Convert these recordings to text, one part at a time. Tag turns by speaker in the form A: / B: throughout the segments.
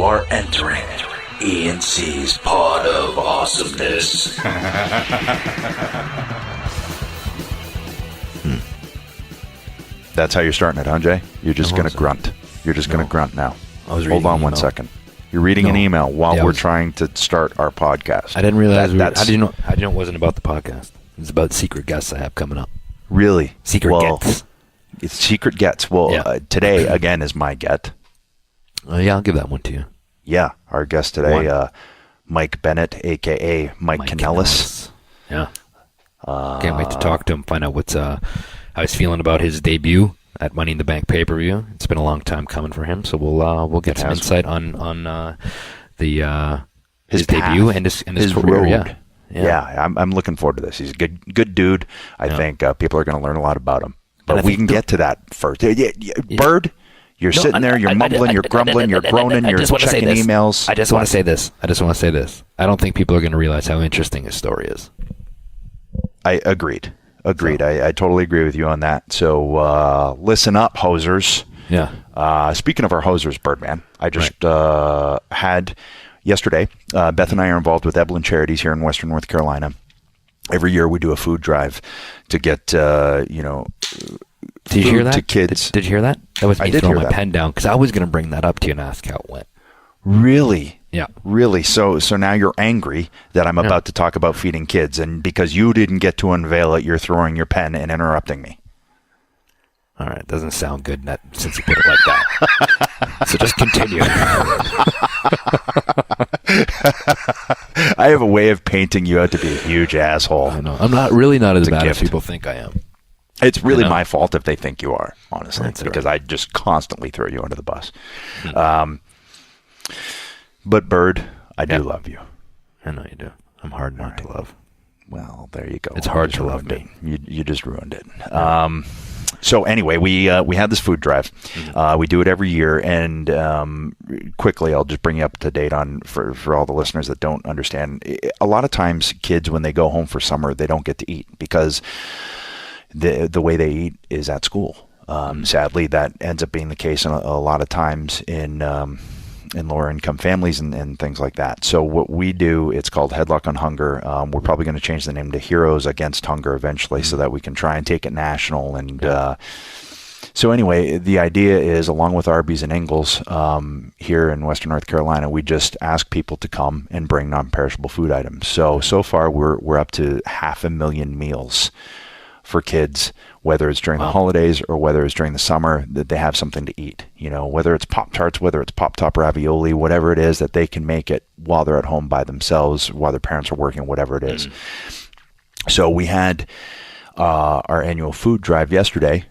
A: are entering ENC's Pod of Awesomeness.
B: That's how you're starting it, huh, Jay? You're just going to grunt. You're just going to grunt now. Hold on 1 second. You're reading an email while we're trying to start our podcast.
C: I didn't realize how do you know it wasn't about the podcast? It's about secret guests I have coming up.
B: Really?
C: Secret gets.
B: It's secret gets. Well, today, again, is my get.
C: Yeah, I'll give that one to you.
B: Yeah, our guest today, Mike Bennett, a.k.a. Mike Kanellis.
C: Yeah. Can't wait to talk to him, find out how he's feeling about his debut at Money in the Bank pay-per-view. It's been a long time coming for him, so we'll get some insight on his debut and his career.
B: Road. Yeah, I'm looking forward to this. He's a good dude. I think people are going to learn a lot about him. But we can get to that first. Bird, you're sitting there, you're mumbling, you're grumbling, you're groaning, you're checking emails.
C: I just want to say this. I don't think people are going to realize how interesting his story is.
B: I agreed. So. I totally agree with you on that. So listen up, hosers.
C: Yeah.
B: Speaking of our hosers, Birdman, I just had yesterday, Beth and I are involved with Evelyn Charities here in Western North Carolina. Every year we do a food drive to get,
C: Did you hear that?
B: To kids.
C: Did you hear that? That was me throwing my pen down because I was going to bring that up to you and ask how it went.
B: Really?
C: Yeah.
B: Really? So now you're angry that I'm about to talk about feeding kids, and because you didn't get to unveil it, you're throwing your pen and interrupting me.
C: All right. It doesn't sound good since you put it like that. So just continue.
B: I have a way of painting you out to be a huge asshole.
C: I know. I'm not as bad as people think I am.
B: It's really my fault if they think you are, honestly, because I just constantly throw you under the bus. But Bird, I do love you.
C: I know you do. I'm hard not to love.
B: Well, there you go.
C: It's hard to love me.
B: You just ruined it. Yeah. So anyway, we had this food drive. We do it every year, and quickly, I'll just bring you up to date on for all the listeners that don't understand. A lot of times, kids when they go home for summer, they don't get to eat because the way they eat is at school. Sadly, that ends up being the case a lot of times in lower income families and things like that. So what we do, it's called Headlock on Hunger. We're probably going to change the name to Heroes Against Hunger eventually so that we can try and take it national. And so anyway, the idea is, along with Arby's and Ingalls here in Western North Carolina, we just ask people to come and bring non-perishable food items. So far we're up to 500,000 meals for kids, whether it's during the holidays or whether it's during the summer, that they have something to eat. You know, whether it's Pop-Tarts, whether it's Pop-Top ravioli, whatever it is, that they can make it while they're at home by themselves, while their parents are working, whatever it is. So we had our annual food drive yesterday.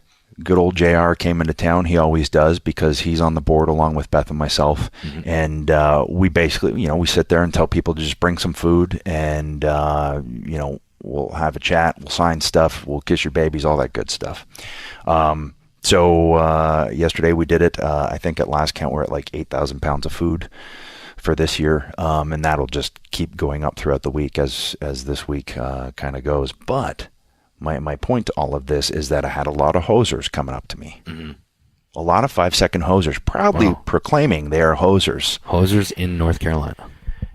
B: Good old JR came into town. He always does because he's on the board along with Beth and myself. And we basically, we sit there and tell people to just bring some food and, we'll have a chat, we'll sign stuff, we'll kiss your babies, all that good stuff. So yesterday we did it. I think at last count we're at like 8,000 pounds of food for this year. And that'll just keep going up throughout the week as this week kind of goes. But my point to all of this is that I had a lot of hosers coming up to me. A lot of 5-second hosers, proudly proclaiming they are hosers.
C: Hosers in North Carolina.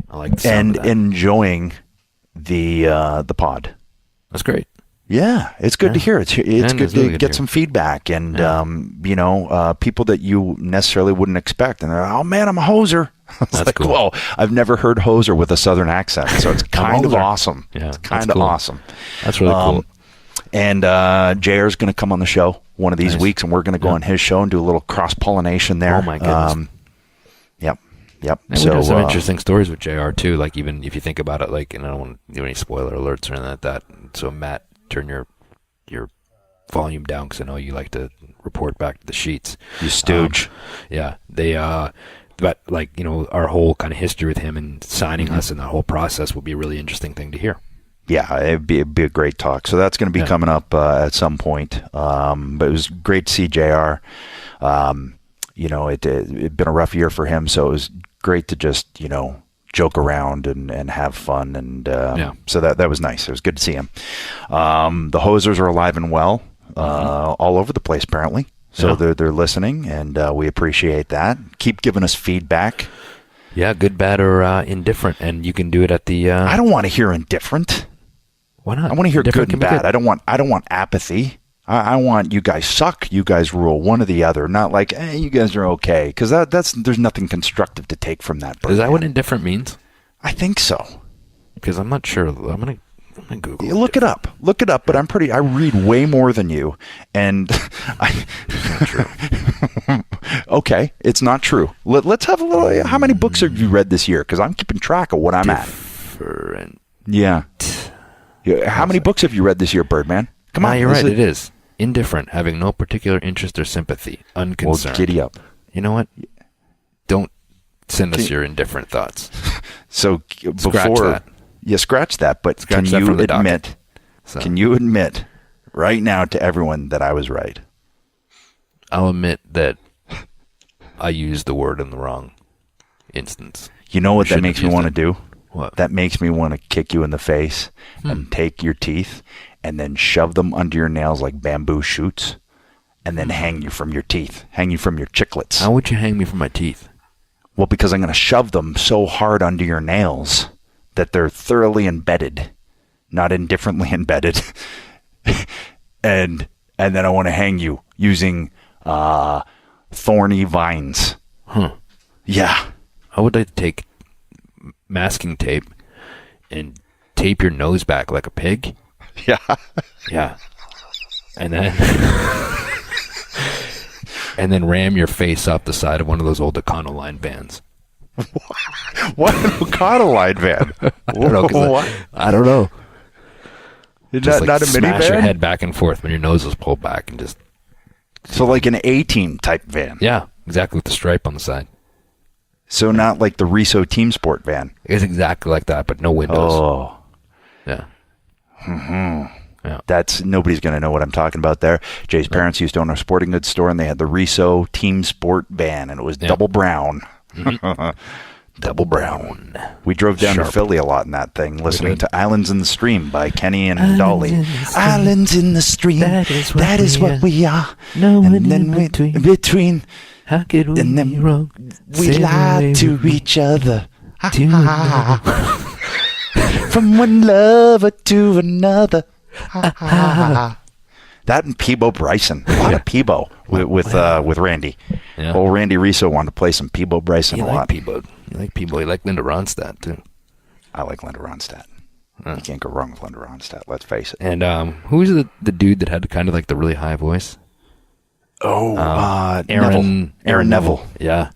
C: I like the sound of that.
B: Enjoying the pod.
C: That's great.
B: Yeah, it's good to hear. It's good to get some feedback and people that you necessarily wouldn't expect, and they're like, oh man, I'm a hoser. That's like, cool. Whoa, I've never heard hoser with a southern accent, so it's kind of awesome.
C: Yeah,
B: it's kind of awesome.
C: That's really cool.
B: And JR's going to come on the show one of these weeks, and we're going to go on his show and do a little cross-pollination there.
C: Oh my goodness.
B: Yep.
C: And we have some interesting stories with JR too. Like, even if you think about it, like, and I don't want to do any spoiler alerts or anything like that. So Matt, turn your volume down because I know you like to report back to the sheets.
B: You stooge.
C: But like, our whole kind of history with him and signing us and that whole process will be a really interesting thing to hear.
B: Yeah, it'd be a great talk. So that's going to be coming up at some point. But it was great to see JR. It'd been a rough year for him, so it was great to just, joke around and have fun. And so that was nice. It was good to see him. The hosers are alive and well all over the place, apparently. So they're listening, and we appreciate that. Keep giving us feedback.
C: Yeah, good, bad, or indifferent, and you can do it at the.
B: I don't want to hear indifferent.
C: Why not?
B: I want to hear
C: Indifferent
B: good and
C: can be
B: bad.
C: good.
B: I don't want apathy. I want you guys suck, you guys rule, one or the other. Not like, you guys are okay, because there's nothing constructive to take from that.
C: Is that what indifferent means?
B: I think so.
C: Because I'm not sure. I'm gonna Google.
B: Look it up. Look it up. But I read way more than you, and
C: It's not true.
B: okay, it's not true. Let's have a little. How many books have you read this year? Because I'm keeping track of what I'm at.
C: Different.
B: Yeah. How many books have you read this year, Birdman? Come on.
C: You're right. It is indifferent, having no particular interest or sympathy, unconcerned.
B: Well, giddy up.
C: You know what? Don't send us your indifferent thoughts.
B: So
C: Scratch
B: before,
C: that.
B: yeah, scratch that. But
C: Scratch that
B: can
C: from
B: you
C: the
B: admit?
C: docket. So,
B: Can you admit right now to everyone that I was right?
C: I'll admit that I used the word in the wrong instance.
B: You know what that
C: Shouldn't
B: makes
C: have
B: me
C: used
B: want to
C: it.
B: do?
C: What?
B: That makes me want to kick you in the face and take your teeth and then shove them under your nails like bamboo shoots and then hang you from your teeth, hang you from your chiclets.
C: How would you hang me from my teeth?
B: Well, because I'm going to shove them so hard under your nails that they're thoroughly embedded, not indifferently embedded. and then I want to hang you using thorny vines.
C: Huh.
B: Yeah.
C: I would like to take masking tape and tape your nose back like a pig.
B: Yeah.
C: Yeah. And then and then ram your face up the side of one of those old Econoline vans.
B: What an Econoline van?
C: I don't know. 'Cause I don't know. Just
B: Not a
C: smash your
B: minivan?
C: head back and forth when your nose is pulled back and just
B: So like an A-Team type van.
C: yeah, exactly with the stripe on the side.
B: So not like the Riso Team Sport van.
C: It's exactly like that, but no windows.
B: Oh.
C: Yeah.
B: That's nobody's going to know what I'm talking about there. Jay's parents used to own a sporting goods store, and they had the Riso Team Sport van, and it was double brown. Double brown. We drove down to
C: Sharp.
B: Philly a lot in that thing, listening
C: did.
B: to Islands in the Stream by Kenny and Dolly. Islands in the Stream.
C: That is what
B: we are.
C: No
B: And
C: one
B: then
C: in
B: between,
C: How could we
B: and then
C: be wrong?
B: we lie to each other. From one lover to another. That and Peebo Bryson. A lot of Peebo with Randy.
C: Yeah.
B: Old Randy Riso wanted to play some Peebo Bryson
C: You
B: a
C: like
B: lot.
C: Peebo. You like Peebo. You like Linda Ronstadt, too.
B: I like Linda Ronstadt. You can't go wrong with Linda Ronstadt, let's face it.
C: And who's the dude that had kind of like the really high voice?
B: Oh,
C: Aaron
B: Neville. Aaron Neville.
C: Yeah.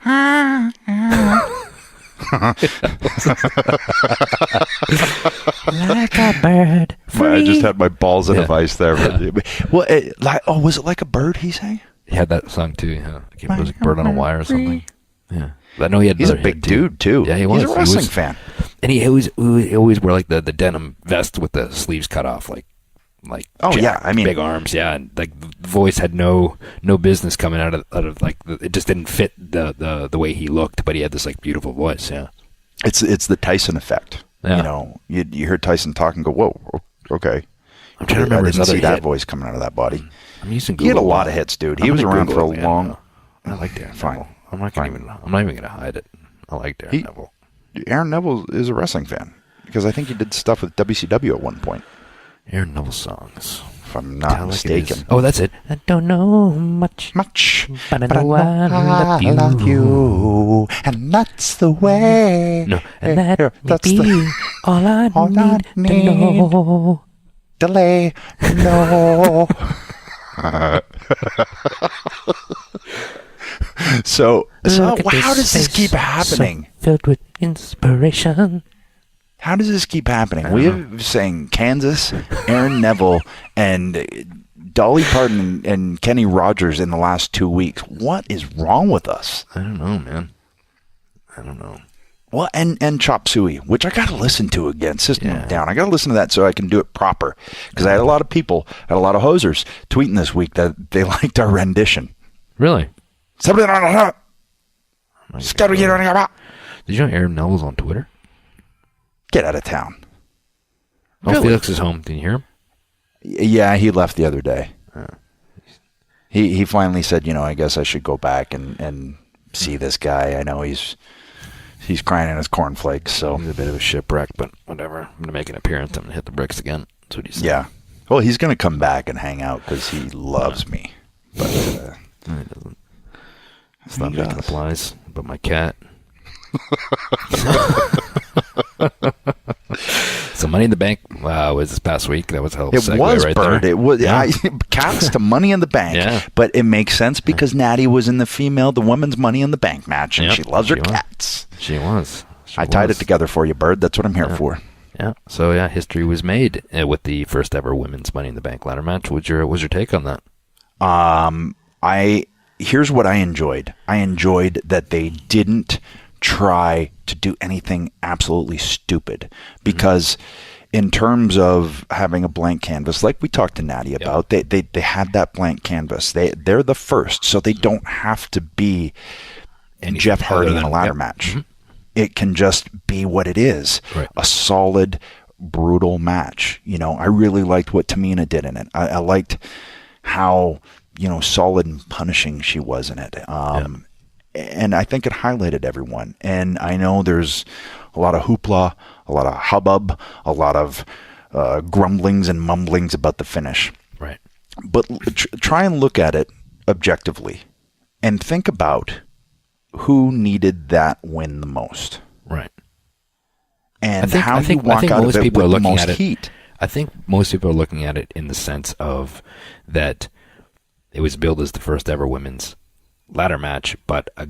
D: Like a bird.
B: I just had my balls in a
C: Yeah.
B: vice there. Well, was it like a bird he sang?
C: He had that song, too. Yeah. It was like Bird on a Wire or something. Yeah. But I know he had
B: He's a
C: another
B: big
C: hit, too.
B: dude, too.
C: Yeah, he was.
B: He's a wrestling fan.
C: And he always wear like the denim vest with the sleeves cut off, like
B: Oh, yeah, I mean-
C: big arms, yeah, and like the voice had no business coming out of like it just didn't fit the way he looked, but he had this like beautiful voice, yeah.
B: It's the Tyson effect.
C: Yeah.
B: You know, you hear Tyson talk and go, whoa, okay.
C: I'm trying to remember
B: I
C: his
B: didn't
C: other
B: see that
C: hit.
B: voice coming out of that body.
C: I'm using Google.
B: He had a lot of hits, dude. He
C: I'm
B: was
C: gonna
B: around for a
C: Google it,
B: long.
C: yeah. I like Aaron
B: Fine.
C: Neville. I'm not
B: Fine.
C: even gonna hide it. I like Aaron Neville.
B: Aaron Neville is a wrestling fan because I think he did stuff with WCW at one point,
C: Aaron Neville songs.
B: if I'm not
C: Tell like it is.
B: mistaken.
C: Oh, that's it.
D: I don't know much,
B: Much,
D: but I know I love you.
B: and that's the way.
C: No,
D: And that may
B: That's
D: be
B: the
D: all I
B: all I
D: need to
B: need.
D: know.
B: delay. No. So
D: Look at
B: how does this
D: face,
B: keep happening?
D: so filled with inspiration.
B: How does this keep happening? We have saying Kansas, Aaron Neville, and Dolly Parton and Kenny Rogers in the last 2 weeks. What is wrong with us?
C: I don't know, man. I don't know.
B: Well, and Chop Suey, which I got to listen to again. System of a
C: Yeah.
B: Down. I got to listen to that so I can do it proper. Because I had a lot of people, a lot of hosers tweeting this week that they liked our rendition.
C: Really?
B: Somebody on the
C: Did you know Aaron Neville's on Twitter?
B: Get out of town.
C: Oh,
B: Really?
C: Felix is home. Did you hear him?
B: Yeah, he left the other day. He finally said, I guess I should go back and see this guy. I know he's he's crying in his cornflakes. So
C: he's a bit of a shipwreck, but whatever. I'm gonna make an appearance. I'm gonna hit the bricks again. That's what he said.
B: Yeah. Well, he's gonna come back and hang out because he loves me. But
C: no, he doesn't. Stop making applies. But my cat. So Money in the Bank was this past week. That was a hell of a segue
B: was
C: right
B: Bird.
C: there.
B: It was cats to Money in the Bank.
C: Yeah.
B: But it makes sense because Natty was in the women's Money in the Bank match, and
C: Yep,
B: she loves her
C: she was.
B: cats.
C: She was.
B: I tied it together for you, Bird. That's what I'm here for.
C: Yeah. So history was made with the first ever women's Money in the Bank ladder match. What's your take on that?
B: Here's what I enjoyed. I enjoyed that they didn't try to do anything absolutely stupid, because in terms of having a blank canvas, like we talked to Natty about, they had that blank canvas. They're the first, so they don't have to be Jeff Hardy in a ladder match. Mm-hmm. It can just be what it is, a solid, brutal match. I really liked what Tamina did in it. I liked how solid and punishing she was in it. And I think it highlighted everyone. And I know there's a lot of hoopla, a lot of hubbub, a lot of grumblings and mumblings about the finish.
C: Right.
B: But try and look at it objectively and think about who needed that win the most.
C: Right.
B: And how you walk out of it with the most heat.
C: I think most people are looking at it in the sense of that it was billed as the first ever women's ladder match, but a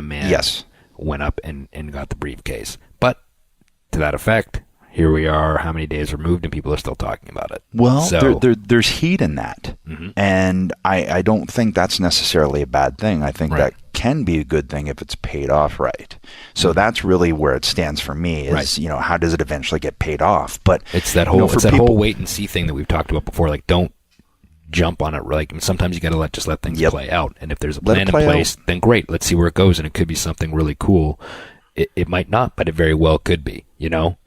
C: man went up and got the briefcase. But to that effect, here we are, how many days removed, and people are still talking about it.
B: Well, there's heat in that. Mm-hmm. And I don't think that's necessarily a bad thing. I think that can be a good thing if it's paid off right. So that's really where it stands for me is, how does it eventually get paid off? But
C: it's that whole whole wait and see thing that we've talked about before. Like, don't jump on it. Like, sometimes you got to let things play out. And if there's a plan in place, then great. Let's see where it goes. And it could be something really cool. It might not, but it very well could be,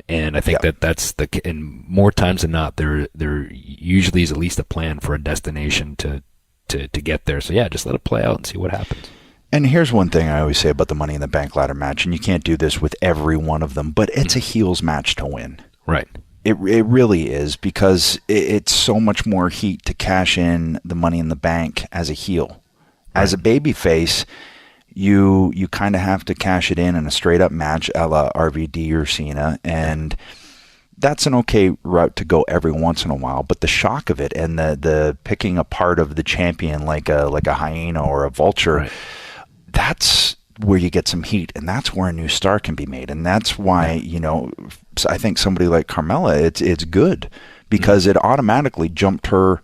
C: And I think that's and more times than not, there usually is at least a plan for a destination to get there. So just let it play out and see what happens.
B: And here's one thing I always say about the Money in the Bank ladder match, and you can't do this with every one of them, but it's a heels match to win.
C: Right.
B: It really is, because it's so much more heat to cash in the Money in the Bank as a heel. As a babyface, you kind of have to cash it in a straight up match a la RVD or Cena, and that's an okay route to go every once in a while. But the shock of it and the picking apart of the champion like a hyena or a vulture, that's where you get some heat, and that's where a new star can be made. And that's why, I think somebody like Carmella, it's good, because it automatically jumped her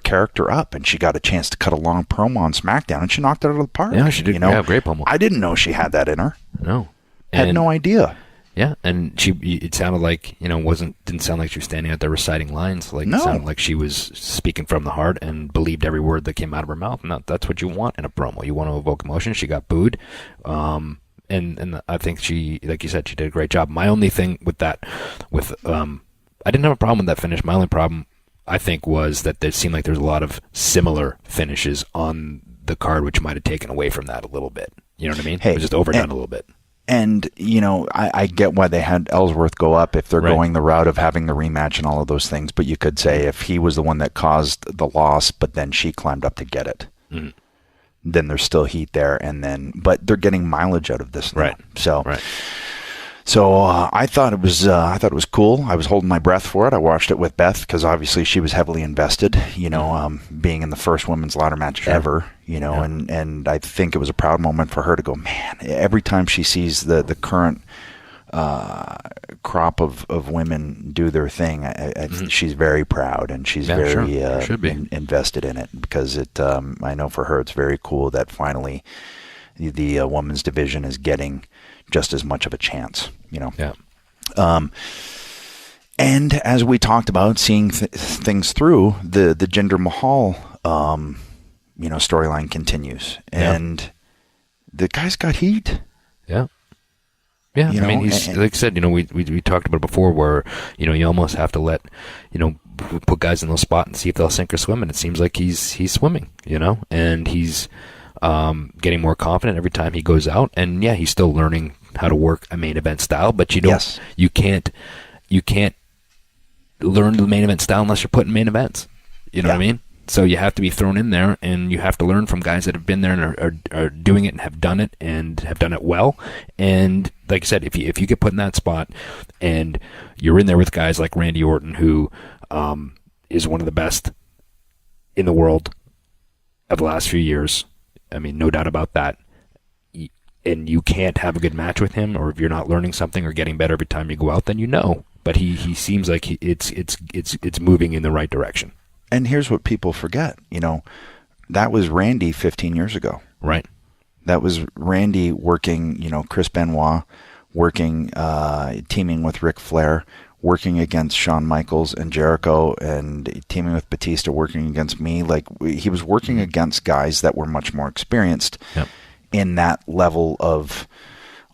B: character up, and she got a chance to cut a long promo on SmackDown, and she knocked it out of the park.
C: Yeah, she did. Great promo.
B: I didn't know she had that in her.
C: No.
B: Had no idea.
C: Yeah, and it sounded like, didn't sound like she was standing out there reciting lines. Like, it sounded like she was speaking from the heart and believed every word that came out of her mouth. And that's what you want in a promo. You want to evoke emotion. She got booed. And I think she, like you said, she did a great job. My only thing with that, I didn't have a problem with that finish. My only problem, I think, was that there seemed like there's a lot of similar finishes on the card, which might have taken away from that a little bit. You know what I mean? It was just overdone a little bit.
B: And, I get why they had Ellsworth go up if they're going the route of having the rematch and all of those things. But you could say if he was the one that caused the loss, but then she climbed up to get it, then there's still heat there. But they're getting mileage out of this now. So I thought it was cool. I was holding my breath for it. I watched it with Beth because obviously she was heavily invested, being in the first women's ladder match ever, and I think it was a proud moment for her to go, man, every time she sees the current crop of women do their thing, she's very proud, and she's very invested in it, because I know for her it's very cool that finally the women's division is getting just as much of a chance, and as we talked about, seeing things through, the Jinder Mahal, storyline continues, and the guy's got heat. Yeah.
C: I mean, he's like I said, we talked about it before, where you almost have to let put guys in those spots and see if they'll sink or swim, and it seems like he's swimming, and he's getting more confident every time he goes out, and he's still learning how to work a main event style, but you don't.
B: Yes.
C: You can't learn the main event style unless you're put in main events. You know what I mean? So you have to be thrown in there, and you have to learn from guys that have been there and are doing it and have done it well. And like I said, if you get put in that spot, and you're in there with guys like Randy Orton, who is one of the best in the world of the last few years, I mean, no doubt about that. And you can't have a good match with him, or if you're not learning something or getting better every time you go out, then you know. But he seems like it's moving in the right direction.
B: And here's what people forget, that was Randy 15 years ago.
C: Right.
B: That was Randy working, Chris Benoit, working, teaming with Ric Flair, working against Shawn Michaels and Jericho, and teaming with Batista, working against me. Like, he was working against guys that were much more experienced in that level of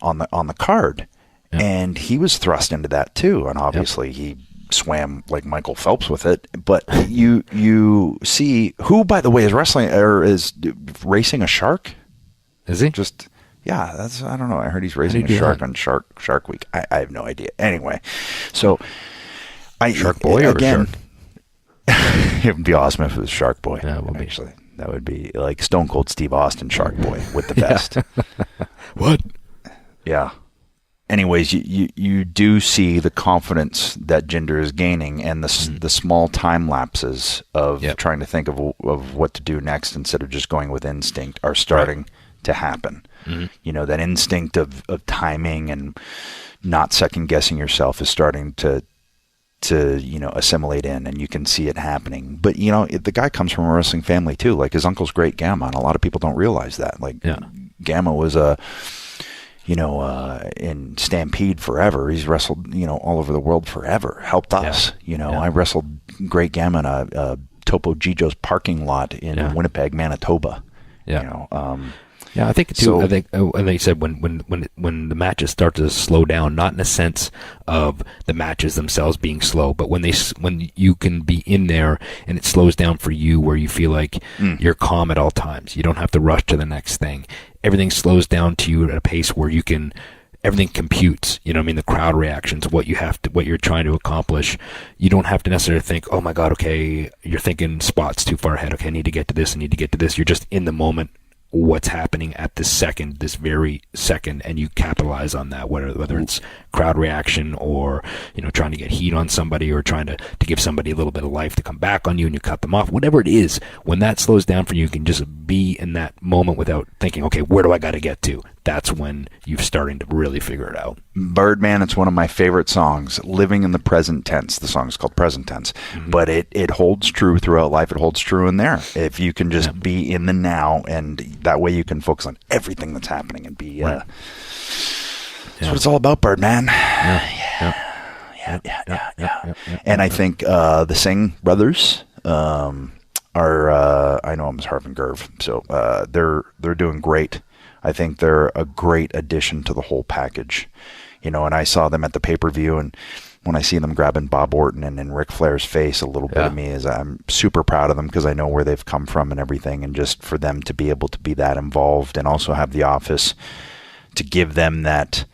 B: on the card. Yep. And he was thrust into that too. And obviously he swam like Michael Phelps with it. But you see who, by the way, is wrestling or is racing a shark?
C: Is he?
B: I don't know. I heard he's racing a shark on Shark Week. I have no idea. Anyway, so
C: Shark Boy or
B: again,
C: Shark?
B: It would be awesome if it was Shark Boy.
C: Yeah, well,
B: actually, that would be like Stone Cold Steve Austin Shark Boy with the vest.
C: What?
B: Yeah. Anyways, you do see the confidence that Jinder is gaining, and the small time lapses of trying to think of what to do next instead of just going with instinct are starting to happen. Mm-hmm. That instinct of timing and not second guessing yourself is starting to assimilate in, and you can see it happening. But the guy comes from a wrestling family too. Like, his uncle's great Gamma, and a lot of people don't realize that. Like, Gamma was in Stampede forever. He's wrestled, all over the world forever. Helped us. I wrestled Great Gamma in a Topo Gijo's parking lot in Winnipeg, Manitoba.
C: I think too. So, I think, and they said when the matches start to slow down, not in a sense of the matches themselves being slow, but when you can be in there and it slows down for you, where you feel like you're calm at all times. You don't have to rush to the next thing. Everything slows down to you at a pace where you can. Everything computes, the crowd reactions, what you're trying to accomplish. You don't have to necessarily think, oh my God, okay, you're thinking spots too far ahead. Okay, I need to get to this. You're just in the moment, what's happening at this very second, and you capitalize on that, whether it's crowd reaction or, trying to get heat on somebody or trying to give somebody a little bit of life to come back on you and you cut them off. Whatever it is, when that slows down for you, you can just be in that moment without thinking, okay, where do I got to get to? That's when you're starting to really figure it out.
B: Birdman, it's one of my favorite songs, living in the present tense. The song is called Present Tense, but it holds true throughout life. It holds true in there. If you can just be in the now, and that way you can focus on everything that's happening and be... That's what it's all about, Birdman. And I think the Singh brothers are... I know him as Harv and Gerv, so they're doing great. I think they're a great addition to the whole package, and I saw them at the pay-per-view, and when I see them grabbing Bob Orton and in Ric Flair's face, a little bit of me is I'm super proud of them because I know where they've come from and everything, and just for them to be able to be that involved and also have the office to give them that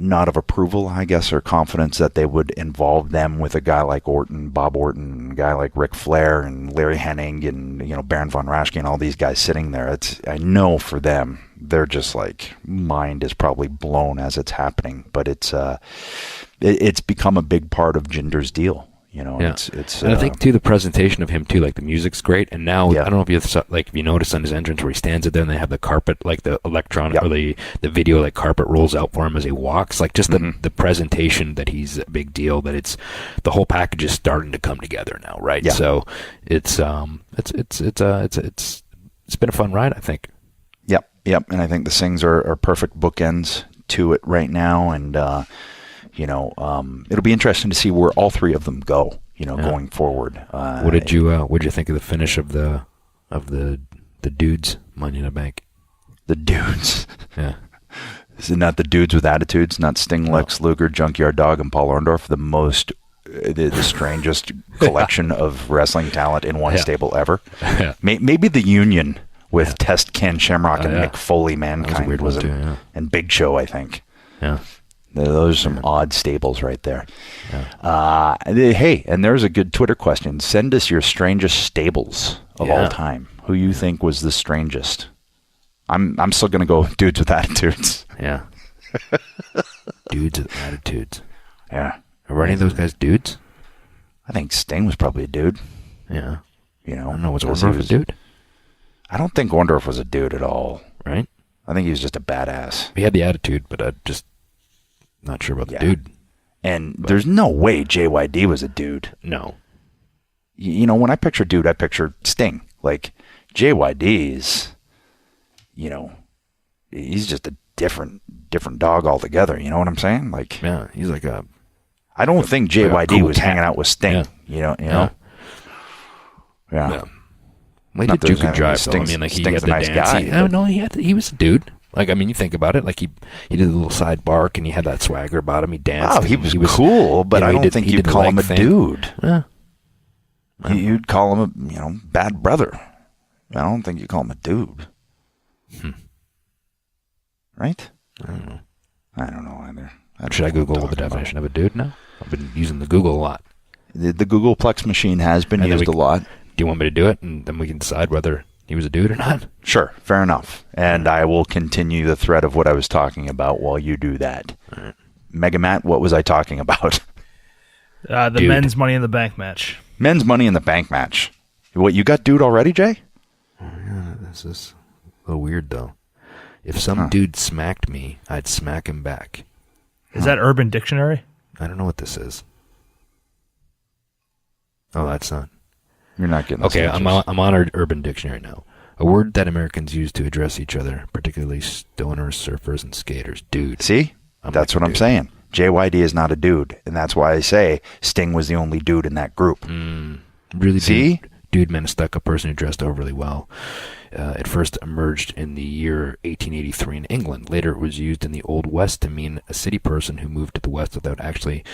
B: nod of approval, I guess, or confidence that they would involve them with a guy like Orton, Bob Orton, a guy like Ric Flair and Larry Hennig and Baron von Raschke and all these guys sitting there. I know for them, they're just like, mind is probably blown as it's happening, but it's become a big part of Jinder's deal. It's
C: and I think too the presentation of him too, like the music's great, and now I don't know if you notice on his entrance where he stands there and they have the carpet, like the electronic or the video, like carpet rolls out for him as he walks, like just the presentation that he's a big deal, that it's the whole package is starting to come together now, right? So it's been a fun ride, I think.
B: Yep, and I think the Singhs are perfect bookends to it right now, and it'll be interesting to see where all three of them go, going forward.
C: What did you think of the finish of the dudes Money in the Bank?
B: The dudes.
C: Yeah.
B: Is it not the dudes with attitudes? Not Sting, Lex Luger, Junkyard Dog, and Paul Orndorff? The strangest collection of wrestling talent in one stable ever. Maybe the Union with Test Ken Shamrock and
C: yeah.
B: Mick Foley. Mankind
C: weird
B: was
C: one
B: it,
C: too, yeah.
B: and Big Show, I think.
C: Yeah.
B: Those are some odd stables right there.
C: Yeah.
B: Hey, and there's a good Twitter question. Send us your strangest stables of all
C: Yeah.
B: time. Who you think was the strangest? I'm still gonna go dudes with attitudes.
C: Yeah. Dudes with attitudes.
B: Yeah.
C: Are any of those guys dudes?
B: I think Sting was probably a dude.
C: Yeah.
B: You know,
C: I don't know. Was
B: because he
C: Orndorff a dude?
B: I don't think Orndorff was a dude at all.
C: Right?
B: I think he was just a badass.
C: He had the attitude, but I'm just not sure about the dude.
B: And there's no way JYD was a dude.
C: No.
B: You know, when I picture dude, I picture Sting. Like, JYD's, you know, he's just a different dog altogether. You know what I'm saying? Like,
C: Yeah, he's like a...
B: I don't think JYD
C: cool
B: was
C: cat.
B: hanging out with Sting.
C: Yeah.
B: You know? Yeah.
C: Yeah. Well, he
B: Not
C: did
B: that
C: juke and
B: there's
C: drive, though. I
B: Sting's-
C: mean, like, he
B: Sting's
C: had
B: a
C: the
B: nice
C: dance.
B: guy,
C: I don't
B: but-
C: know. He was a dude. Like, I mean, you think about it. Like, he did a little side bark, and he had that swagger about him. He danced.
B: Oh, he
C: and
B: was cool, but
C: you know,
B: I
C: he
B: don't
C: did-
B: think
C: he
B: you'd
C: did the
B: call him a
C: leg thing.
B: dude.
C: Yeah.
B: You'd call him a, bad brother. I don't think you call him a dude. Right?
C: I don't know.
B: I don't know either.
C: Should I Google the definition of a dude now? I've been using the Google a lot.
B: The Googleplex machine has been
C: And then
B: used a lot.
C: Do you want me to do it, and then we can decide whether he was a dude or not?
B: Sure, fair enough. And I will continue the thread of what I was talking about while you do that.
C: All right.
B: Mega Matt, what was I talking about?
E: The
C: Dude.
E: men's Money in the Bank match.
B: Men's Money in the Bank match. What, you got dude already, Jay?
C: This is a little weird, though. If some dude smacked me, I'd smack him back.
E: Is that Urban Dictionary?
C: I don't know what this is. Oh, that's not.
B: You're not getting this
C: Okay,
B: answers.
C: I'm on our Urban Dictionary now. A word that Americans use to address each other, particularly stoners, surfers, and skaters. Dude.
B: See?
C: I'm
B: That's
C: like
B: what
C: a
B: I'm
C: dude.
B: saying. JYD is not a dude, and that's why I say Sting was the only dude in that group.
C: Really,
B: See?
C: dude meant a stuck-up person who dressed overly well. It first emerged in the year 1883 in England. Later, it was used in the Old West to mean a city person who moved to the West without actually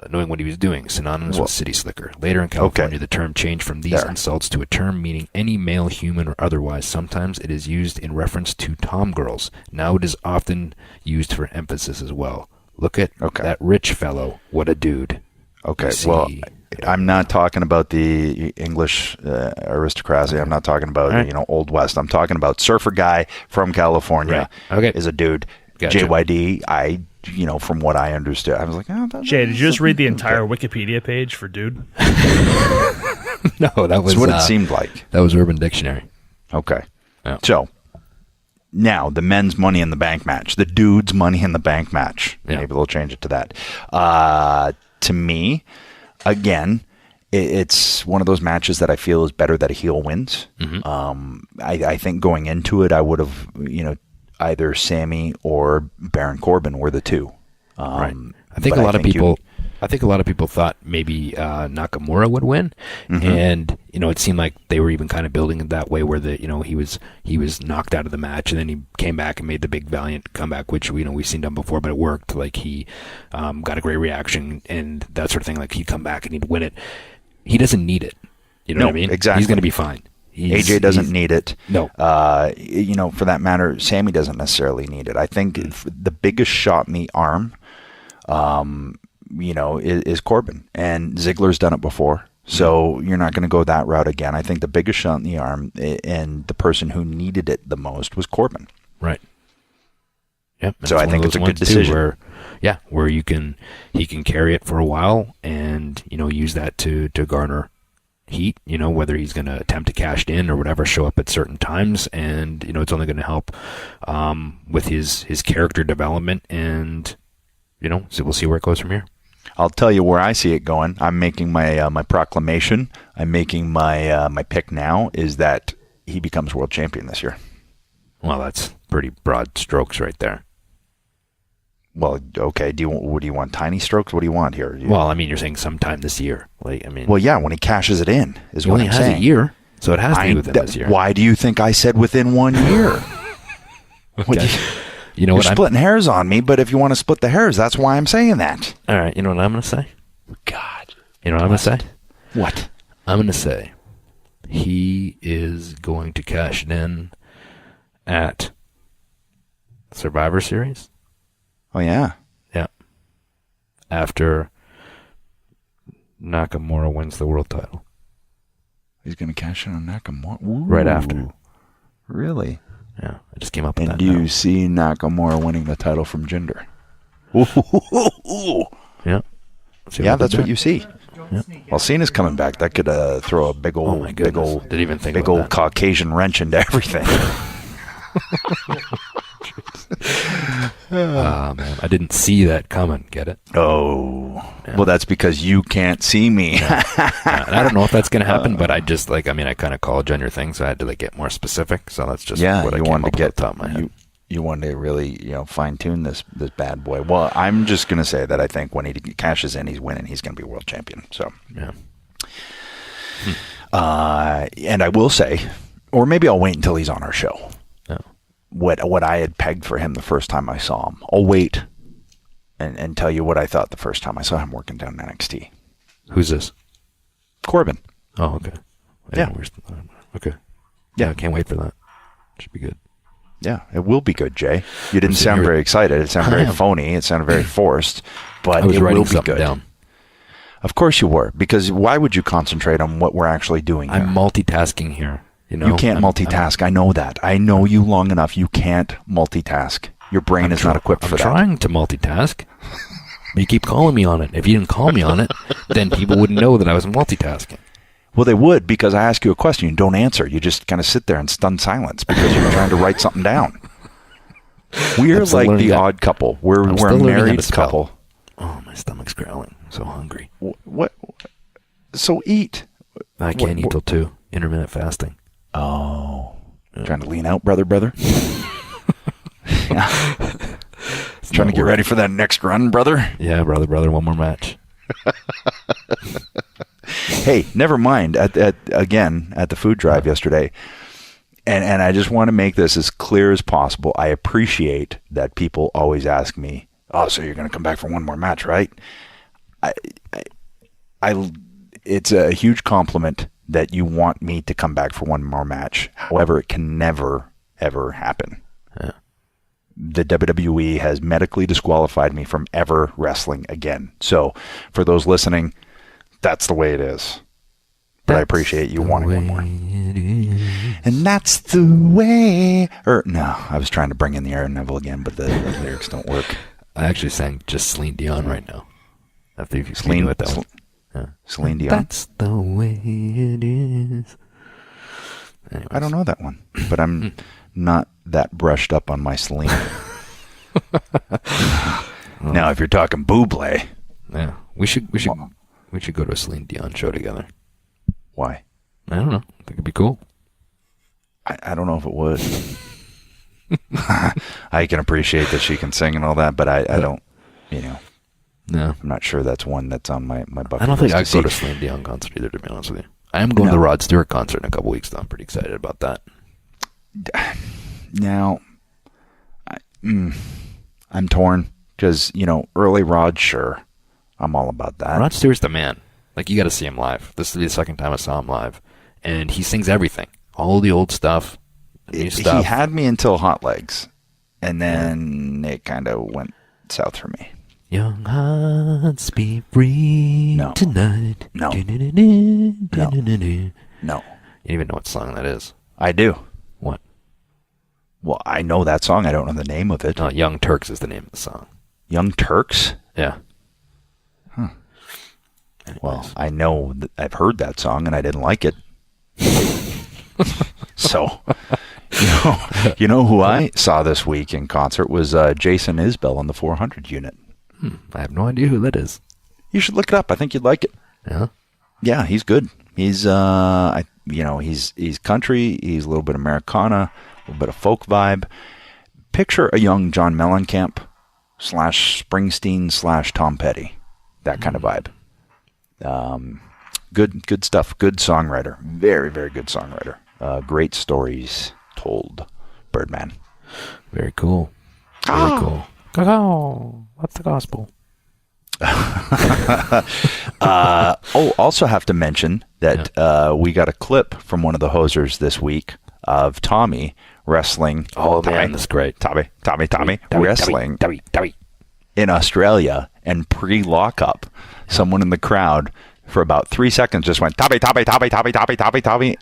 C: knowing what he was doing. Synonymous with city slicker. Later in California, the term changed from these insults to a term meaning any male, human, or otherwise. Sometimes it is used in reference to tomgirls. Now it is often used for emphasis as well. Look at that rich fellow. What a dude.
B: Okay,
C: You
B: well,
C: see-
B: I'm not talking about the English aristocracy. I'm not talking about, Old West. I'm talking about surfer guy from California
C: Right. Okay.
B: is a dude.
C: Gotcha.
B: JYD, from what I understood, I was like,
E: Jay, did you just read the entire Wikipedia page for dude?
C: No, that was
B: That's what it seemed like.
C: That was Urban Dictionary.
B: Okay.
C: Yeah.
B: So, now the men's Money in the Bank match, the dudes' Money in the Bank match.
C: Yeah.
B: Maybe they'll change it to that. To me, again, it's one of those matches that I feel is better that a heel wins. I think going into it, I would have, either Sammy or Baron Corbin were the two.
C: Right. I think
B: but
C: a lot of people thought maybe Nakamura would win, and it seemed like they were even kind of building it that way, where he was knocked out of the match, and then he came back and made the big valiant comeback, which we've seen done before, but it worked. Like he got a great reaction and that sort of thing. Like he'd come back and he'd win it. He doesn't need it. You know what I mean?
B: Exactly.
C: He's going to be fine.
B: AJ doesn't need it.
C: No.
B: For that matter, Sammy doesn't necessarily need it. I think the biggest shot in the arm, is Corbin. And Ziggler's done it before. So you're not going to go that route again. I think the biggest shot in the arm and the person who needed it the most was Corbin.
C: Right. Yep.
B: So I think it's a good decision.
C: Where he can carry it for a while and use that to garner heat. Whether he's going to attempt to cash in or whatever, show up at certain times, and it's only going to help with his character development, and so we'll see where it goes from here.
B: I'll tell you where I see it going. I'm making my my proclamation. I'm making my my pick now is that he becomes world champion this year.
C: Well, that's pretty broad strokes right there.
B: Well, okay. What do you want? Tiny strokes? What do you want here?
C: Well, I mean, you're saying sometime this year.
B: Well, yeah, when he cashes it in is
C: he
B: what
C: only
B: I'm
C: has
B: saying.
C: a year, so it has to be within this year.
B: Why do you think I said within 1 year?
C: Okay.
B: You're splitting hairs on me, but if you want to split the hairs, that's why I'm saying that.
C: All right, you know what I'm going to say?
B: God.
C: You know what I'm going to say?
B: What?
C: I'm going to say he is is going to cash it in at Survivor Series.
B: Oh, yeah.
C: Yeah. After Nakamura wins the world title.
B: He's going to cash in on Nakamura? Ooh.
C: Right after.
B: Really?
C: Yeah, I just came up with
B: And
C: that.
B: do you see Nakamura winning the title from Jinder?
C: Yeah.
B: Yeah, that's what you see.
C: Yeah.
B: Well, Cena's coming back. That could throw a big
C: Oh
B: old,
C: my
B: big
C: goodness.
B: old,
C: Didn't even think
B: big
C: about
B: old
C: that.
B: Caucasian wrench into everything.
C: Man, I didn't see that coming. Get it?
B: Oh,
C: Yeah.
B: well, that's because you can't see me.
C: Yeah, and I don't know if that's going to happen, but I just I kind of called you on your thing, so I had to get more specific. So that's just
B: Yeah,
C: what I
B: you
C: came
B: wanted
C: up
B: to
C: with
B: get
C: off the top of my head.
B: you wanted to really fine tune this bad boy. Well, I'm just gonna say that I think when he cashes in, he's winning. He's gonna be world champion. So
C: Yeah.
B: And I will say, or maybe I'll wait until he's on our show.
C: Yeah.
B: What I had pegged for him the first time I saw him. I'll wait and tell you what I thought the first time I saw him working down in NXT.
C: Who's this?
B: Corbin.
C: Oh, okay.
B: Yeah.
C: Okay.
B: Yeah.
C: I can't wait for that. Should be good.
B: Yeah, it will be good, Jay. You didn't
C: sitting
B: sound
C: here-
B: very excited. It sounded very
C: I am.
B: phony. It sounded very forced. But
C: I was
B: it
C: writing
B: will be
C: something
B: good.
C: down.
B: Of course you were, because why would you concentrate on what we're actually doing here?
C: I'm multitasking here. You know,
B: You can't multitask. I know that. I know you long enough. You can't multitask. Your brain is not equipped for
C: I'm
B: that.
C: trying to multitask. But you keep calling me on it. If you didn't call me on it, then people wouldn't know that I was multitasking.
B: Well, they would, because I ask you a question, you don't answer. You just kind of sit there in stunned silence because you're trying to write something down. We're
C: I'm still
B: like
C: learning
B: the
C: that.
B: odd couple. We're
C: I'm
B: a
C: still learning how to
B: married
C: spell.
B: couple.
C: Oh, my stomach's growling. I'm so hungry.
B: What? So eat.
C: I can't eat
B: what-
C: till 2. Intermittent fasting.
B: Oh. Trying to lean out, brother? Yeah. Trying to get ready for that next run, brother?
C: Yeah, brother. One more match.
B: Hey, never mind. At the food drive yesterday, and I just want to make this as clear as possible. I appreciate that people always ask me, "Oh, so you're going to come back for one more match, right?" It's a huge compliment that you want me to come back for one more match. However, it can never ever happen.
C: Yeah.
B: The WWE has medically disqualified me from ever wrestling again. So, for those listening, that's the way it is. But I appreciate you wanting one more. And that's the way. No, I was trying to bring in the Aaron Neville again, but the lyrics don't work.
C: I actually sang just Celine Dion right now. After you
B: Celine-
C: knew it, that one. Yeah.
B: Celine Dion.
C: That's the way it is. Anyways.
B: I don't know that one, but I'm not that brushed up on my Celine. Now, if you're talking Bublé,
C: Yeah, we should go to a Celine Dion show together.
B: why?
C: I don't know. I think it'd be cool.
B: I don't know if it would. I can appreciate that she can sing and all that, but I don't,
C: No,
B: I'm not sure that's one that's on my bucket
C: I don't think
B: list
C: I'd
B: to
C: go to
B: see.
C: Celine Dion concert either. To be honest with you, I am going to
B: No.
C: the Rod Stewart concert in a couple weeks, though. I'm pretty excited about that.
B: Now, I'm torn because, early Rod, sure, I'm all about that.
C: Rod Stewart's the man. Like, you got to see him live. This will be the second time I saw him live, and he sings everything, all the old stuff, the new
B: He
C: stuff.
B: had me until Hot Legs, and then it kind of went south for me.
C: Young hearts be free
B: No.
C: tonight.
B: No.
C: You
B: No.
C: don't even know what song that is.
B: I do.
C: What?
B: Well, I know that song. I don't know the name of it.
C: No, Young Turks is the name of the song.
B: Young Turks?
C: Yeah.
B: Well, I know that I've heard that song and I didn't like it. So, you know who I saw this week in concert was Jason Isbell on the 400 unit.
C: I have no idea who that is.
B: You should look it up. I think you'd like it.
C: Yeah.
B: Yeah, he's good. He's he's country. He's a little bit Americana, a little bit of folk vibe. Picture a young John Mellencamp / Springsteen / Tom Petty, that kind of vibe. Good stuff. Good songwriter. Very, very good songwriter. Great stories told. Birdman.
C: Very cool. Very cool. Cacao. What's the gospel?
B: Also have to mention that we got a clip from one of the hosers this week of Tommy wrestling.
C: Oh, man, that's great.
B: Tommy wrestling
C: Tommy.
B: in Australia, and pre-lockup, someone in the crowd for about 3 seconds just went Tommy,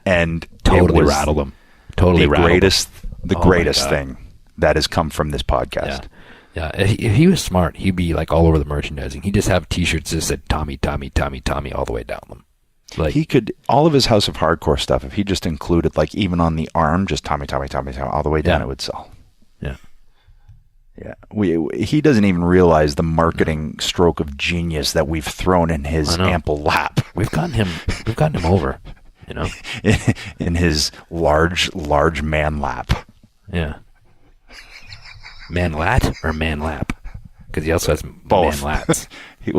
B: and
C: Totally
B: it was
C: rattled him. Totally
B: the
C: rattled
B: greatest,
C: him. Oh,
B: greatest
C: my God.
B: thing that has come from this podcast.
C: Yeah. If he was smart, he'd be like all over the merchandising. He'd just have T-shirts that said Tommy all the way down them. Like
B: He could, all of his House of Hardcore stuff, if he just included, like, even on the arm, just Tommy, all the way down,
C: Yeah.
B: it would sell.
C: yeah.
B: Yeah, he doesn't even realize the marketing stroke of genius that we've thrown in his
C: I know.
B: ample lap,
C: We've gotten him over, you know.
B: in his large man lap.
C: Yeah. Man lat or man lap? Because he also has
B: Both.
C: man lats.
B: He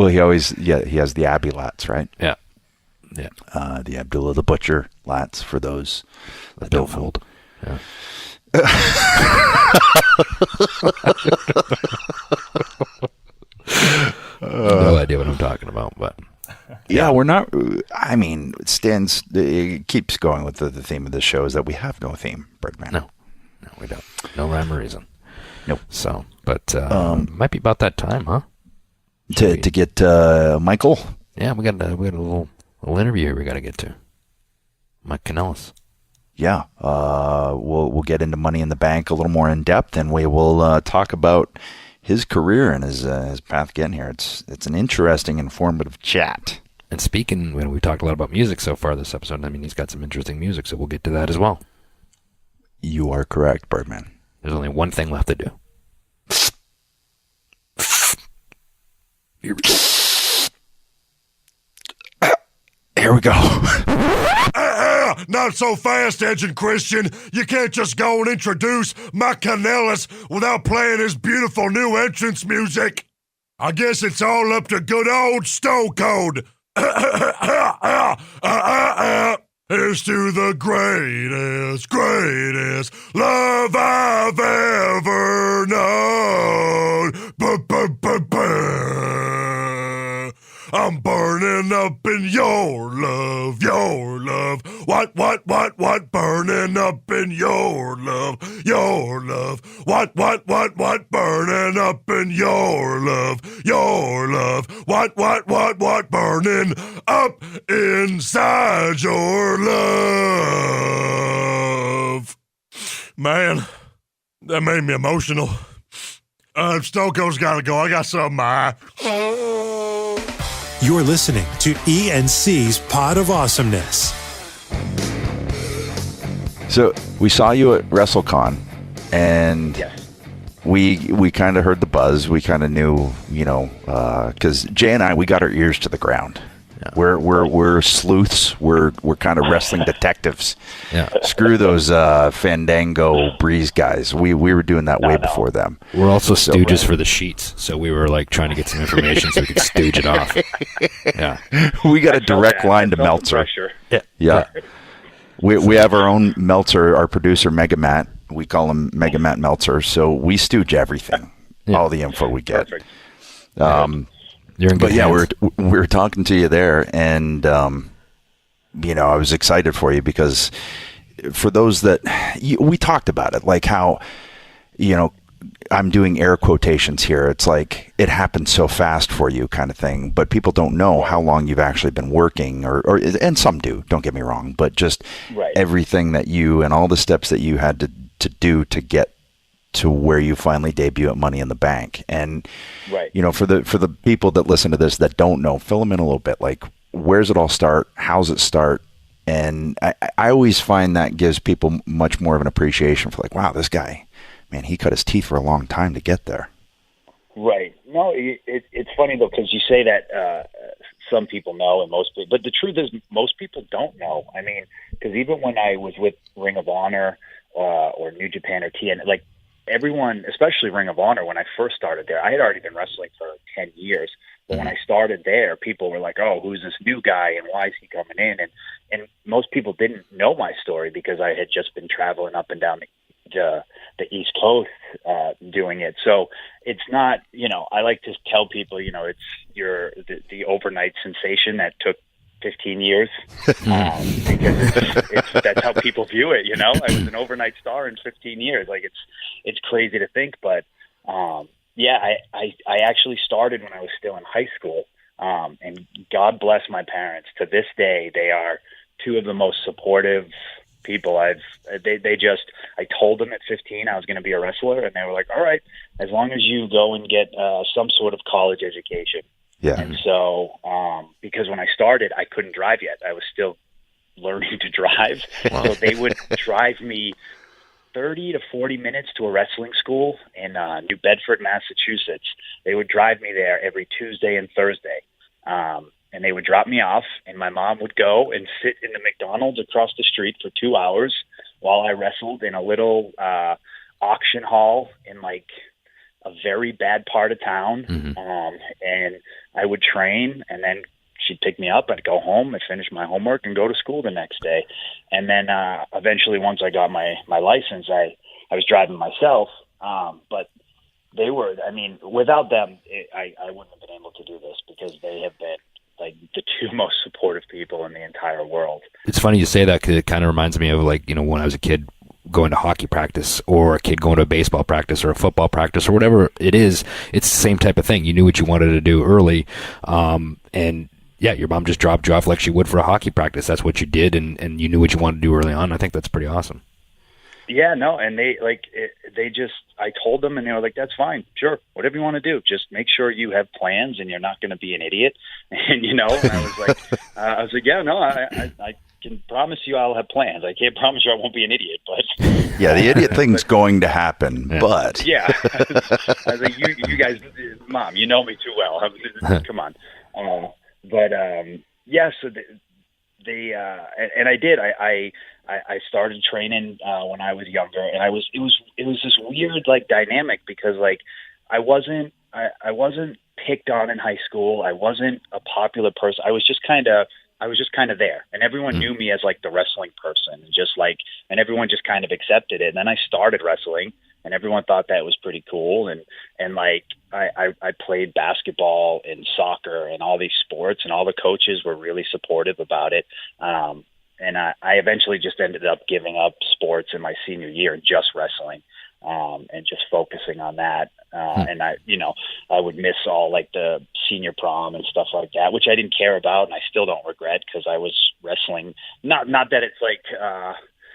B: has the Abbey lats, right?
C: Yeah.
B: The Abdullah the Butcher lats for those that
C: Don't
B: don't know.
C: fold. Yeah. No idea what I'm talking about, but
B: Yeah, we're not. I mean, it keeps going with the theme of the show is that we have no theme, Birdman.
C: no, we don't. No rhyme or reason.
B: Nope.
C: So, but might be about that time, huh?
B: To get Michael.
C: Yeah, we got a little interview here we got to get to. Mike Kanellis.
B: Yeah, we'll get into Money in the Bank a little more in depth, and we will talk about his career and his path getting here. It's an interesting, informative chat.
C: And speaking, we talked a lot about music so far this episode. I mean, he's got some interesting music, so we'll get to that as well.
B: You are correct, Birdman.
C: There's only one thing left to do.
B: Here we go.
F: Not so fast, Edgin Christian. You can't just go and introduce Mike Kanellis without playing his beautiful new entrance music. I guess it's all up to good old Stone Cold. Here's to the greatest love I've ever known. I'm burning up in your love. What, burning up in your love. What, burning up in your love. What, burning up inside your love. Man, that made me emotional. Stoko's gotta go. I got something in my eye.
G: You're listening to ENC's Pod of Awesomeness.
B: So we saw you at WrestleCon, and we kind of heard the buzz. We kind of knew, because Jay and I, we got our ears to the ground. Yeah. We're sleuths. We're kind of wrestling detectives.
C: Yeah.
B: Screw those Fandango Breeze guys. We were doing that way before them.
C: We're also stooges for the sheets, so we were like trying to get some information so we could stooge it off. Yeah.
B: We got a direct line to Meltzer. Yeah. We have our own Meltzer, our producer Mega Matt. We call him Mega Matt Meltzer. So we stooge everything, all the info we get.
F: Perfect.
C: You're in good hands.
B: we were talking to you there, and I was excited for you because for those that we talked about it, like how I'm doing air quotations here. It's like it happened so fast for you, kind of thing. But people don't know how long you've actually been working, or and some do. Don't get me wrong, but just everything that you and all the steps that you had to do to get to where you finally debut at Money in the Bank. And for the people that listen to this that don't know, fill them in a little bit. Like, where's it all start? How's it start? And I always find that gives people much more of an appreciation for, like, wow, this guy, man, he cut his teeth for a long time to get there.
H: Right. No, it's funny though, because you say that some people know and most people, but the truth is most people don't know. I mean, because even when I was with Ring of Honor or New Japan or TN, like, everyone, especially Ring of Honor, when I first started there, I had already been wrestling for 10 years. But when I started there, people were like, oh, who's this new guy and why is he coming in? And most people didn't know my story because I had just been traveling up and down the East Coast doing it. So it's not, I like to tell people, it's the overnight sensation that took 15 years because that's how people view it. I was an overnight star in 15 years. Like it's crazy to think, but I actually started when I was still in high school. And God bless my parents. To this day, they are two of the most supportive people I told them at 15 I was going to be a wrestler, and they were like, all right, as long as you go and get some sort of college education.
B: Yeah.
H: And so, because when I started, I couldn't drive yet. I was still learning to drive. Wow. So they would drive me 30 to 40 minutes to a wrestling school in New Bedford, Massachusetts. They would drive me there every Tuesday and Thursday. And they would drop me off, and my mom would go and sit in the McDonald's across the street for 2 hours while I wrestled in a little auction hall in like a very bad part of town. Mm-hmm. And I would train, and then she'd pick me up. I'd go home, I'd finish my homework, and go to school the next day. And then eventually, once I got my license, I was driving myself. But they were, without them, I wouldn't have been able to do this, because they have been like the two most supportive people in the entire world.
C: It's funny you say that, because it kind of reminds me of when I was a kid going to hockey practice, or a kid going to a baseball practice or a football practice or whatever it is. It's the same type of thing. You knew what you wanted to do early. And yeah, your mom just dropped you off like she would for a hockey practice. That's what you did. And you knew what you wanted to do early on. I think that's pretty awesome.
H: Yeah, no, and I told them, and they were like, that's fine, sure, whatever you want to do, just make sure you have plans and you're not going to be an idiot. And, and I was like, yeah, no, I can promise you I'll have plans. I can't promise you I won't be an idiot, but.
B: Yeah, the idiot thing's going to happen, but.
H: Yeah, I was like, you guys, Mom, you know me too well. Come on. So they and I did. I started training when I was younger, and it was this weird like dynamic, because like I wasn't picked on in high school. I wasn't a popular person. I was just kind of there, and everyone knew me as like the wrestling person, and everyone just kind of accepted it. And then I started wrestling, and everyone thought that was pretty cool. And like I played basketball and soccer and all these sports, and all the coaches were really supportive about it. And I eventually just ended up giving up sports in my senior year and just wrestling, and just focusing on that. And I would miss all like the senior prom and stuff like that, which I didn't care about, and I still don't regret, because I was wrestling. Not that it's like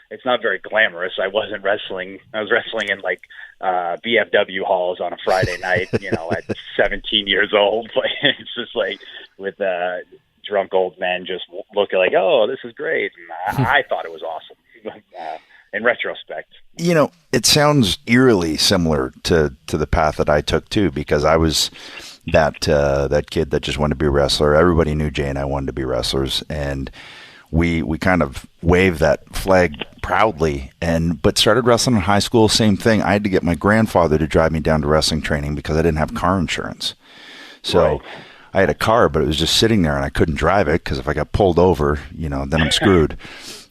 H: it's not very glamorous. I wasn't wrestling. I was wrestling in like BFW halls on a Friday night, at 17 years old. It's just like with drunk old men just looking like, oh, this is great. And I thought it was awesome. In retrospect,
B: it sounds eerily similar to the path that I took too, because I was that kid that just wanted to be a wrestler. Everybody knew Jay and I wanted to be wrestlers, and we kind of waved that flag proudly, but started wrestling in high school. Same thing. I had to get my grandfather to drive me down to wrestling training because I didn't have car insurance. So right. I had a car, but it was just sitting there, and I couldn't drive it, because if I got pulled over, then I'm screwed.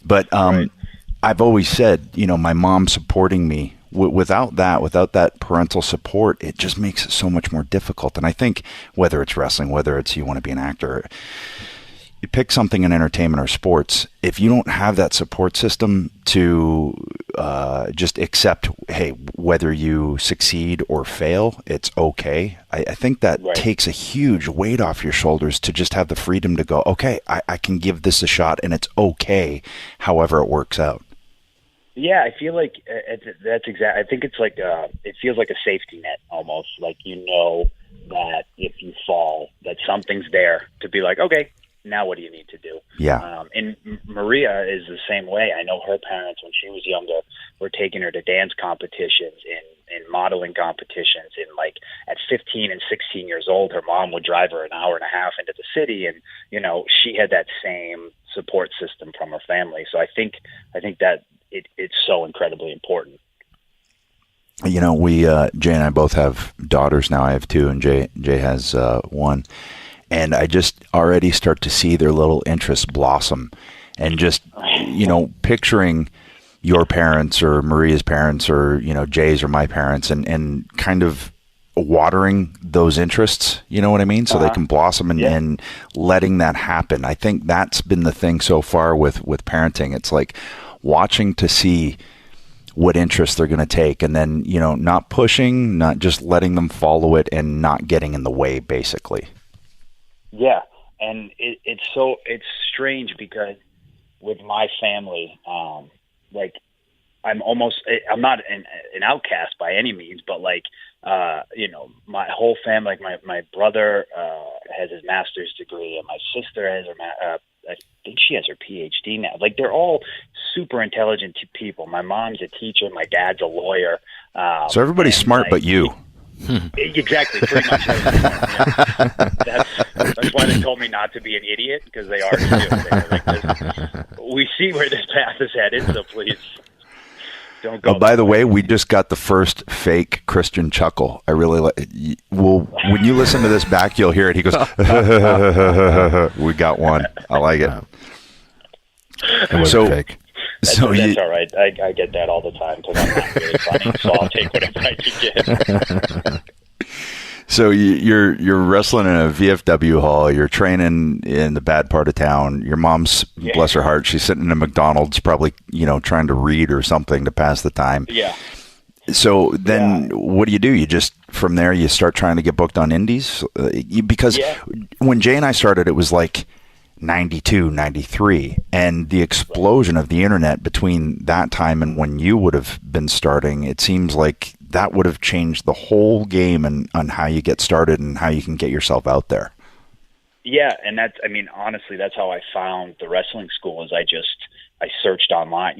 B: But right. I've always said, my mom supporting me, without that parental support, it just makes it so much more difficult. And I think whether it's wrestling, whether it's you want to be an actor, you pick something in entertainment or sports, if you don't have that support system to just accept, hey, whether you succeed or fail, it's okay. I think that right. takes a huge weight off your shoulders to just have the freedom to go, okay, I can give this a shot, and it's okay however it works out.
H: Yeah, I feel like that's exactly. I think it's like it feels like a safety net almost. Like that if you fall, that something's there to be like, okay, now what do you need to do?
B: Yeah.
H: And Maria is the same way. I know her parents, when she was younger, were taking her to dance competitions and modeling competitions. And like at 15 and 16 years old, her mom would drive her an hour and a half into the city, and she had that same support system from her family. So I think that it's so incredibly important.
B: We Jay and I both have daughters now. I have two, and Jay has one. And I just already start to see their little interests blossom, and just, picturing, your parents or Maria's parents or, Jay's or my parents, and kind of watering those interests, you know what I mean? So they can blossom and letting that happen. I think that's been the thing so far with parenting. It's like watching to see what interest they're going to take, and then, not pushing, not just letting them follow it and not getting in the way, basically.
H: Yeah. And it's strange because with my family, I'm not an outcast by any means, but my whole family, my brother has his master's degree, and my sister has I think she has her PhD now. Like, they're all super intelligent people. My mom's a teacher. My dad's a lawyer.
B: So everybody's smart, but you.
H: Exactly, pretty much. Yeah. That's why they told me not to be an idiot, because they already do. They're like, we see where this path is headed, so please don't go.
B: Oh, by the way, we just got the first fake Christian chuckle. I really like. Well, when you listen to this back, you'll hear it. He goes, "We got one." I like it.
C: It wasn't fake.
H: That's all right. I get that all the time because I'm not really funny, so I'll take whatever I can get.
B: So you're wrestling in a VFW hall. You're training in the bad part of town. Your mom's, bless her heart, she's sitting in a McDonald's, probably trying to read or something to pass the time.
H: Yeah.
B: So then, what do? You just from there you start trying to get booked on indies because when Jay and I started, it was like 92, 93, and the explosion of the internet between that time and when you would have been starting, it seems like that would have changed the whole game and on how you get started and how you can get yourself out there.
H: Yeah, and honestly, that's how I found the wrestling school. Is I searched online,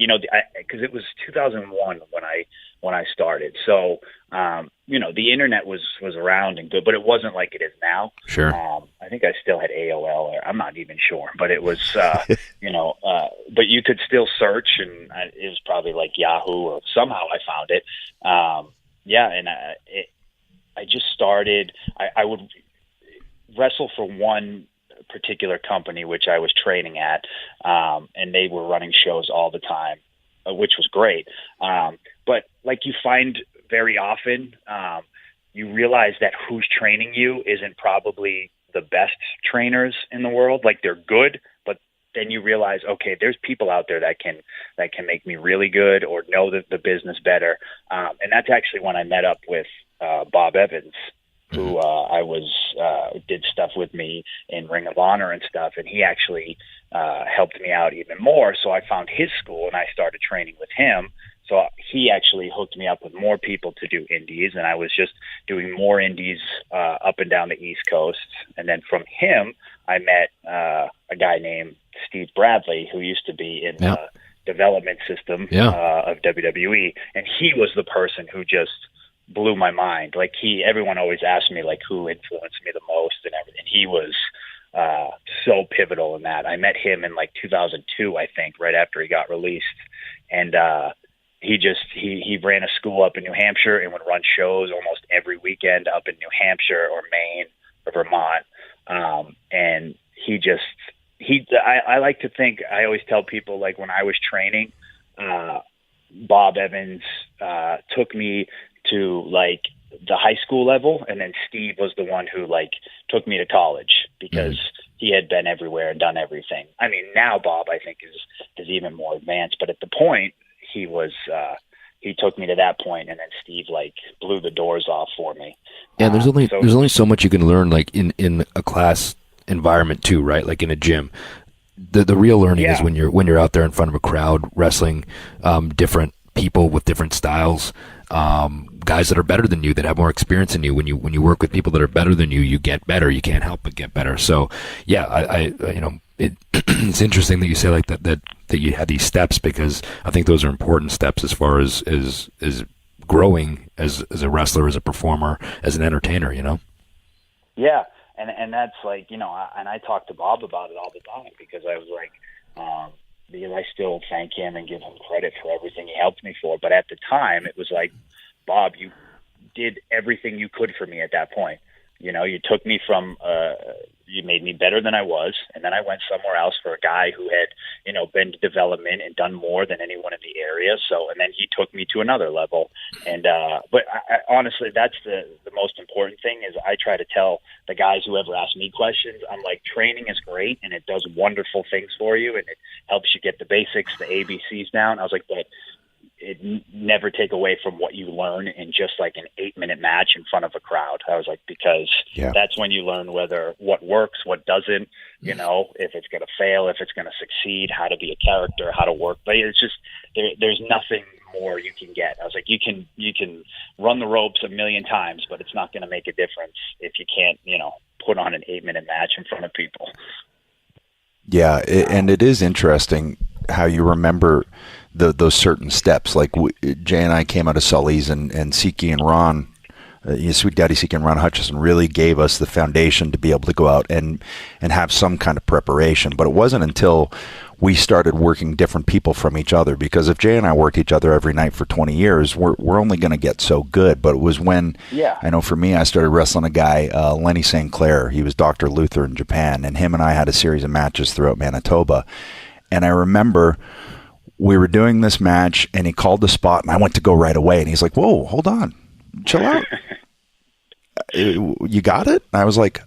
H: because it was 2001 when I started. So, the internet was around and good, but it wasn't like it is now.
C: Sure.
H: I think I still had AOL, or I'm not even sure, but it was, but you could still search, and it was probably like Yahoo, or somehow I found it. I just started. I would wrestle for one particular company, which I was training at, and they were running shows all the time, which was great. But like you find very often, you realize that who's training you isn't probably the best trainers in the world. Like, they're good, but then you realize, okay, there's people out there that can make me really good or know the business better. And that's actually when I met up with Bob Evans, who did stuff with me in Ring of Honor and stuff, and he actually helped me out even more. So I found his school and I started training with him. So he actually hooked me up with more people to do indies, and I was just doing more indies up and down the East Coast. And then from him, I met a guy named Steve Bradley, who used to be in the development system of WWE, and he was the person who just blew my mind. Like, everyone always asked me like who influenced me the most and everything. He was so pivotal in that. I met him in like 2002, I think, right after he got released, and he ran a school up in New Hampshire and would run shows almost every weekend up in New Hampshire or Maine or Vermont. And I like to think, I always tell people, like, when I was training, Bob Evans took me to like the high school level, and then Steve was the one who like took me to college because he had been everywhere and done everything. I mean, now Bob, I think, is even more advanced, but at the point he was, he took me to that point, and then Steve like blew the doors off for me.
C: Yeah, there's only so much you can learn, like in a class environment too, right? Like in a gym. The real learning is when you're out there in front of a crowd wrestling different people with different styles, guys that are better than you, that have more experience than you. When you work with people that are better than you, you get better. You can't help but get better. So yeah, it's interesting that you say like that you had these steps, because I think those are important steps as far as growing as a wrestler, as a performer, as an entertainer.
H: Yeah. And that's like, and I talk to Bob about it all the time, because I was like, because I still thank him and give him credit for everything he helped me for. But at the time, it was like, Bob, you did everything you could for me at that point. You took me from, you made me better than I was. And then I went somewhere else for a guy who had, been to development and done more than anyone in the area. So, and then he took me to another level. And, but I, honestly, that's the most important thing is I try to tell the guys who ever ask me questions, I'm like, training is great and it does wonderful things for you and it helps you get the basics, the ABCs down. I was like, but it never take away from what you learn in just like an 8-minute match in front of a crowd. I was like, because that's when you learn what works, what doesn't, if it's going to fail, if it's going to succeed, how to be a character, how to work. But it's just, there's nothing more you can get. I was like, you can run the ropes a million times, but it's not going to make a difference if you can't, put on an 8-minute match in front of people.
B: Yeah. And it is interesting how you remember those certain steps. Like Jay and I came out of Sully's and Siki and Ron, Sweet Daddy Siki and Ron Hutchison really gave us the foundation to be able to go out and have some kind of preparation. But it wasn't until we started working different people from each other, because if Jay and I worked each other every night for 20 years, we're only going to get so good. But it was when, I know for me, I started wrestling a guy, Lenny St. Clair. He was Dr. Luther in Japan, and him and I had a series of matches throughout Manitoba. And I remember we were doing this match and he called the spot and I went to go right away. And he's like, whoa, hold on, chill out. You got it? And I was like,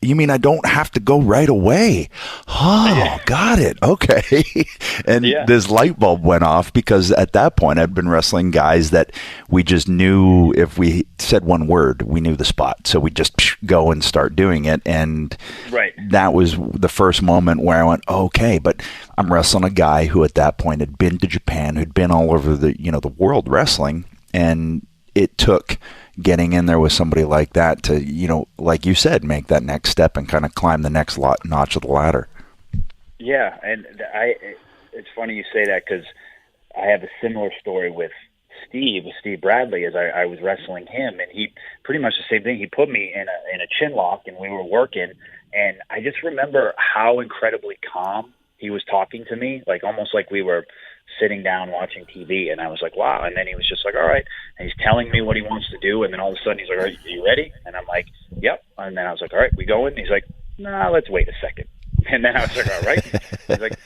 B: you mean I don't have to go right away? Oh, got it. Okay. And this light bulb went off, because at that point I'd been wrestling guys that we just knew if we said one word, we knew the spot. So we just go and start doing it. And that was the first moment where I went, okay, but I'm wrestling a guy who at that point had been to Japan, who'd been all over the world wrestling. And it took getting in there with somebody like that to, like you said, make that next step and kind of climb the next notch of the ladder.
H: Yeah, and it's funny you say that, because I have a similar story with Steve Bradley, as I was wrestling him, and he pretty much the same thing. He put me in a chin lock and we were working, and I just remember how incredibly calm he was talking to me, like almost like we were sitting down watching TV, and I was like, wow. And then he was just like, all right. And he's telling me what he wants to do. And then all of a sudden he's like, are you ready? And I'm like, yep. And then I was like, all right, we going? And he's like, nah, let's wait a second. And then I was like, all right. He's like,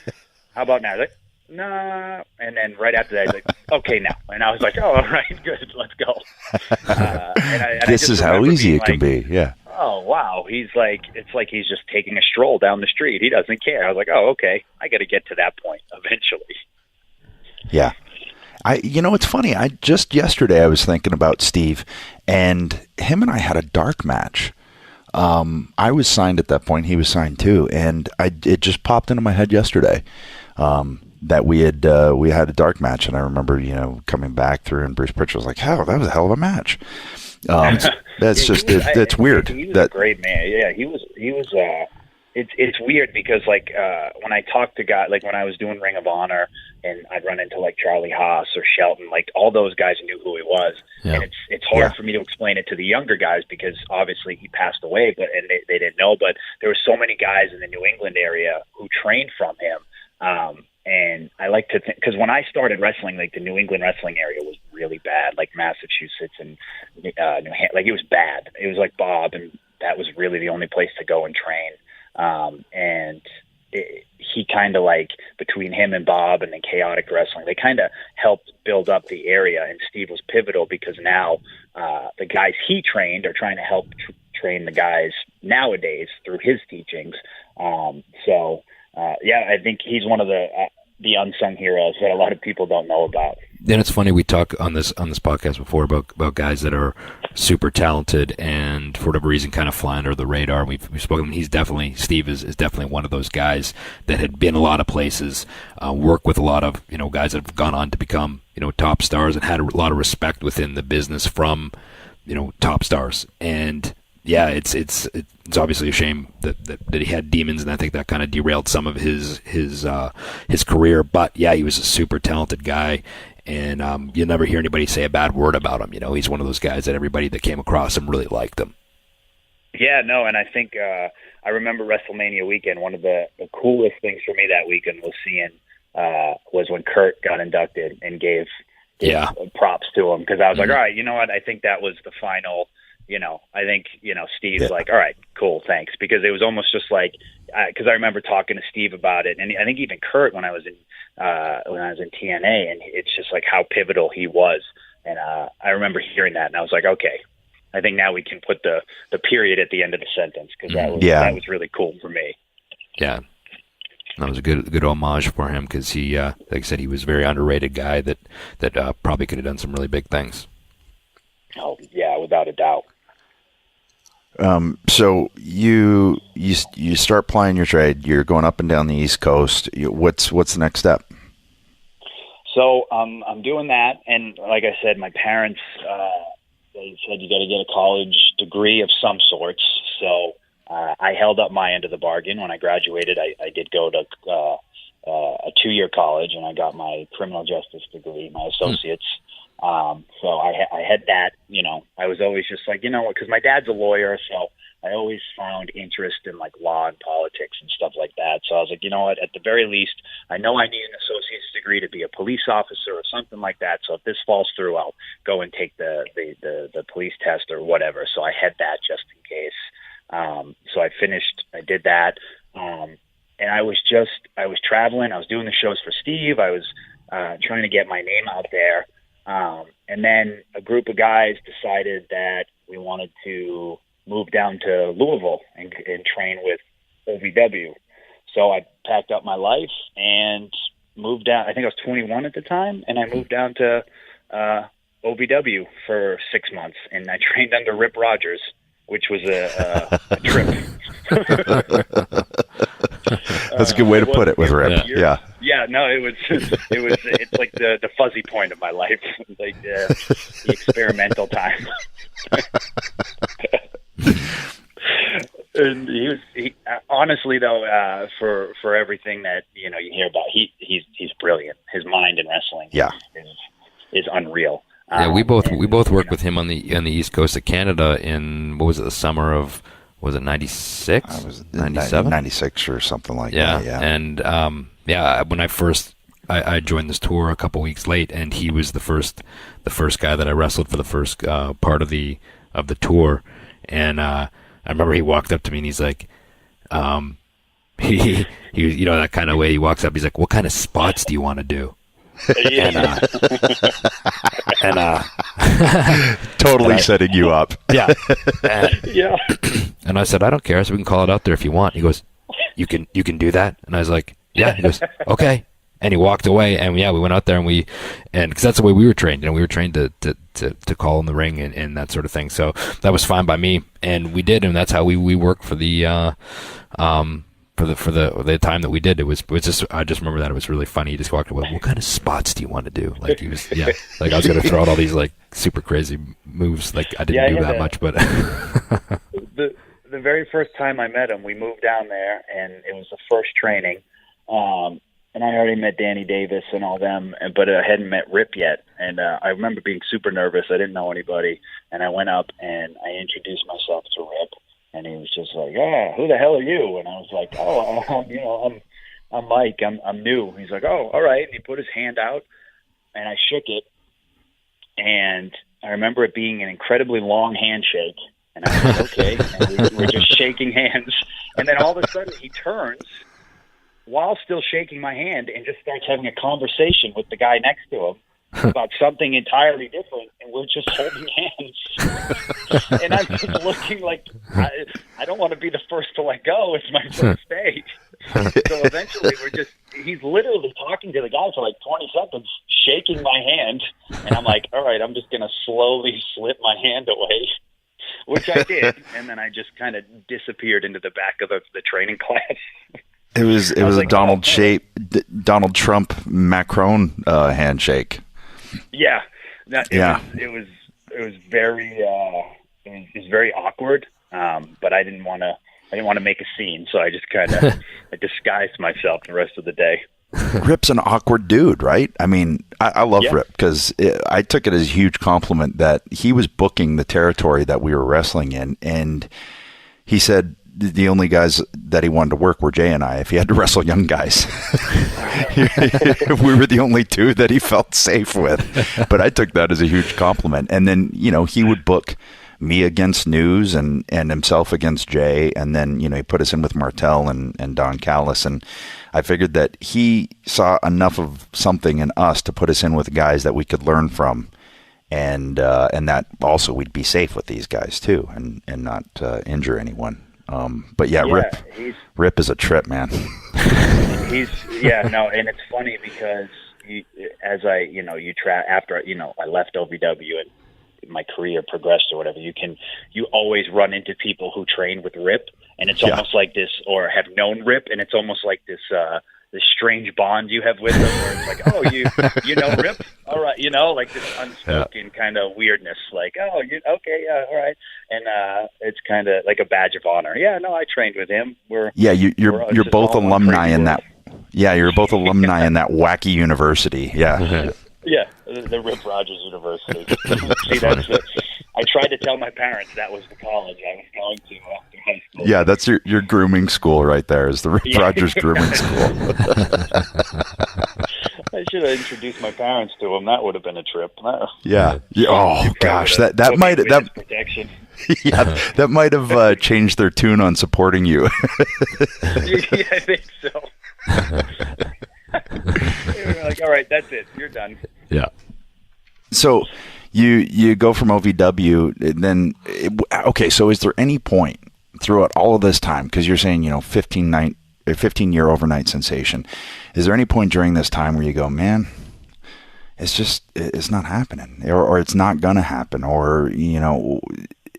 H: how about now? I was like, nah. And then right after that, he's like, okay, now. And I was like, oh, all right, good. Let's go.
B: This is how easy it can be. Yeah.
H: Oh, wow. It's like he's just taking a stroll down the street. He doesn't care. I was like, oh, okay. I got to get to that point eventually.
B: Yeah. It's funny. Yesterday I was thinking about Steve, and him and I had a dark match. I was signed at that point. He was signed too. And it just popped into my head yesterday, that we had a dark match. And I remember, coming back through, and Bruce Pritchard was like, oh, that was a hell of a match. That's it's weird.
H: He was a great man. Yeah, he was. It's weird because when I talk to guys, like when I was doing Ring of Honor, and I'd run into like Charlie Haas or Shelton, like all those guys knew who he was, and it's hard for me to explain it to the younger guys, because obviously he passed away, and they didn't know. But there were so many guys in the New England area who trained from him, and I like to think, because when I started wrestling, like the New England wrestling area was really bad, like Massachusetts and New Hampshire, like it was bad. It was like Bob, and that was really the only place to go and train. He kind of like, between him and Bob and then Chaotic Wrestling, they kind of helped build up the area, and Steve was pivotal, because now the guys he trained are trying to help train the guys nowadays through his teachings. I think he's one of the unsung heroes that a lot of people don't know about.
C: Then it's funny, we talk on this podcast before about guys that are super talented and for whatever reason kind of fly under the radar. We've spoken. Steve is definitely one of those guys that had been a lot of places, worked with a lot of guys that have gone on to become top stars, and had a lot of respect within the business from top stars. And yeah, it's obviously a shame that he had demons, and I think that kind of derailed some of his career. But yeah, he was a super talented guy, and you'll never hear anybody say a bad word about him. He's one of those guys that everybody that came across him really liked him.
H: Yeah, no, and I think I remember WrestleMania weekend. One of the coolest things for me that weekend was when Kurt got inducted and gave props to him, because I was like, all right, you know what? I think that was the final I think, Steve's like, all right, cool, thanks. Because it was almost just like, because I remember talking to Steve about it, and I think even Kurt when I was in TNA, and it's just like how pivotal he was. And I remember hearing that, and I was like, okay, I think now we can put the period at the end of the sentence, because that was really cool for me.
C: Yeah. That was a good homage for him, because he, like I said, he was a very underrated guy that probably could have done some really big things.
H: Oh, yeah, without a doubt.
B: So you start plying your trade. You're going up and down the East Coast. What's the next step?
H: So I'm doing that, and like I said, my parents they said you got to get a college degree of some sorts. So I held up my end of the bargain. When I graduated, I did go to a 2-year college, and I got my criminal justice degree, my associates. So I had that, I was always just like, because my dad's a lawyer, so I always found interest in like law and politics and stuff like that. So I was like, you know what, at the very least, I know I need an associate's degree to be a police officer or something like that. So if this falls through, I'll go and take the police test or whatever. So I had that just in case. So I did that. And I was traveling, I was doing the shows for Steve. I was trying to get my name out there. And then a group of guys decided that we wanted to move down to Louisville and train with OVW. So I packed up my life and moved down. I think I was 21 at the time, and I moved down to OVW for 6 months, and I trained under Rip Rogers, which was a trip.
B: That's a good way to put it with Rip. Yeah.
H: Yeah, no, it's like the fuzzy point of my life, like the experimental time. And he honestly though, for everything that you hear about, he's brilliant. His mind in wrestling, is unreal.
C: Yeah, we both worked with him on the East Coast of Canada in, what was it, the summer of, was it 96?
B: Was
C: 97?
B: 96 or something like that. Yeah.
C: And when I joined this tour a couple weeks late, and he was the first guy that I wrestled for the first part of the tour. And I remember he walked up to me and he's like, he that kind of way he walks up, he's like, "What kind of spots do you want to do?"
B: Totally setting you up.
C: Yeah.
H: Yeah.
C: And I said, "I don't care. So we can call it out there if you want." He goes, You can do that?" And I was like, "Yeah." He goes, "Okay." And he walked away, and we went out there, and because that's the way we were trained. We were trained to call in the ring and that sort of thing. So that was fine by me, and we did, and that's how we worked for the for the time that we did. It was just, I just remember that it was really funny. He just walked away. "What kind of spots do you want to do?" Like he was, like I was going to throw out all these like super crazy moves. Like I didn't do that much, but
H: the very first time I met him, we moved down there, and it was the first training. And I already met Danny Davis and all them, but I hadn't met Rip yet. And I remember being super nervous. I didn't know anybody, and I went up and I introduced myself to Rip. And he was just like, "Who the hell are you?" And I was like, I'm Mike. I'm new. He's like, "Oh, all right." And he put his hand out, and I shook it. And I remember it being an incredibly long handshake. And I was like, "Okay." And we're just shaking hands. And then all of a sudden, he turns while still shaking my hand and just starts having a conversation with the guy next to him about something entirely different, and we're just holding hands. And I'm just looking like, I don't want to be the first to let go. It's my first day. So eventually he's literally talking to the guy for like 20 seconds, shaking my hand, and I'm like, all right, I'm just going to slowly slip my hand away, which I did, and then I just kind of disappeared into the back of the training class.
B: It was a like, Donald Trump Macron handshake.
H: Yeah, it was very awkward. But I didn't want to make a scene, so I just kind of I disguised myself the rest of the day.
B: Rip's an awkward dude, right? I mean, I love Rip because I took it as a huge compliment that he was booking the territory that we were wrestling in, and he said the only guys that he wanted to work were Jay and I. If he had to wrestle young guys, we were the only two that he felt safe with. But I took that as a huge compliment. And then, he would book me against News and himself against Jay, and then he put us in with Martel and Don Callis, and I figured that he saw enough of something in us to put us in with guys that we could learn from, and that also we'd be safe with these guys too, and not injure anyone. But Rip is a trip, man.
H: And it's funny because after I left OVW and my career progressed or whatever, you always run into people who train with Rip, and it's almost like this, or have known Rip, and it's almost like this strange bond you have with him, where it's like, oh, you know Rip, all right, like this unspoken kind of weirdness, like, oh, okay, yeah, all right, and it's kind of like a badge of honor. Yeah, no, I trained with him. You're both alumni in that. Yeah, you're both alumni in that wacky university. Yeah. Yeah, the Rip Rogers University. See, I tried to tell my parents that was the college I was going to after high school. Yeah, that's your grooming school right there, is the Rip Rogers Grooming School. I should have introduced my parents to him. That would have been a trip. Yeah. Oh gosh, that might protection. Yeah, that might have changed their tune on supporting you. Yeah, I think so. They were like, all right, that's it. You're done.
C: Yeah.
H: So
B: you go from OVW, and then okay. So is there any point throughout all of this time, because you're saying 15-year overnight sensation? Is there any point during this time where you go, man, it's not happening, or it's not gonna happen, or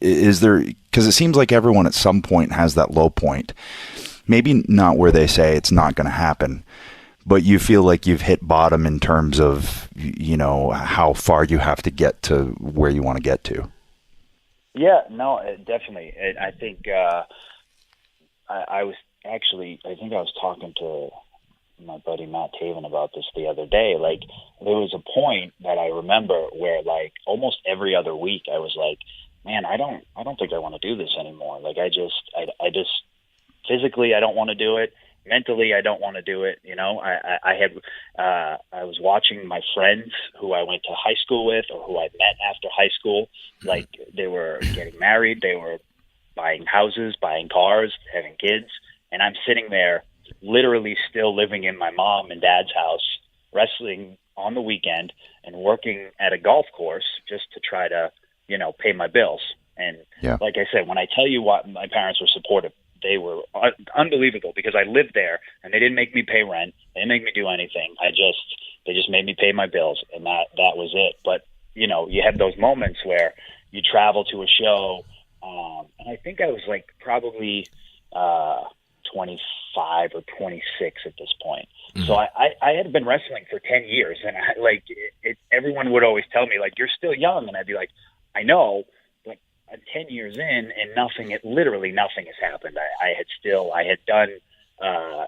B: is there? Because it seems like everyone at some point has that low point. Maybe not where they say it's not going to happen, but you feel like you've hit bottom in terms of, how far you have to get to where you want to get to.
H: Yeah, no, definitely. I think I was talking to my buddy Matt Taven about this the other day. Like, there was a point that I remember where, like, almost every other week I was like, man, I don't think I want to do this anymore. Like, I just physically, I don't want to do it. Mentally, I don't want to do it. I was watching my friends who I went to high school with, or who I met after high school. Like, they were getting married, they were buying houses, buying cars, having kids, and I'm sitting there, literally still living in my mom and dad's house, wrestling on the weekend, and working at a golf course just to try to, pay my bills. And like I said, when I tell you what, my parents were supportive. They were unbelievable, because I lived there and they didn't make me pay rent. They didn't make me do anything. They just made me pay my bills, and that was it. But, you have those moments where you travel to a show. And I think I was like probably 25 or 26 at this point. Mm-hmm. So I had been wrestling for 10 years, and everyone would always tell me, like, you're still young. And I'd be like, I know. 10 years in, and literally nothing has happened. I had done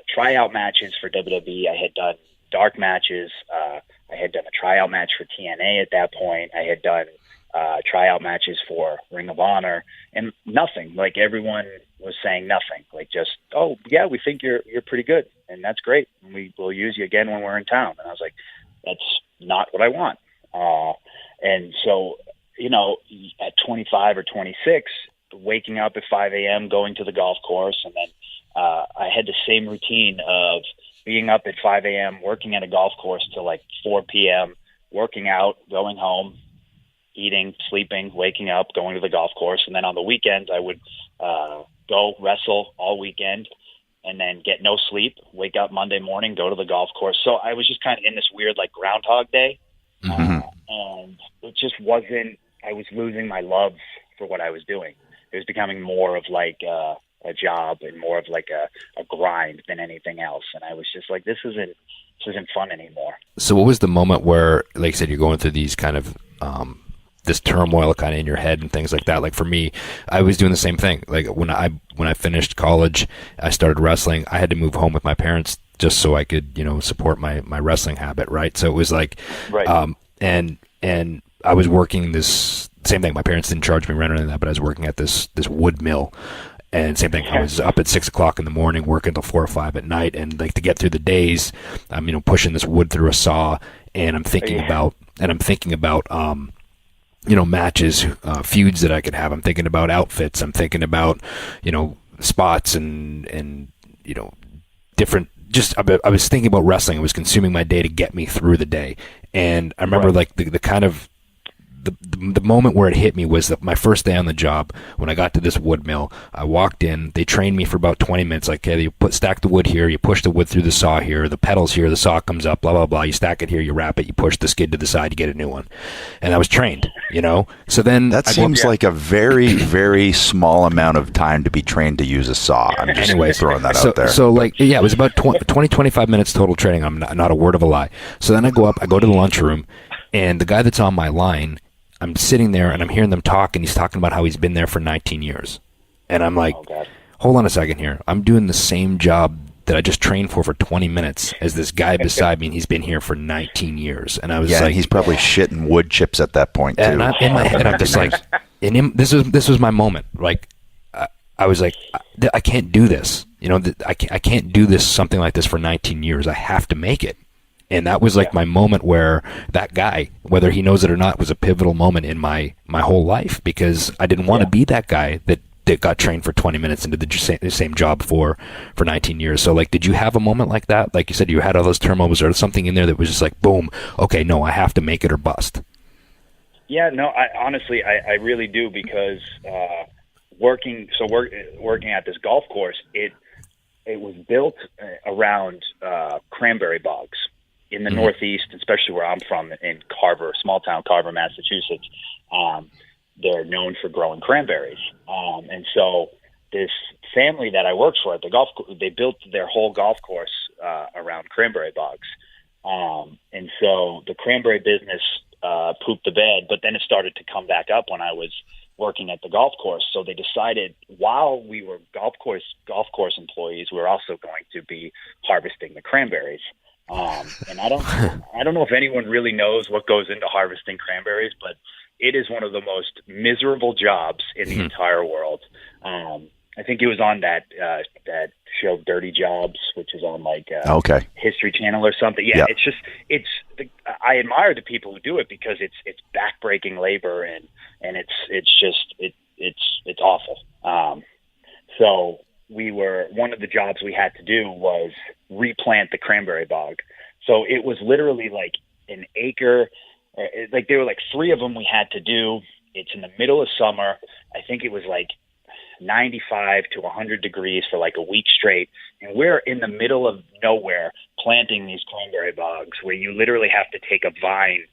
H: tryout matches for WWE. I had done dark matches. I had done a tryout match for TNA at that point. I had done tryout matches for Ring of Honor, and nothing. Like, everyone was saying nothing. Like, just, oh yeah, we think you're pretty good, and that's great. And we'll use you again when we're in town. And I was like, that's not what I want. And so, at 25 or 26, waking up at 5 a.m., going to the golf course, and then I had the same routine of being up at 5 a.m., working at a golf course till like 4 p.m., working out, going home, eating, sleeping, waking up, going to the golf course. And then on the weekends, I would go wrestle all weekend, and then get no sleep, wake up Monday morning, go to the golf course. So I was just kind of in this weird, like, Groundhog Day. Mm-hmm. And it just wasn't, I was losing my love for what I was doing. It was becoming more of like a job and more of like a grind than anything else. And I was just like, this isn't fun anymore.
C: So what was the moment where, like I said, you're going through these kind of this turmoil kind of in your head and things like that? Like, for me, I was doing the same thing. Like, when I finished college, I started wrestling. I had to move home with my parents just so I could, support my wrestling habit, right? So it was like, right. And I was working this same thing. My parents didn't charge me rent or anything like that, but I was working at this wood mill, and same thing. I was up at 6 o'clock in the morning, working till 4 or 5 at night, and like, to get through the days, I'm pushing this wood through a saw, and I'm thinking about matches, feuds that I could have. I'm thinking about outfits. I'm thinking about, spots and different. I was thinking about wrestling. It was consuming my day to get me through the day. And I remember like the kind of the moment where it hit me was that my first day on the job, when I got to this wood mill, I walked in, they trained me for about 20 minutes, like, okay, you stack the wood here, you push the wood through the saw here, the pedals here, the saw comes up, blah, blah, blah, you stack it here, you wrap it, you push the skid to the side, you get a new one. And I was trained, So then...
B: That seems like a very, very small amount of time to be trained to use a saw. I'm just throwing that out there.
C: So it was about 25 minutes total training. I'm not a word of a lie. So then I go to the lunchroom, and the guy that's on my line, I'm sitting there and I'm hearing them talk, and he's talking about how he's been there for 19 years. And I'm like, hold on a second here. I'm doing the same job that I just trained for 20 minutes as this guy beside me, and he's been here for 19 years. And I was like...
B: he's probably shitting wood chips at that point, too.
C: And in my head, I'm just like... This was my moment. Like, I was like, I can't do this. I can't do this, something like this for 19 years. I have to make it. And that was like my moment where that guy, whether he knows it or not, was a pivotal moment in my whole life, because I didn't want to be that guy that got trained for 20 minutes and did the same job for 19 years. So, like, did you have a moment like that? Like you said, you had all those turmoils. Was there something in there that was just like, boom, okay, no, I have to make it or bust?
H: Yeah, no, honestly, I really do, because working at this golf course, it was built around cranberry bogs in the Northeast, especially where I'm from, in Carver, small town Carver, Massachusetts. They're known for growing cranberries. And so this family that I worked for at the they built their whole golf course around cranberry bogs. And so the cranberry business pooped the bed, but then it started to come back up when I was working at the golf course. So they decided, while we were golf course employees, we were also going to be harvesting the cranberries. And I don't know if anyone really knows what goes into harvesting cranberries, but it is one of the most miserable jobs in the entire world. I think it was on that show Dirty Jobs, which is on like History Channel or something. Yeah, I admire the people who do it, because it's backbreaking labor, and it's awful. So one of the jobs we had to do was replant the cranberry bog. So it was literally like an acre. Like, there were like 3 of them we had to do. It's in the middle of summer. I think it was like 95 to 100 degrees for like a week straight. And we're in the middle of nowhere planting these cranberry bogs, where you literally have to take a vine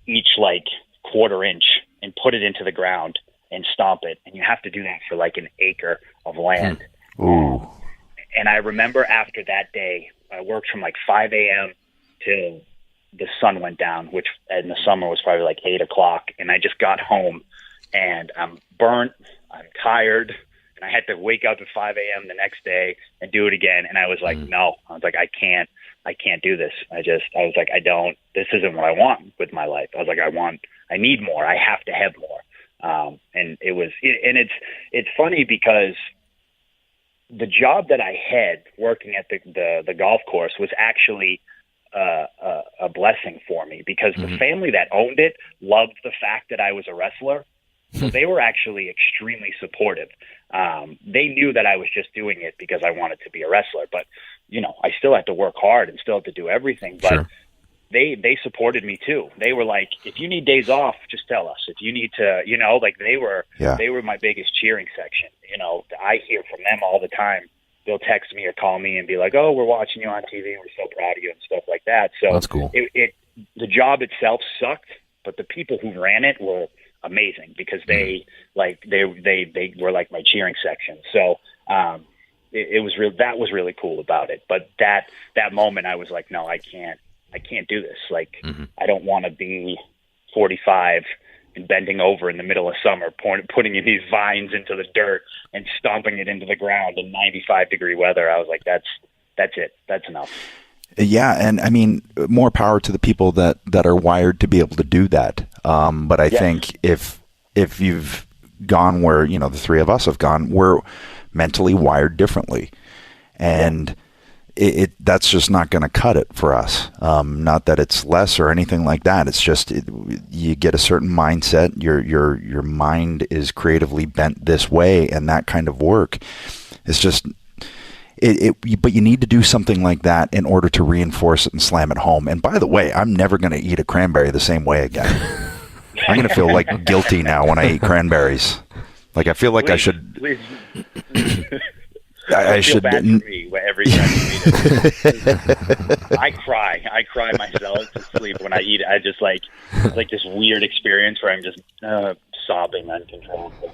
H: each like quarter inch and put it into the ground and stomp it. And you have to do that for like an acre of land. And I remember after that day, I worked from like 5 a.m. till the sun went down, which in the summer was probably like 8 o'clock. And I just got home, and I'm burnt, I'm tired, and I had to wake up at 5 a.m. the next day and do it again. And I was like, no, I was like, I can't do this. I was like, this isn't what I want with my life. I was like, I need more. I have to have more. And it's funny, because the job that I had working at the golf course was actually a blessing for me, because the family that owned it loved the fact that I was a wrestler. So they were actually extremely supportive. They knew that I was just doing it because I wanted to be a wrestler, but I still had to work hard and still had to do everything. But they supported me too. They were like, if you need days off, just tell us. If you need to, they were my biggest cheering section. I hear from them all the time. They'll text me or call me and be like, "Oh, we're watching you on TV. We're so proud of you," and stuff like that. So
C: that's cool.
H: The job itself sucked, but the people who ran it were amazing, because they were like my cheering section. So it was real. That was really cool about it. But that moment, I was like, no, I can't do this. Like, I don't want to be 45 and bending over in the middle of summer, putting in these vines into the dirt and stomping it into the ground in 95-degree weather. I was like, that's it. That's enough.
B: Yeah, and I mean, more power to the people that are wired to be able to do that. But I think if you've gone where, the 3 of us have gone, we're mentally wired differently. And that's just not going to cut it for us. Not that it's less or anything like that. It's just you get a certain mindset. Your mind is creatively bent this way, and that kind of work is just but you need to do something like that in order to reinforce it and slam it home. And by the way, I'm never going to eat a cranberry the same way again. I'm going to feel like guilty now when I eat cranberries. Like I feel like I should.
H: Please.
B: I should.
H: Feel bad for me every time you eat it. I cry myself to sleep when I eat it. I just like this weird experience where I'm just sobbing uncontrollably.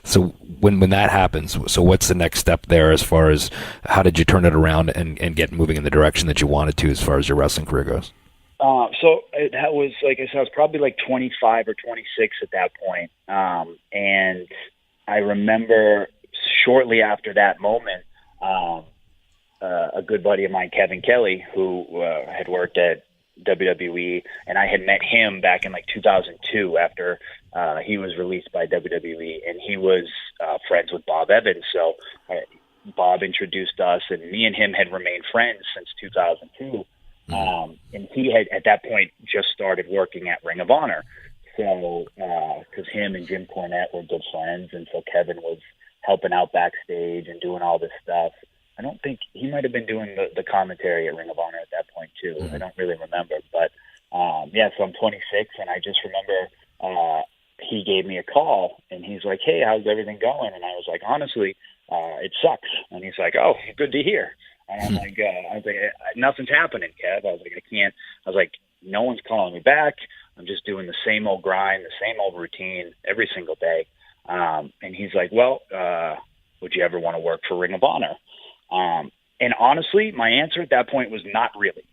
C: So when that happens, so what's the next step there as far as how did you turn it around and get moving in the direction that you wanted to as far as your wrestling career goes?
H: So that was, like I said, I was probably like 25 or 26 at that point. And I remember shortly after that moment, a good buddy of mine, Kevin Kelly, who had worked at WWE, and I had met him back in like 2002 after he was released by WWE, and he was friends with Bob Evans. So Bob introduced us, and me and him had remained friends since 2002. And he had at that point just started working at Ring of Honor. So, because him and Jim Cornette were good friends, and so Kevin was helping out backstage and doing all this stuff. I don't think he might have been doing the commentary at Ring of Honor at that point too. Mm-hmm. I don't really remember, but yeah. So I'm 26, and I just remember he gave me a call, and he's like, "Hey, how's everything going?" And I was like, "Honestly, it sucks." And he's like, "Oh, good to hear." And I'm like, I was like, "Nothing's happening, Kev." I was like, "I can't." I was like, "No one's calling me back. I'm just doing the same old grind, the same old routine every single day." And he's like, "Well, would you ever want to work for Ring of Honor?" And honestly, my answer at that point was not really.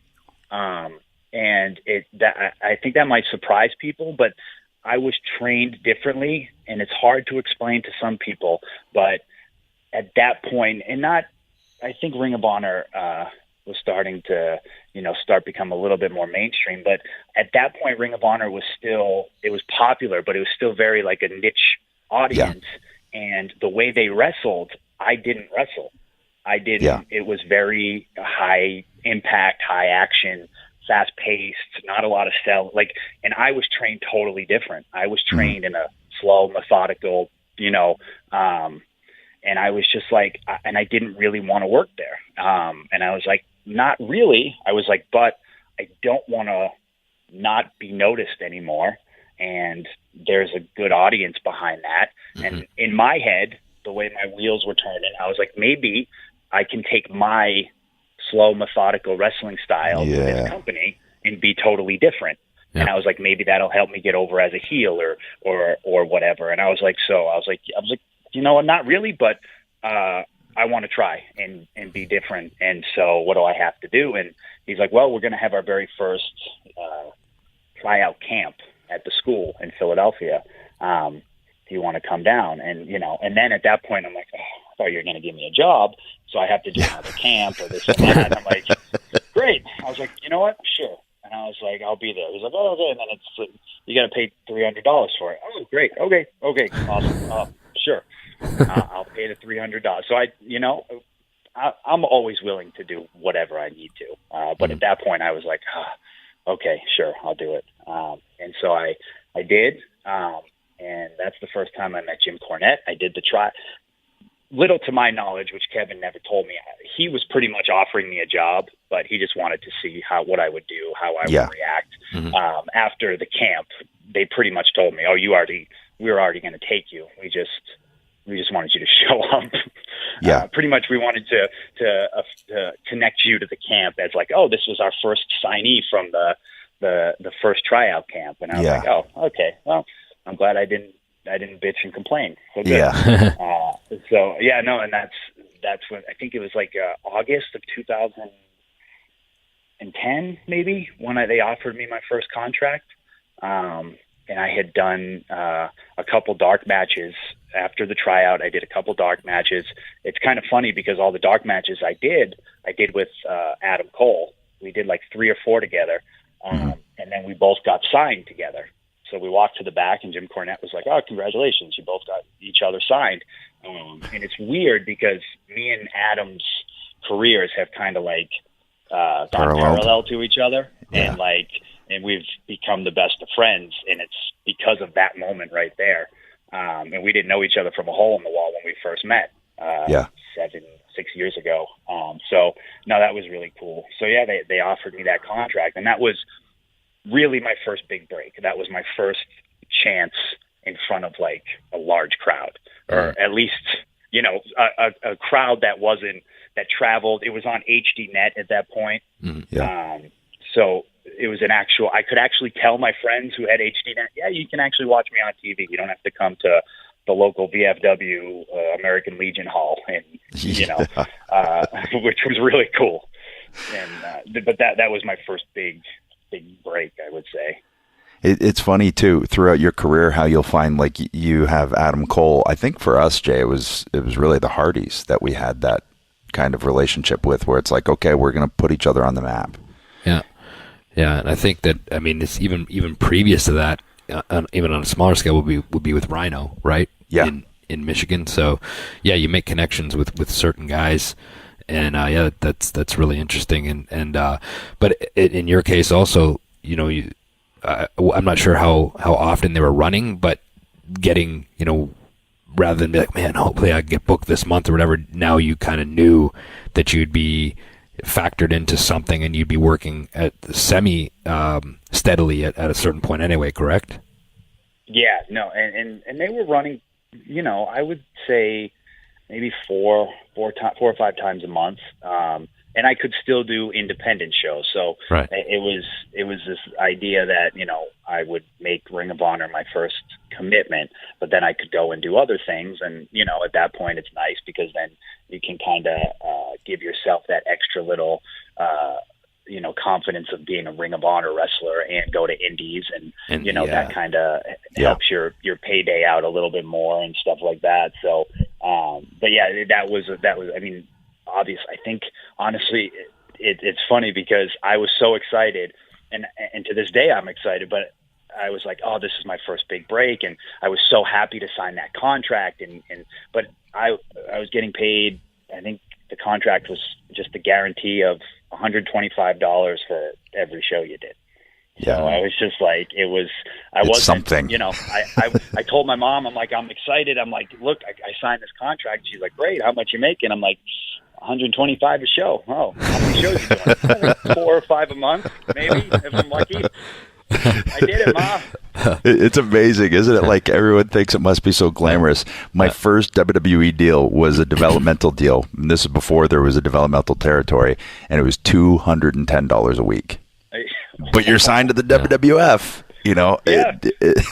H: And I think that might surprise people, but I was trained differently, and it's hard to explain to some people. But at that point, I think Ring of Honor was starting to, start become a little bit more mainstream. But at that point, Ring of Honor was popular, but it was still very like a niche audience. Yeah. And the way they wrestled, I didn't wrestle. I didn't. Yeah. It was very high impact, high action, fast paced, not a lot of sell. And I was trained totally different. I was trained in a slow, methodical, and I was just like, and I didn't really want to work there. And I was like, not really. I was like, but I don't want to not be noticed anymore. And there's a good audience behind that. Mm-hmm. And in my head, the way my wheels were turning, I was like, maybe I can take my slow, methodical wrestling style to this company and be totally different. Yeah. And I was like, maybe that'll help me get over as a heel or whatever. And I was like, you know what, not really, but I want to try and be different. And so what do I have to do? And he's like, well, we're going to have our very first tryout camp at the school in Philadelphia. Do you want to come down? And, and then at that point, I'm like, oh, I thought you were going to give me a job, so I have to do another camp or this and that. And I'm like, great. I was like, you know what? Sure. And I was like, I'll be there. He's like, oh, okay. And then it's you got to pay $300 for it. Oh, great. Okay. Awesome. Sure. I'll pay the $300. So I'm always willing to do whatever I need to. But at that point, I was like, okay, sure, I'll do it. And so I did. And that's the first time I met Jim Cornette. I did the try. Little to my knowledge, which Kevin never told me, he was pretty much offering me a job, but he just wanted to see what I would do, how I would react. Mm-hmm. After the camp, they pretty much told me, "Oh, we were already going to take you. We just wanted you to show up." Yeah. Pretty much, we wanted to connect you to the camp as like, "Oh, this was our first signee from the first tryout camp." And I was like, "Oh, okay. Well, I'm glad I didn't bitch and complain." So good. Yeah. And that's when I think it was like August of 2010, maybe, when they offered me my first contract. And I had done a couple dark matches after the tryout. I did a couple dark matches. It's kind of funny because all the dark matches I did with Adam Cole. We did like 3 or 4 together. And then we both got signed together. So we walked to the back, and Jim Cornette was like, "Oh, congratulations. You both got each other signed." And it's weird because me and Adam's careers have kind of like gone parallel to each other, and we've become the best of friends, and it's because of that moment right there. And we didn't know each other from a hole in the wall when we first met 6 years ago. So no, that was really cool. So yeah, they offered me that contract, and that was really my first big break. That was my first chance in front of like a large crowd, or at least, you know, a crowd that traveled. It was on HDNet at that point. So it was I could actually tell my friends who had HDNet, yeah, you can actually watch me on TV. You don't have to come to the local VFW American Legion Hall, and you know, which was really cool. And but that was my first big break, I would say.
B: It's funny too, throughout your career, how you'll find like you have Adam Cole. I think for us, Jay, it was really the Hardys that we had that kind of relationship with, where it's like, okay, we're going to put each other on the map.
C: Yeah, and I think that, I mean, it's even previous to that, even on a smaller scale, would be with Rhino, right?
B: Yeah.
C: In Michigan. So, yeah, you make connections with certain guys, and yeah, that's really interesting. But in your case also, you know, I'm not sure how often they were running, but getting, you know, rather than be like, man, hopefully I get booked this month or whatever, now you kind of knew that you'd be factored into something and you'd be working at semi steadily at a certain point anyway, correct?
H: Yeah, no, and they were running, you know, I would say maybe four or five times a month. And I could still do independent shows. So
C: right.
H: it was this idea that, you know, I would make Ring of Honor my first commitment, but then I could go and do other things. And, you know, at that point it's nice because then you can kind of give yourself that extra little, you know, confidence of being a Ring of Honor wrestler and go to indies and you know, that kind of helps your payday out a little bit more and stuff like that. So, but yeah, that was, I mean, obvious. I think honestly, it's funny because I was so excited, and to this day I'm excited. But I was like, oh, this is my first big break, and I was so happy to sign that contract. But I was getting paid. I think the contract was just a guarantee of $125 for every show you did.
B: Yeah.
H: So I was just like, it's wasn't
B: something.
H: You know, I told my mom, I'm like, I'm excited. I'm like, look, I signed this contract. She's like, great. How much you making? I'm like, 125 a show. Oh, how many shows you doing? 4 or 5 a month, maybe, if I'm lucky. I did it, Ma.
B: It's amazing, isn't it? Like, everyone thinks it must be so glamorous. My first WWE deal was a developmental deal. And this is before there was a developmental territory, and it was $210 a week. But you're signed to the WWF. You know,
H: yeah.
C: It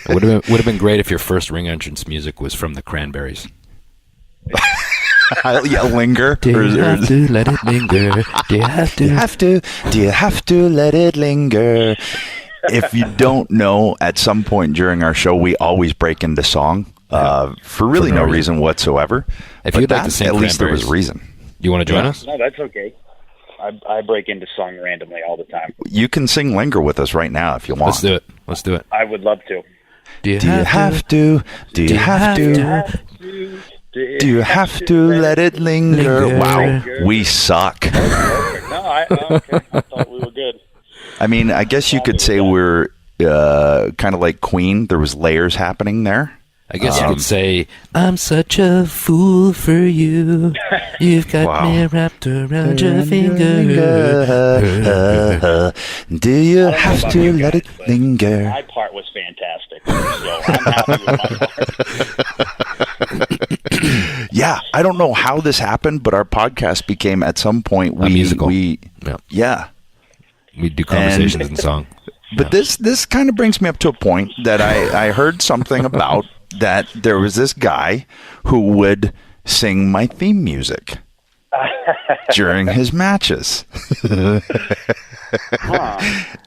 C: would have been great if your first ring entrance music was from the Cranberries.
B: Yeah, linger.
C: Do you have to let it linger? Do you have to?
B: Do you have to let it linger? If you don't know, at some point during our show, we always break into song for really no reason whatsoever.
C: If you'd like to sing
B: at least there was a
C: Cranberries,
B: reason.
C: You want to join us?
H: No, that's okay. I break into song randomly all the time.
B: You can sing linger with us right now if you want.
C: Let's do it.
H: I would love to.
C: Do you have to?
B: Do you have to? Do you have to let it linger? Wow, we suck.
H: Okay. I thought we were good.
B: I mean, I guess you could say we're kind of like Queen. There was layers happening there.
C: I guess you could say, I'm such a fool for you. You've got me wrapped around your finger.
B: Do you have to let it linger?
H: My part was fantastic. So I'm happy with my part.
B: Yeah, I don't know how this happened, but our podcast became at some point
C: musical.
B: Yeah.
C: We do conversations and song.
B: But this kind of brings me up to a point that I heard something about that there was this guy who would sing my theme music during his matches.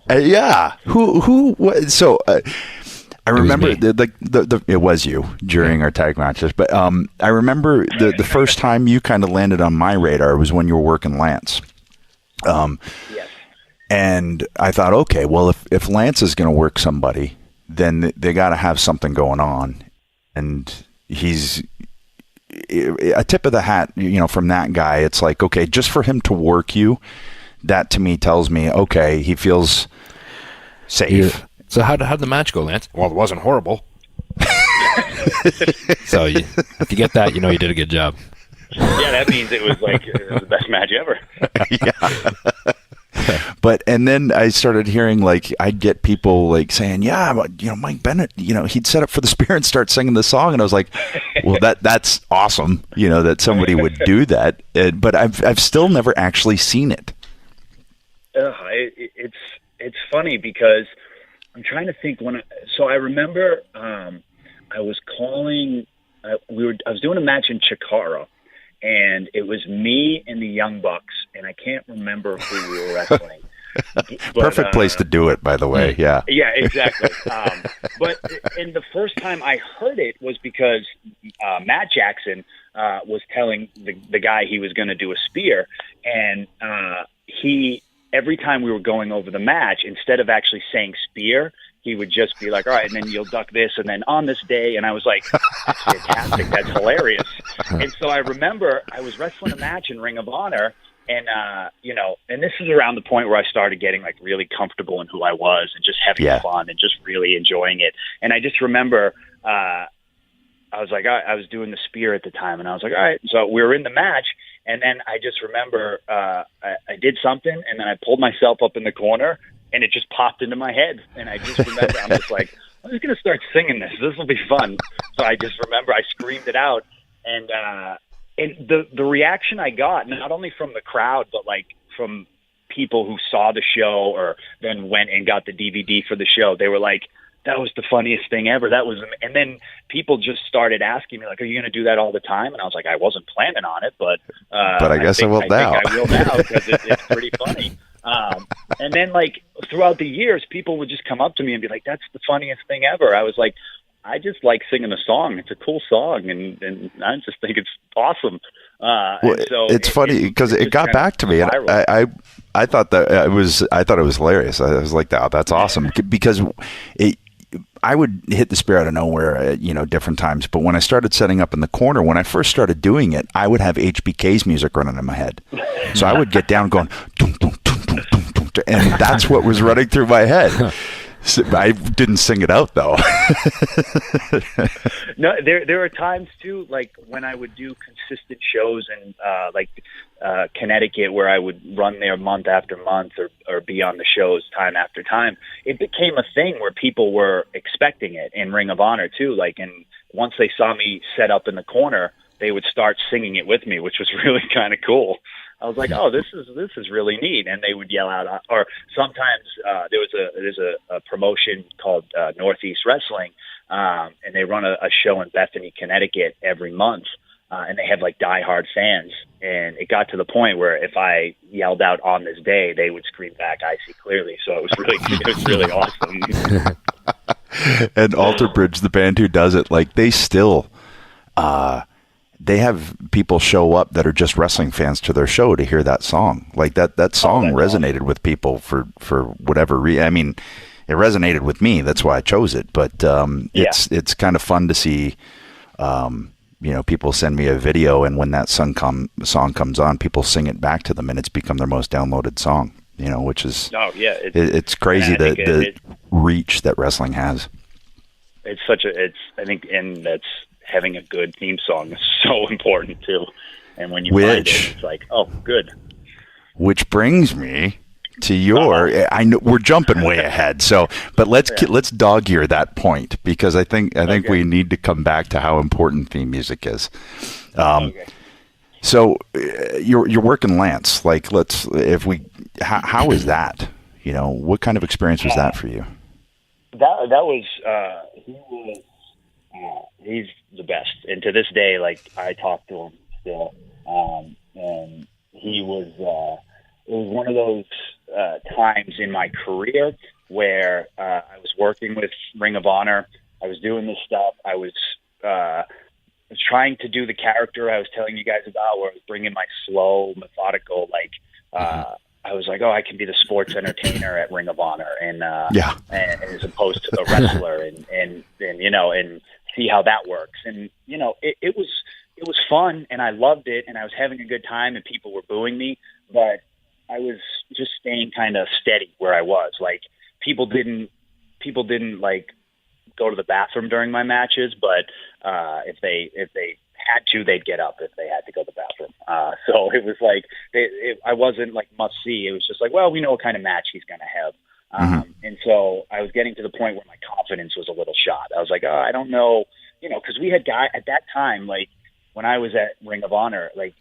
B: Yeah. So I remember it was you during our tag matches, but I remember the first time you kind of landed on my radar was when you were working Lance.
H: Yes.
B: And I thought, okay, well, if Lance is going to work somebody, then they got to have something going on. And he's a tip of the hat, from that guy. It's like, okay, just for him to work you, that to me tells me, okay, he feels safe.
C: Yeah. So how'd the match go, Lance? Well, it wasn't horrible. So if you get that, you did a good job.
H: Yeah, that means it was like the best match ever.
B: But and then I started hearing, like, I'd get people like saying, yeah, Mike Bennett, he'd set up for the spear and start singing the song, and I was like, well, that's awesome, that somebody would do that. But I've still never actually seen it.
H: It's funny because I'm trying to think so I remember I was calling. I was doing a match in Chikara. And it was me and the Young Bucks, and I can't remember who we were wrestling.
B: Perfect place to do it, by the way. Yeah.
H: Yeah, exactly. And the first time I heard it was because Matt Jackson was telling the guy he was going to do a spear, and every time we were going over the match, instead of actually saying spear, he would just be like, all right, and then you'll duck this, and then on this day. And I was like, that's fantastic. That's hilarious. And so I remember I was wrestling a match in Ring of Honor, and, and this is around the point where I started getting, like, really comfortable in who I was and just having fun and just really enjoying it. And I just remember I was like, I was doing the spear at the time, and I was like, all right. So we were in the match, and then I just remember I did something, and then I pulled myself up in the corner, and it just popped into my head. And I just remember, I'm just like, I'm just going to start singing this. This will be fun. So I just remember I screamed it out. And the reaction I got, not only from the crowd, but like from people who saw the show or then went and got the DVD for the show, they were like, that was the funniest thing ever. And then people just started asking me, like, are you going to do that all the time? And I was like, I wasn't planning on it, but
B: I guess I will now.
H: I think I will now because it's pretty funny. And then, like, throughout the years, people would just come up to me and be like, that's the funniest thing ever. I was like, I just like singing a song. It's a cool song, and I just think it's awesome. So
B: it's funny because it got back to me, and I thought that it was hilarious. I was like, oh, that's awesome, because I would hit the spear out of nowhere, different times. But when I started setting up in the corner, when I first started doing it, I would have HBK's music running in my head. So I would get down going, dum, dum, dum, dum, dum, dum, dum, and that's what was running through my head. So I didn't sing it out, though.
H: No, there are times, too, like when I would do consistent shows in Connecticut, where I would run there month after month or be on the shows time after time. It became a thing where people were expecting it in Ring of Honor, too. Like, and once they saw me set up in the corner, they would start singing it with me, which was really kind of cool. I was like, oh, this is really neat. And they would yell out, or sometimes there's a promotion called Northeast Wrestling, and they run a show in Bethany, Connecticut every month. And they have like diehard fans. And it got to the point where if I yelled out on this day, they would scream back, I see clearly. So it was really awesome.
B: And Alter Bridge, the band who does it, like they still, they have people show up that are just wrestling fans to their show to hear that song. Like that song resonated with people for whatever reason. I mean, it resonated with me. That's why I chose it. But it's kind of fun to see. People send me a video, and when that song comes on, people sing it back to them, and it's become their most downloaded song. Which is it's crazy the reach that wrestling has.
H: I think that's having a good theme song is so important too. And when you find it, it's like, oh, good.
B: Which brings me to your. I know we're jumping way ahead, but let's dog ear that point, because I think we need to come back to how important theme music is. So you're working Lance. Like, how is that? What kind of experience was that for you?
H: That was he's the best, and to this day, like, I talk to him still, and he was. It was one of those times in my career where I was working with Ring of Honor. I was doing this stuff. I was trying to do the character I was telling you guys about, where I was bringing my slow, methodical, I was like, oh, I can be the sports entertainer at Ring of Honor, and as opposed to the wrestler, and see how that works. And it was it was fun and I loved it and I was having a good time and people were booing me, but I was just staying kind of steady where I was. Like people didn't like go to the bathroom during my matches, but if they had to, they'd get up if they had to go to the bathroom. So it was like I wasn't like must see. It was just like, well, we know what kind of match he's going to have. And so I was getting to the point where my confidence was a little shot. I was like, oh, I don't know, because we had guys at that time, like when I was at Ring of Honor, like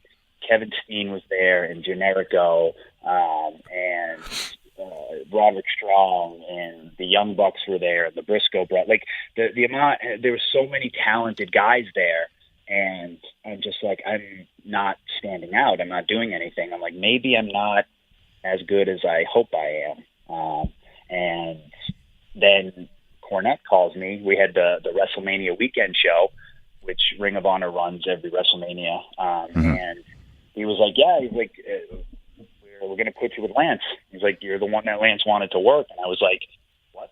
H: Kevin Steen was there and Generico and Roderick Strong and the Young Bucks were there, the Briscoe brothers. Like the amount, there were so many talented guys there, and I'm just like, I'm not standing out. I'm not doing anything. I'm like, maybe I'm not as good as I hope I am. And then Cornette calls me. We had the WrestleMania weekend show, which Ring of Honor runs every WrestleMania. And he was like, yeah, he's like, we're going to put you with Lance. He's like, you're the one that Lance wanted to work. And I was like, what?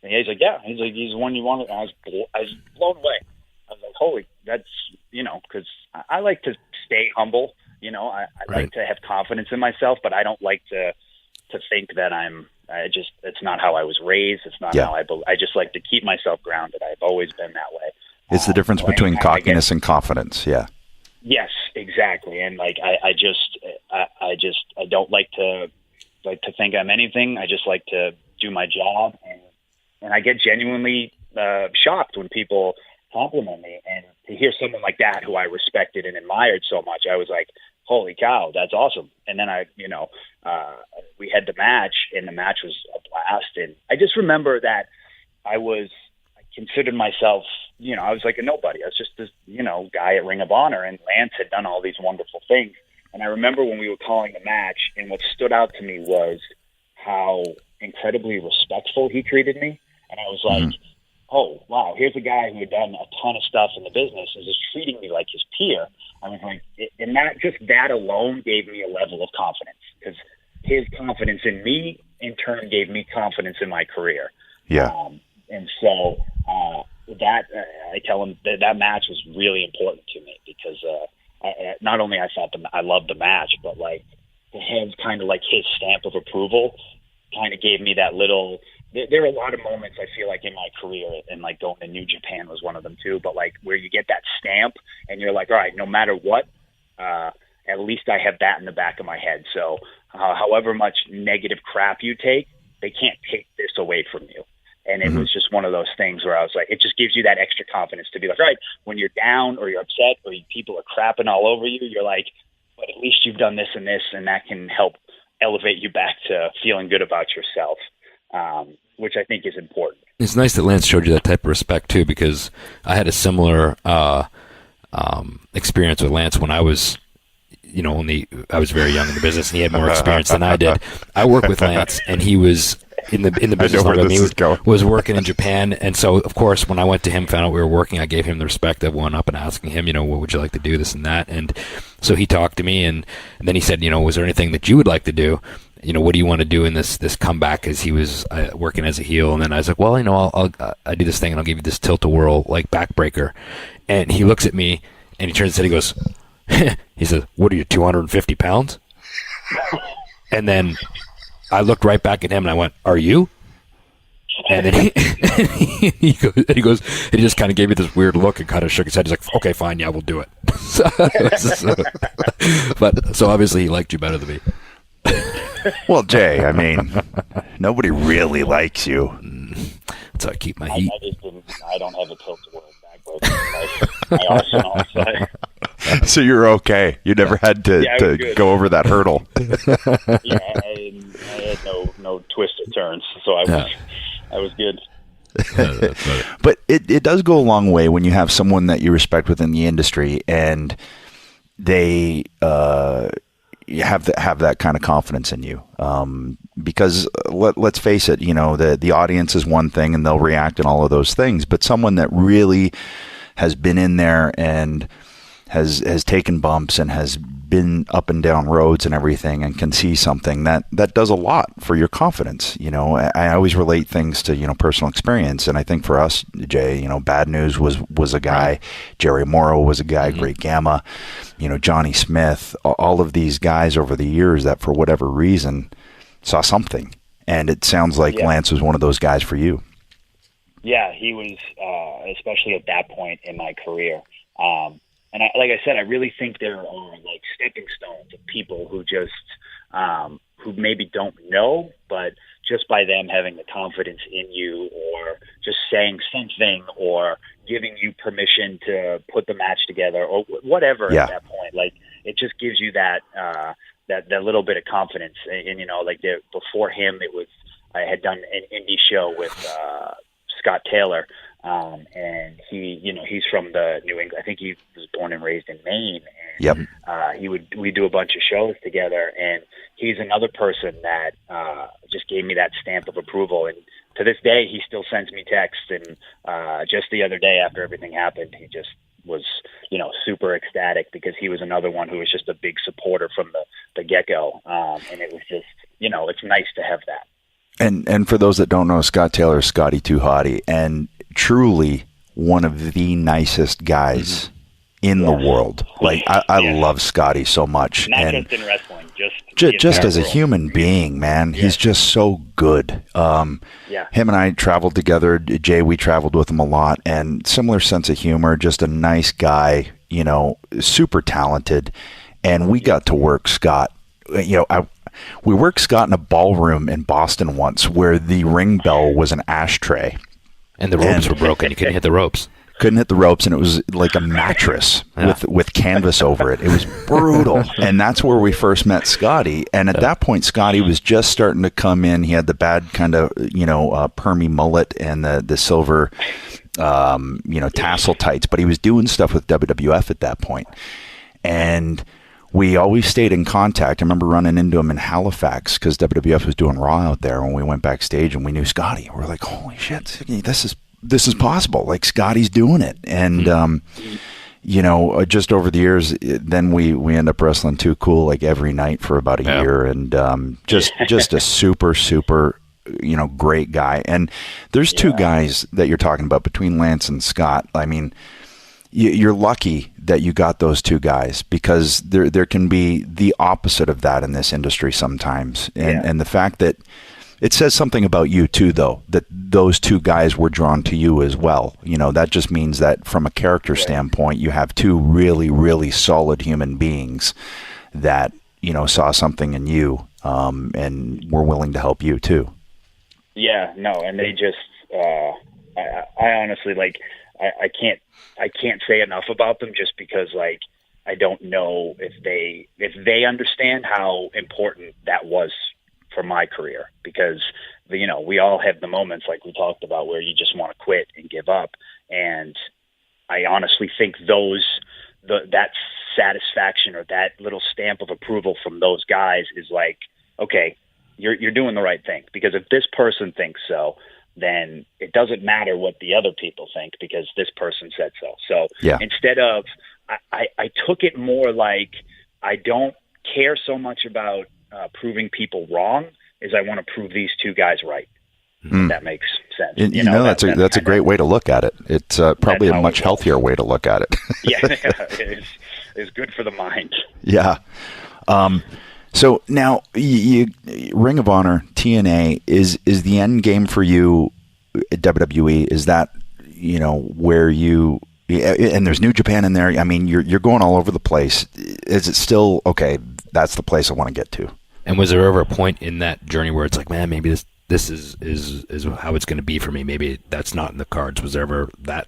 H: And he's like, yeah. He's like, he's the one you wanted. And I was blown away. I was like, holy, that's, because I like to stay humble. I like to have confidence in myself, but I don't like to think that it's not how I was raised. It's not how I just like to keep myself grounded. I've always been that way.
B: It's the difference between cockiness and confidence. Yeah.
H: Yes, exactly. And like, I don't like to think I'm anything. I just like to do my job. And I get genuinely shocked when people compliment me, and to hear someone like that who I respected and admired so much, I was like, holy cow, that's awesome. And then we had the match, and the match was a blast. And I just remember that I considered myself, I was like a nobody. I was just this, guy at Ring of Honor, and Lance had done all these wonderful things. And I remember when we were calling the match, and what stood out to me was how incredibly respectful he treated me. And I was like, oh, wow, here's a guy who had done a ton of stuff in the business and is treating me like his peer. I was like, and that alone gave me a level of confidence, because his confidence in me, in turn, gave me confidence in my career.
B: Yeah.
H: And so I tell him that match was really important to me, because not only I loved the match, but like to have kind of like his stamp of approval kind of gave me that little. There are a lot of moments I feel like in my career, and like going to New Japan was one of them too, but like where you get that stamp and you're like, all right, no matter what, at least I have that in the back of my head. So however much negative crap you take, they can't take this away from you. And it was just one of those things where I was like, it just gives you that extra confidence to be like, all right, when you're down or you're upset or people are crapping all over you, you're like, but at least you've done this, and that can help elevate you back to feeling good about yourself. Which I think is important.
C: It's nice that Lance showed you that type of respect too, because I had a similar experience with Lance when I was, I was very young in the business, and he had more experience than I did. I worked with Lance, and he was in the business longer than me. Was working in Japan, and so of course when I went to him, found out we were working, I gave him the respect of going up and asking him, what would you like to do, this and that, and so he talked to me, and then he said, was there anything that you would like to do? What do you want to do in this comeback? Because he was working as a heel, and then I was like, well, I'll do this thing, and I'll give you this tilt-a-whirl like backbreaker. And he looks at me, and he turns his head, he goes, he says, what are you, 250 pounds? And then I looked right back at him, and I went, are you? And then he goes, and he just kind of gave me this weird look and kind of shook his head. He's like, okay, fine, yeah, we'll do it. So obviously he liked you better than me.
B: Well, Jay, I mean, nobody really likes you.
C: That's how I keep my heat.
H: I don't have a tilt-a-whirl backbreaker. My arsenal.
B: So you're okay. You never had to go over that hurdle.
H: Yeah, I had no twists or turns, so I was good.
B: But it does go a long way when you have someone that you respect within the industry, and they you have that kind of confidence in you, because let's face it, the audience is one thing and they'll react and all of those things, but someone that really has been in there and has taken bumps and has been up and down roads and everything and can see something, that does a lot for your confidence. I always relate things to, personal experience. And I think for us, Jay, Bad News was a guy, Jerry Morrow was a guy, Great Gamma, Johnny Smith, all of these guys over the years that for whatever reason saw something. And it sounds like Lance was one of those guys for you.
H: Yeah, he was, especially at that point in my career. And like I said, I really think there are like stepping stones of people who just, who maybe don't know, but just by them having the confidence in you or just saying something or giving you permission to put the match together or whatever at that point, like it just gives you that, that little bit of confidence. And like before him, I had done an indie show with, Scott Taylor. And he's from the New England. I think he was born and raised in Maine. And, we do a bunch of shows together, and he's another person that just gave me that stamp of approval. And to this day, he still sends me texts. And just the other day, after everything happened, he just was, super ecstatic because he was another one who was just a big supporter from the get-go. And it was just, it's nice to have that.
B: And for those that don't know, Scott Taylor is Scotty Too Hottie, and truly one of the nicest guys in the world. Like I love Scotty so much,
H: not
B: and
H: just in wrestling,
B: just as a human being, man. He's just so good. Him and I traveled together. Jay, we traveled with him a lot, and similar sense of humor. Just a nice guy, super talented, and we got to work Scott. We worked Scott in a ballroom in Boston once where the ring bell was an ashtray.
C: And the ropes were broken. You couldn't hit the ropes.
B: Couldn't hit the ropes, and it was like a mattress with canvas over it. It was brutal. And that's where we first met Scotty. And at that point, Scotty was just starting to come in. He had the bad kind of, permy mullet and the silver, tassel tights. But he was doing stuff with WWF at that point. And we always stayed in contact. I remember running into him in Halifax because WWF was doing Raw out there when we went backstage, and we knew Scotty. We're like, holy shit, this is possible. Like, Scotty's doing it. And, just over the years, then we end up wrestling Too Cool like every night for about a year. And just a super, super, great guy. And there's two guys that you're talking about between Lance and Scott. I mean, you're lucky that you got those two guys, because there can be the opposite of that in this industry sometimes. And the fact that it says something about you too, though, that those two guys were drawn to you as well. That just means that from a character standpoint, you have two really, really solid human beings that, saw something in you, and were willing to help you too. Yeah, no. And they just, I honestly, I can't say enough about them, just because I don't know if they understand how important that was for my career, because we all have the moments like we talked about where you just want to quit and give up. And I honestly think that satisfaction or that little stamp of approval from those guys is like, okay, you're doing the right thing, because if this person thinks so, then it doesn't matter what the other people think, because this person said so. So instead of, I took it more like, I don't care so much about proving people wrong as I want to prove these two guys right. If that makes sense. That's a great way to look at it. It's probably a much healthier way to look at it. It's good for the mind. Yeah. So now, you Ring of Honor, TNA, is the end game for you at WWE? Is that, where you, and there's New Japan in there. I mean, you're going all over the place. Is it still, okay, that's the place I want to get to?
C: And was there ever a point in that journey where it's like, man, maybe this is how it's going to be for me? Maybe that's not in the cards. Was there ever that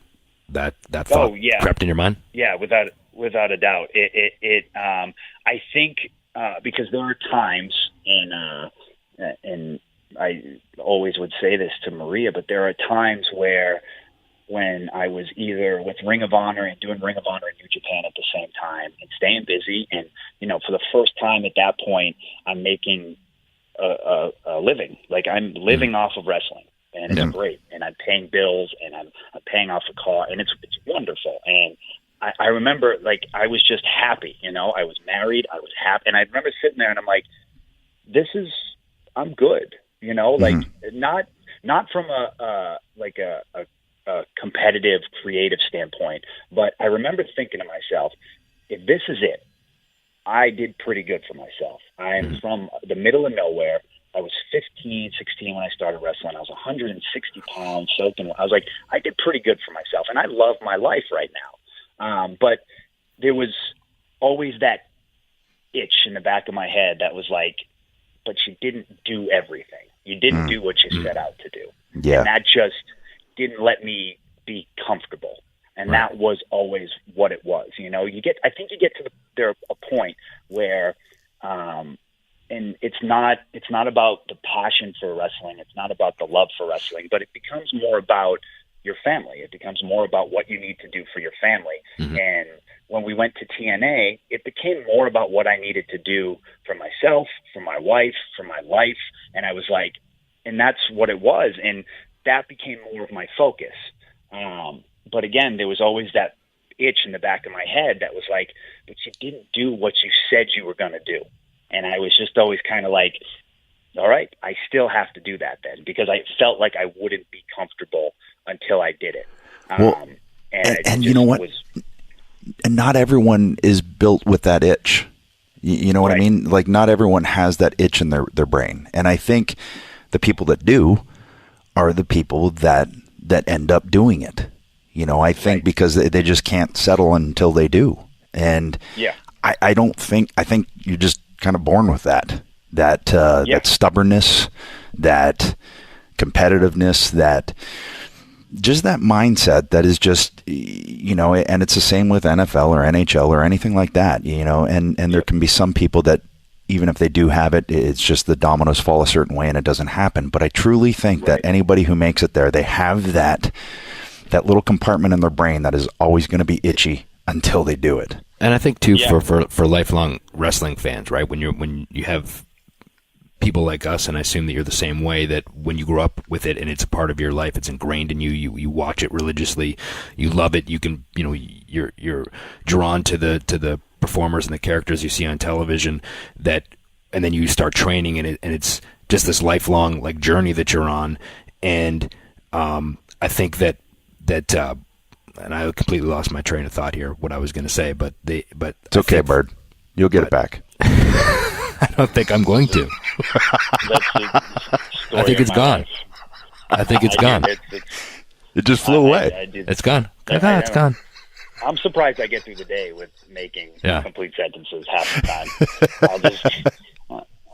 C: thought crept in your mind? Yeah, without a doubt. I think, because there are times, and I always would say this to Maria, but there are times when I was either with Ring of Honor and doing Ring of Honor in New Japan at the same time and staying busy, and for the first time at that point, I'm making a living. Like, I'm living off of wrestling, and it's great, and I'm paying bills, and I'm paying off a car, and it's wonderful, and
H: I remember, like, I was just happy, you know. I was married, I was happy, and I remember sitting there and I'm like, I'm good, you know, like not from a competitive, creative standpoint, but I remember thinking to myself, if this is it, I did pretty good for myself. I'm from the middle of nowhere. I was 15, 16 when I started wrestling. I was 160 pounds, soaking. I was like, I did pretty good for myself, and I love my life right now. But there was always that itch in the back of my head that was like, but you didn't do everything. You didn't do what you set out to do.
B: Yeah.
H: And that just didn't let me be comfortable. And that was always what it was. You know, I think you get to a point where, and it's not about the passion for wrestling. It's not about the love for wrestling, but it becomes more about your family. It becomes more about what you need to do for your family. And when we went to TNA, it became more about what I needed to do for myself, for my wife, for my life. And I was like, and that's what it was. And that became more of my focus. But again, there was always that itch in the back of my head that was like, but you didn't do what you said you were going to do. And I was just always kind of like, all right, I still have to do that then, because I felt like I wouldn't be comfortable until I did it.
B: Well, and you know what? And not everyone is built with that itch. You know what I mean? Like, not everyone has that itch in their brain. And I think the people that do are the people that end up doing it. You know, I think because they just can't settle until they do. And I think you're just kind of born with that stubbornness, that competitiveness, that mindset that is just, you know, and it's the same with NFL or NHL or anything like that, you know, and there can be some people that even if they do have it, it's just the dominoes fall a certain way and it doesn't happen. But I truly think that anybody who makes it there, they have that little compartment in their brain that is always going to be itchy until they do it.
C: And I think too, for lifelong wrestling fans, right? When you have people like us, and I assume that you're the same way, that when you grow up with it and it's a part of your life, it's ingrained in you. You watch it religiously, you love it. You can, you know, you're drawn to the performers and the characters you see on television. And then you start training, and it's just this lifelong like journey that you're on. And I think that. And I completely lost my train of thought here, what I was going to say, but
B: it's okay, Bird. You'll get it back.
C: I don't think I'm going to. I think it's gone. I think it's gone.
B: It just flew away.
C: It's gone. It's gone.
H: I'm surprised I get through the day with making complete sentences half the time.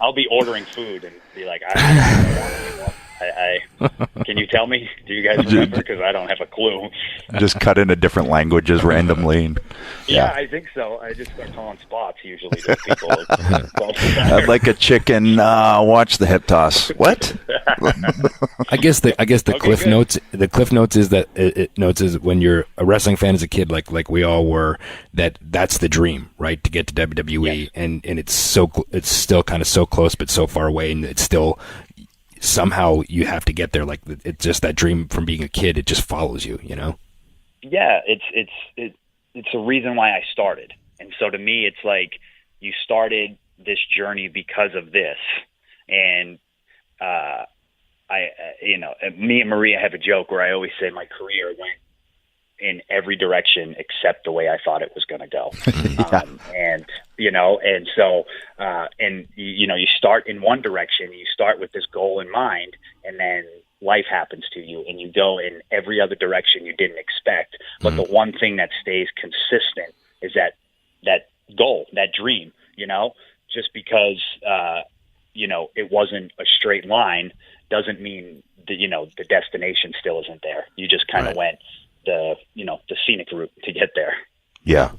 H: I'll be ordering food and be like, I don't want it anymore. Can you tell me? Do you guys remember? Because I don't have a clue.
B: Just cut into different languages randomly.
H: Yeah, I think so. I just start calling spots usually to people.
B: I'd like a chicken. Watch the hip toss. What?
C: I guess the cliff notes. The cliff notes is that it notes is when you're a wrestling fan as a kid, like we all were. That's the dream, right? To get to WWE, and it's still kind of so close, but so far away, and it's still. Somehow you have to get there. Like it's just that dream from being a kid. It just follows you, you know?
H: Yeah. It's a reason why I started. And so to me, it's like you started this journey because of this. And, me and Maria have a joke where I always say my career went in every direction except the way I thought it was going to go. You start in one direction, you start with this goal in mind, and then life happens to you and you go in every other direction you didn't expect. But the one thing that stays consistent is that goal, that dream, you know, just because, it wasn't a straight line doesn't mean that, the destination still isn't there. You just kind of went the scenic route to get there.
B: Yeah.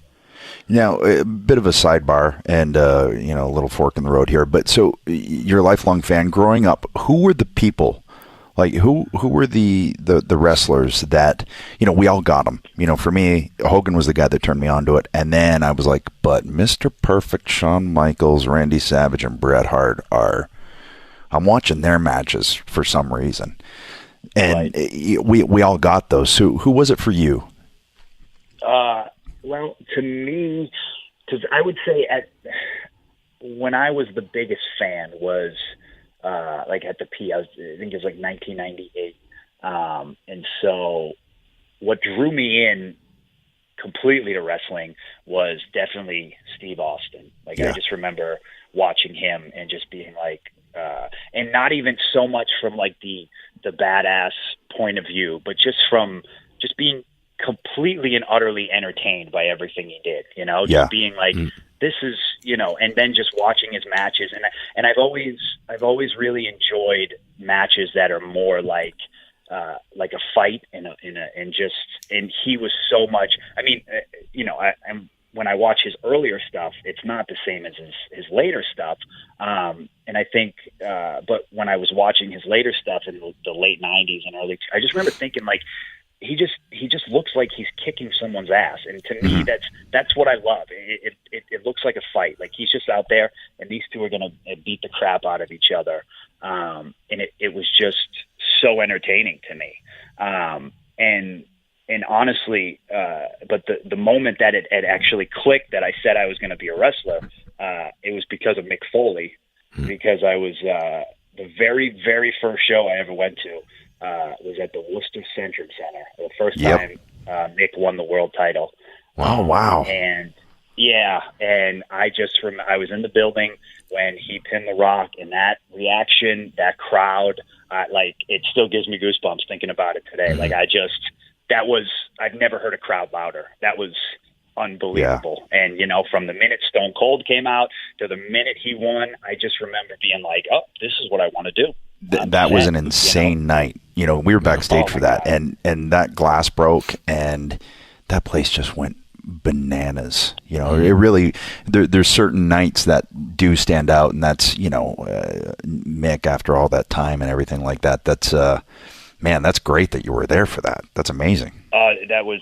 B: Now, a bit of a sidebar and, a little fork in the road here. But so you're a lifelong fan. Growing up, who were the people, like who were the wrestlers that, we all got them. For me, Hogan was the guy that turned me on to it. And then I was like, but Mr. Perfect, Shawn Michaels, Randy Savage, and Bret Hart I'm watching their matches for some reason. And we all got those. So who was it for you?
H: Well, to me, because I would say when I was the biggest fan was like at the P. I think it was like 1998, and so what drew me in completely to wrestling was definitely Steve Austin. Like I just remember watching him and just being like, and not even so much from like the badass point of view, but just from just being completely and utterly entertained by everything he did, you know, just being like, this is, you know, and then just watching his matches. And I've always really enjoyed matches that are more like a fight and he was so much, I mean, you know, when I watch his earlier stuff, it's not the same as his later stuff. And I think, but when I was watching his later stuff in the late 90s and early, I just remember thinking like, he just looks like he's kicking someone's ass. And to me, that's what I love. It looks like a fight. Like he's just out there and these two are going to beat the crap out of each other. And it was just so entertaining to me. And honestly, but the moment that it actually clicked that I said I was going to be a wrestler, it was because of Mick Foley, because I was, the very, very first show I ever went to, was at the Worcester Centrum Center. The first time Mick won the world title.
B: Wow.
H: And and I was in the building when he pinned The Rock, and that reaction, that crowd, like it still gives me goosebumps thinking about it today. Like I've never heard a crowd louder. That was unbelievable.
B: Yeah.
H: And, you know, from the minute Stone Cold came out to the minute he won, I just remember being like, oh, this is what I want to do.
B: That was an insane night. You know, we were backstage for that, and that glass broke, and that place just went bananas. You know, it really. There's certain nights that do stand out, and that's, you know, Mick after all that time and everything like that. That's man, that's great that you were there for that. That's amazing.
H: That was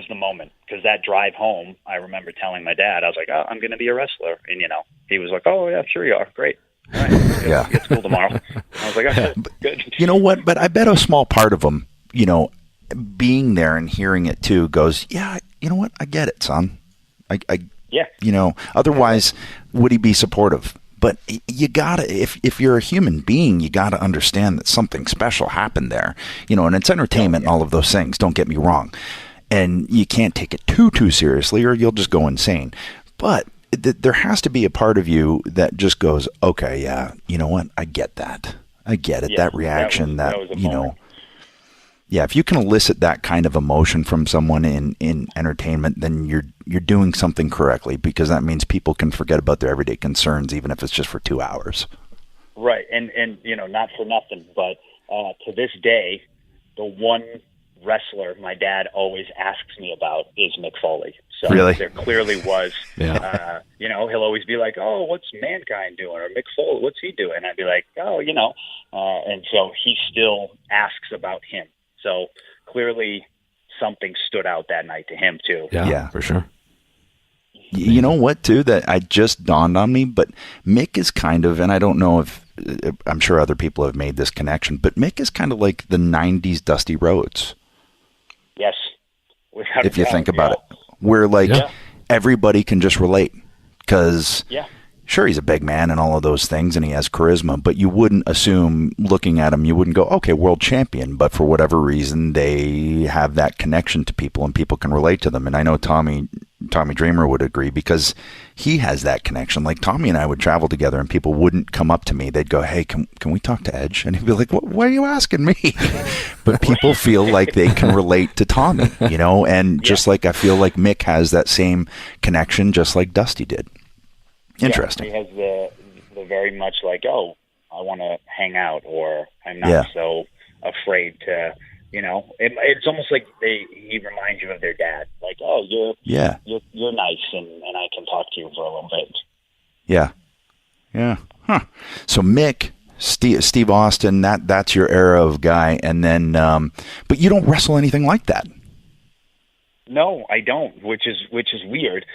H: the moment, because that drive home, I remember telling my dad, I was like, oh, I'm going to be a wrestler, and you know, he was like, oh yeah, sure you are, great. All right, get school tomorrow. I was like, okay, good.
B: You know what? But I bet a small part of them, you know, being there and hearing it too, goes, yeah, you know what? I get it, son. You know, otherwise, would he be supportive? But you gotta, if you're a human being, you gotta understand that something special happened there. You know, and it's entertainment and all of those things. Don't get me wrong, and you can't take it too seriously, or you'll just go insane. But there has to be a part of you that just goes, okay, yeah, you know what? I get that. I get it.
H: Yeah,
B: that reaction, that
H: was a
B: you
H: moment.
B: know. Yeah, if you can elicit that kind of emotion from someone in entertainment, then you're doing something correctly, because that means people can forget about their everyday concerns, even if it's just for 2 hours.
H: Right, and you know, not for nothing, but to this day, the one wrestler my dad always asks me about is Mick Foley. So
B: really?
H: There clearly was, you know, he'll always be like, oh, what's Mankind doing? Or Mick Foley, what's he doing? And I'd be like, oh, you know, and so he still asks about him. So clearly something stood out that night to him too.
C: Yeah, for sure.
B: You know what, too, that I just dawned on me, but Mick is kind of, and I don't know if, I'm sure other people have made this connection, but Mick is kind of like the 90s Dusty Rhodes.
H: Yes.
B: If you think about it, where like everybody can just relate, because sure, he's a big man and all of those things, and he has charisma, but you wouldn't assume, looking at him, you wouldn't go, okay, world champion, but for whatever reason, they have that connection to people, and people can relate to them. And I know Tommy Dreamer would agree, because he has that connection. Like Tommy and I would travel together, and people wouldn't come up to me. They'd go, hey, can we talk to Edge? And he'd be like, why are you asking me? But people feel like they can relate to Tommy, you know, and just like I feel like Mick has that same connection, just like Dusty did. Interesting.
H: Yeah, he has the very much like, oh, I want to hang out, or I'm not so afraid to, you know. It's almost like he reminds you of their dad. Like, oh, you're nice, and I can talk to you for a little bit. Yeah. Huh.
B: So Mick, Steve Austin, that's your era of guy, and then, but you don't wrestle anything like that.
H: No, I don't, which is weird,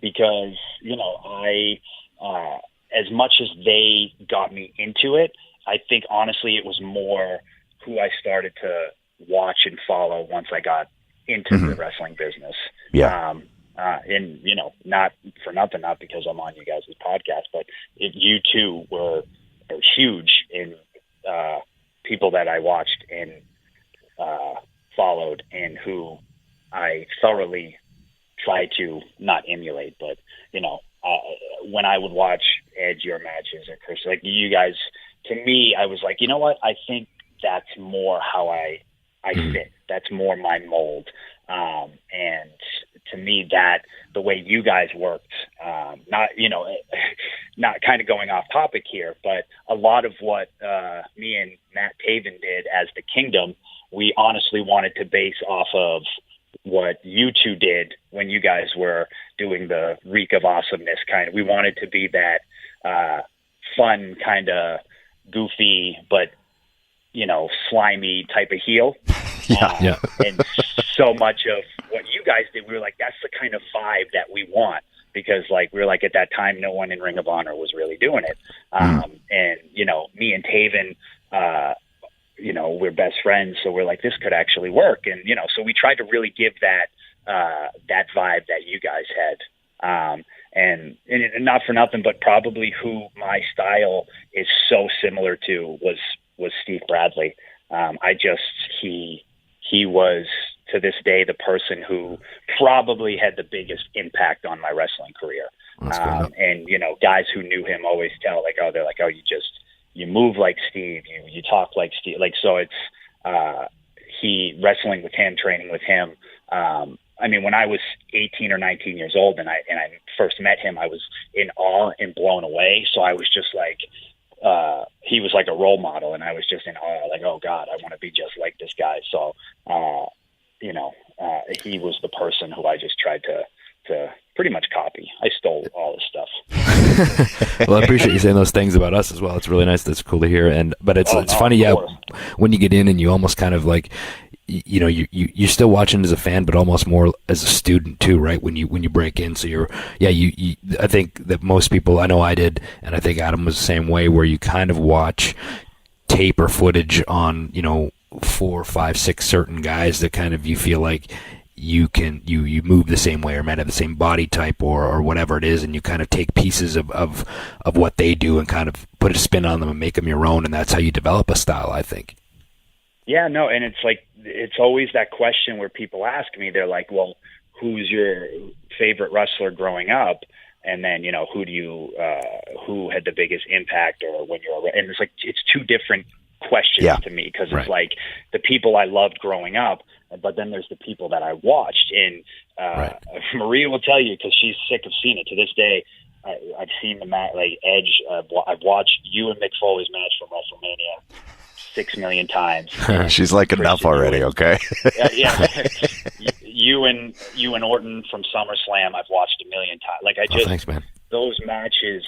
H: because, you know, I as much as they got me into it, I think honestly it was more who I started to watch and follow once I got into the wrestling business.
B: Yeah.
H: And not for nothing, not because I'm on you guys' podcast, but you two were huge in people that I watched and followed, and who I thoroughly try to not emulate, but when I would watch Edge, your matches, or Chris, like you guys, to me, I was like, you know what? I think that's more how I fit. That's more my mold. And to me, that the way you guys worked, not kind of going off topic here, but a lot of what me and Matt Taven did as the Kingdom, we honestly wanted to base off of what you two did when you guys were doing the Reek of Awesomeness kind of. We wanted to be that fun, kind of goofy, but slimy type of heel. And so much of what you guys did, we were like, that's the kind of vibe that we want, because like we were like, at that time, no one in Ring of Honor was really doing it. And me and Taven, we're best friends, so we're like, this could actually work. And so we tried to really give that vibe that you guys had. And not for nothing, but probably who my style is so similar to was Steve Bradley. He was, to this day, the person who probably had the biggest impact on my wrestling career. And guys who knew him always tell, like, oh, they're like, oh, you move like Steve, you talk like Steve. Like, so it's he wrestling with him, training with him. When I was 18 or 19 years old and I first met him, I was in awe and blown away. So I was just like, he was like a role model, and I was just in awe, like, oh God, I want to be just like this guy. So, he was the person who I just tried to pretty much copy. I stole all his stuff.
C: Well, I appreciate you saying those things about us as well. It's really nice. That's cool to hear. But it's funny, when you get in and you almost kind of like, you're still watching as a fan, but almost more as a student too, right? When you break in, so I think that most people, I know I did, and I think Adam was the same way, where you kind of watch tape or footage on, 4, 5, 6 certain guys that kind of you feel like you move the same way or might have the same body type or whatever it is, and you kind of take pieces of what they do and kind of put a spin on them and make them your own, and that's how you develop a style, I think.
H: Yeah, no, and it's like, it's always that question where people ask me, they're like, well, who's your favorite wrestler growing up? And then, who had the biggest impact, or when and it's like, it's two different questions to me, because it's like the people I loved growing up, but then there's the people that I watched. And Maria will tell you, because she's sick of seeing it to this day. I've seen the match, like Edge. I've watched you and Mick Foley's match from WrestleMania 6 million times.
B: She's like, enough already, okay?
H: You and Orton from SummerSlam, I've watched 1 million times. Like,
C: thanks, man.
H: Those matches,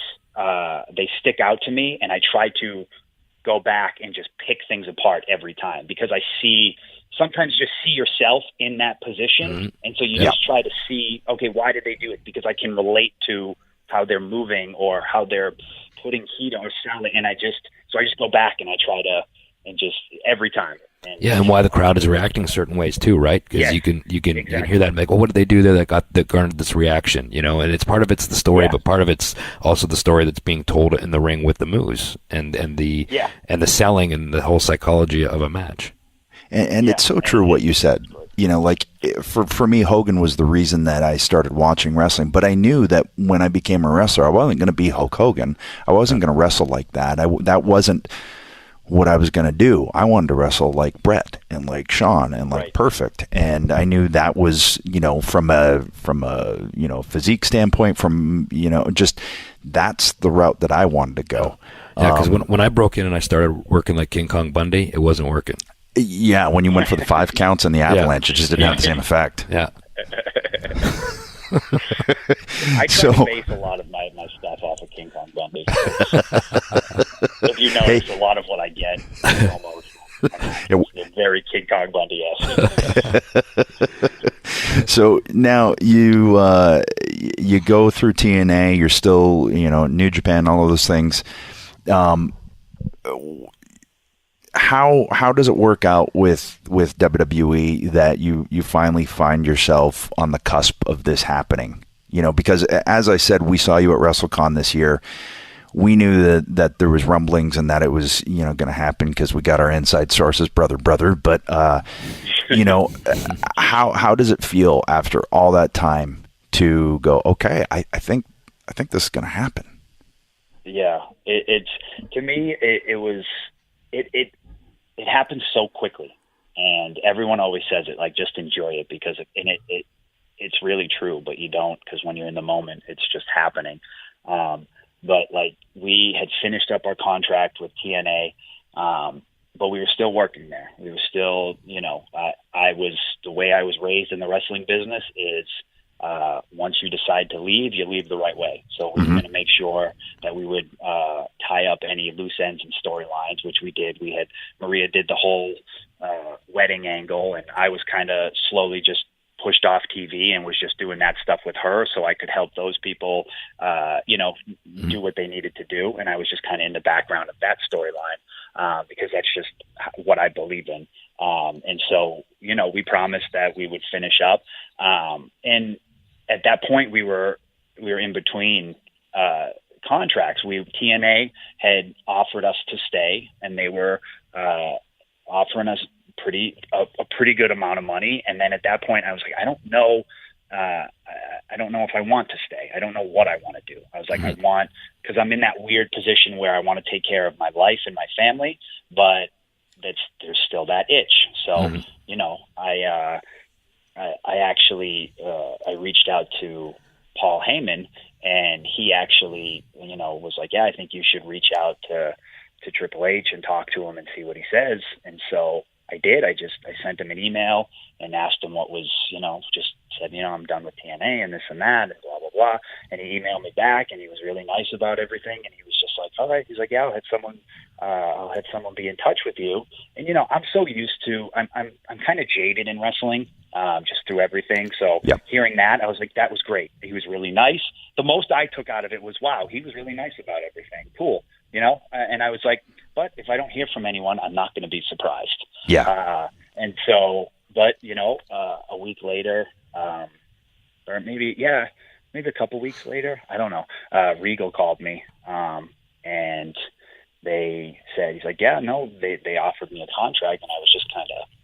H: they stick out to me, and I try to go back and just pick things apart every time, because I sometimes just see yourself in that position, and so you just try to see, okay, why did they do it? Because I can relate to how they're moving or how they're putting heat or selling, and I just go back and I try to, and just every time.
C: And why the crowd is reacting certain ways too, right? Because you can hear that and be like, well, what did they do there that garnered this reaction? And it's part of it's the story, but part of it's also the story that's being told in the ring with the moves and the selling and the whole psychology of a match.
B: And it's so true what you said. Like for me, Hogan was the reason that I started watching wrestling. But I knew that when I became a wrestler, I wasn't going to be Hulk Hogan. I wasn't going to wrestle like that. That wasn't what I was going to do. I wanted to wrestle like Brett and like Shawn and like Perfect. And I knew that was, from a physique standpoint, from, just that's the route that I wanted to go.
C: Yeah, because when I broke in and I started working like King Kong Bundy, it wasn't working.
B: Yeah, when you went for the 5 counts and the avalanche, it just didn't have the same effect.
C: Yeah.
H: I try to base a lot of my stuff off of King Kong Bundy. If you notice, a lot of what I get is almost very King Kong Bundy-esque.
B: So now you go through TNA, you're still, New Japan, all of those things. how does it work out with WWE that you finally find yourself on the cusp of this happening? You know, because as I said, we saw you at WrestleCon this year. We knew that there was rumblings and that it was, you know, going to happen because we got our inside sources, brother. But, you know, how does it feel after all that time to go, okay, I think this is going to happen?
H: Yeah, it's to me, it happens so quickly, and everyone always says it, like, just enjoy it, because it's really true, but you don't, because when you're in the moment, it's just happening. But like, we had finished up our contract with TNA, but we were still working there. We were still, you know, the way I was raised in the wrestling business is, once you decide to leave, you leave the right way. So we were going to make sure that we would tie up any loose ends and storylines, which we did. Maria did the whole wedding angle, and I was kind of slowly just pushed off TV and was just doing that stuff with her, so I could help those people, you know, do what they needed to do. And I was just kind of in the background of that storyline, because that's just what I believe in. And so, you know, we promised that we would finish up. And at that point, we were in between contracts. TNA had offered us to stay, and they were offering us a pretty good amount of money. And then at that point, I was like, I don't know if I want to stay. I don't know what I want to do. I was like, because I'm in that weird position where I want to take care of my life and my family, but there's still that itch. So, you know, I actually reached out to Paul Heyman, and he actually, you know, was like, yeah, I think you should reach out to Triple H and talk to him and see what he says. And so I did. I sent him an email and asked him what was, you know, just said, you know, I'm done with TNA and this and that and blah, blah, blah. And he emailed me back, and he was really nice about everything. And he was just like, all right. He's like, yeah, I'll have someone be in touch with you. And, you know, I'm so used to, I'm kind of jaded in wrestling, just through everything. So hearing that, I was like, that was great. He was really nice. The most I took out of it was, wow, he was really nice about everything. Cool. You know? And I was like, but if I don't hear from anyone, I'm not going to be surprised.
B: Yeah.
H: And so, but, you know, a week later, or maybe a couple weeks later, I don't know, Regal called me, and they said, he's like, yeah, no, they offered me a contract, and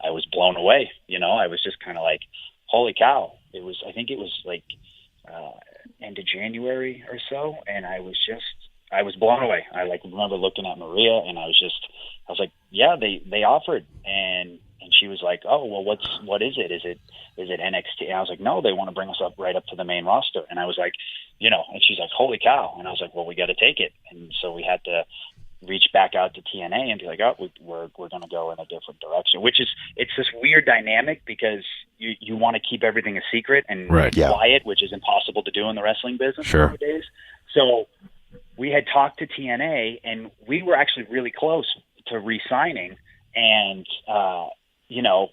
H: I was blown away. You know, I was just kind of like, holy cow. I think it was like, end of January or so. And I was blown away. I like remember looking at Maria, and I was like, yeah, they offered. And she was like, oh, well, what is it? Is it NXT? And I was like, no, they want to bring us right up to the main roster. And I was like, you know, and she's like, holy cow. And I was like, well, we got to take it. And so we had to reach back out to TNA and be like, oh, we're going to go in a different direction, it's this weird dynamic, because you want to keep everything a secret and quiet, which is impossible to do in the wrestling business nowadays. So we had talked to TNA, and we were actually really close to re-signing. And, you know,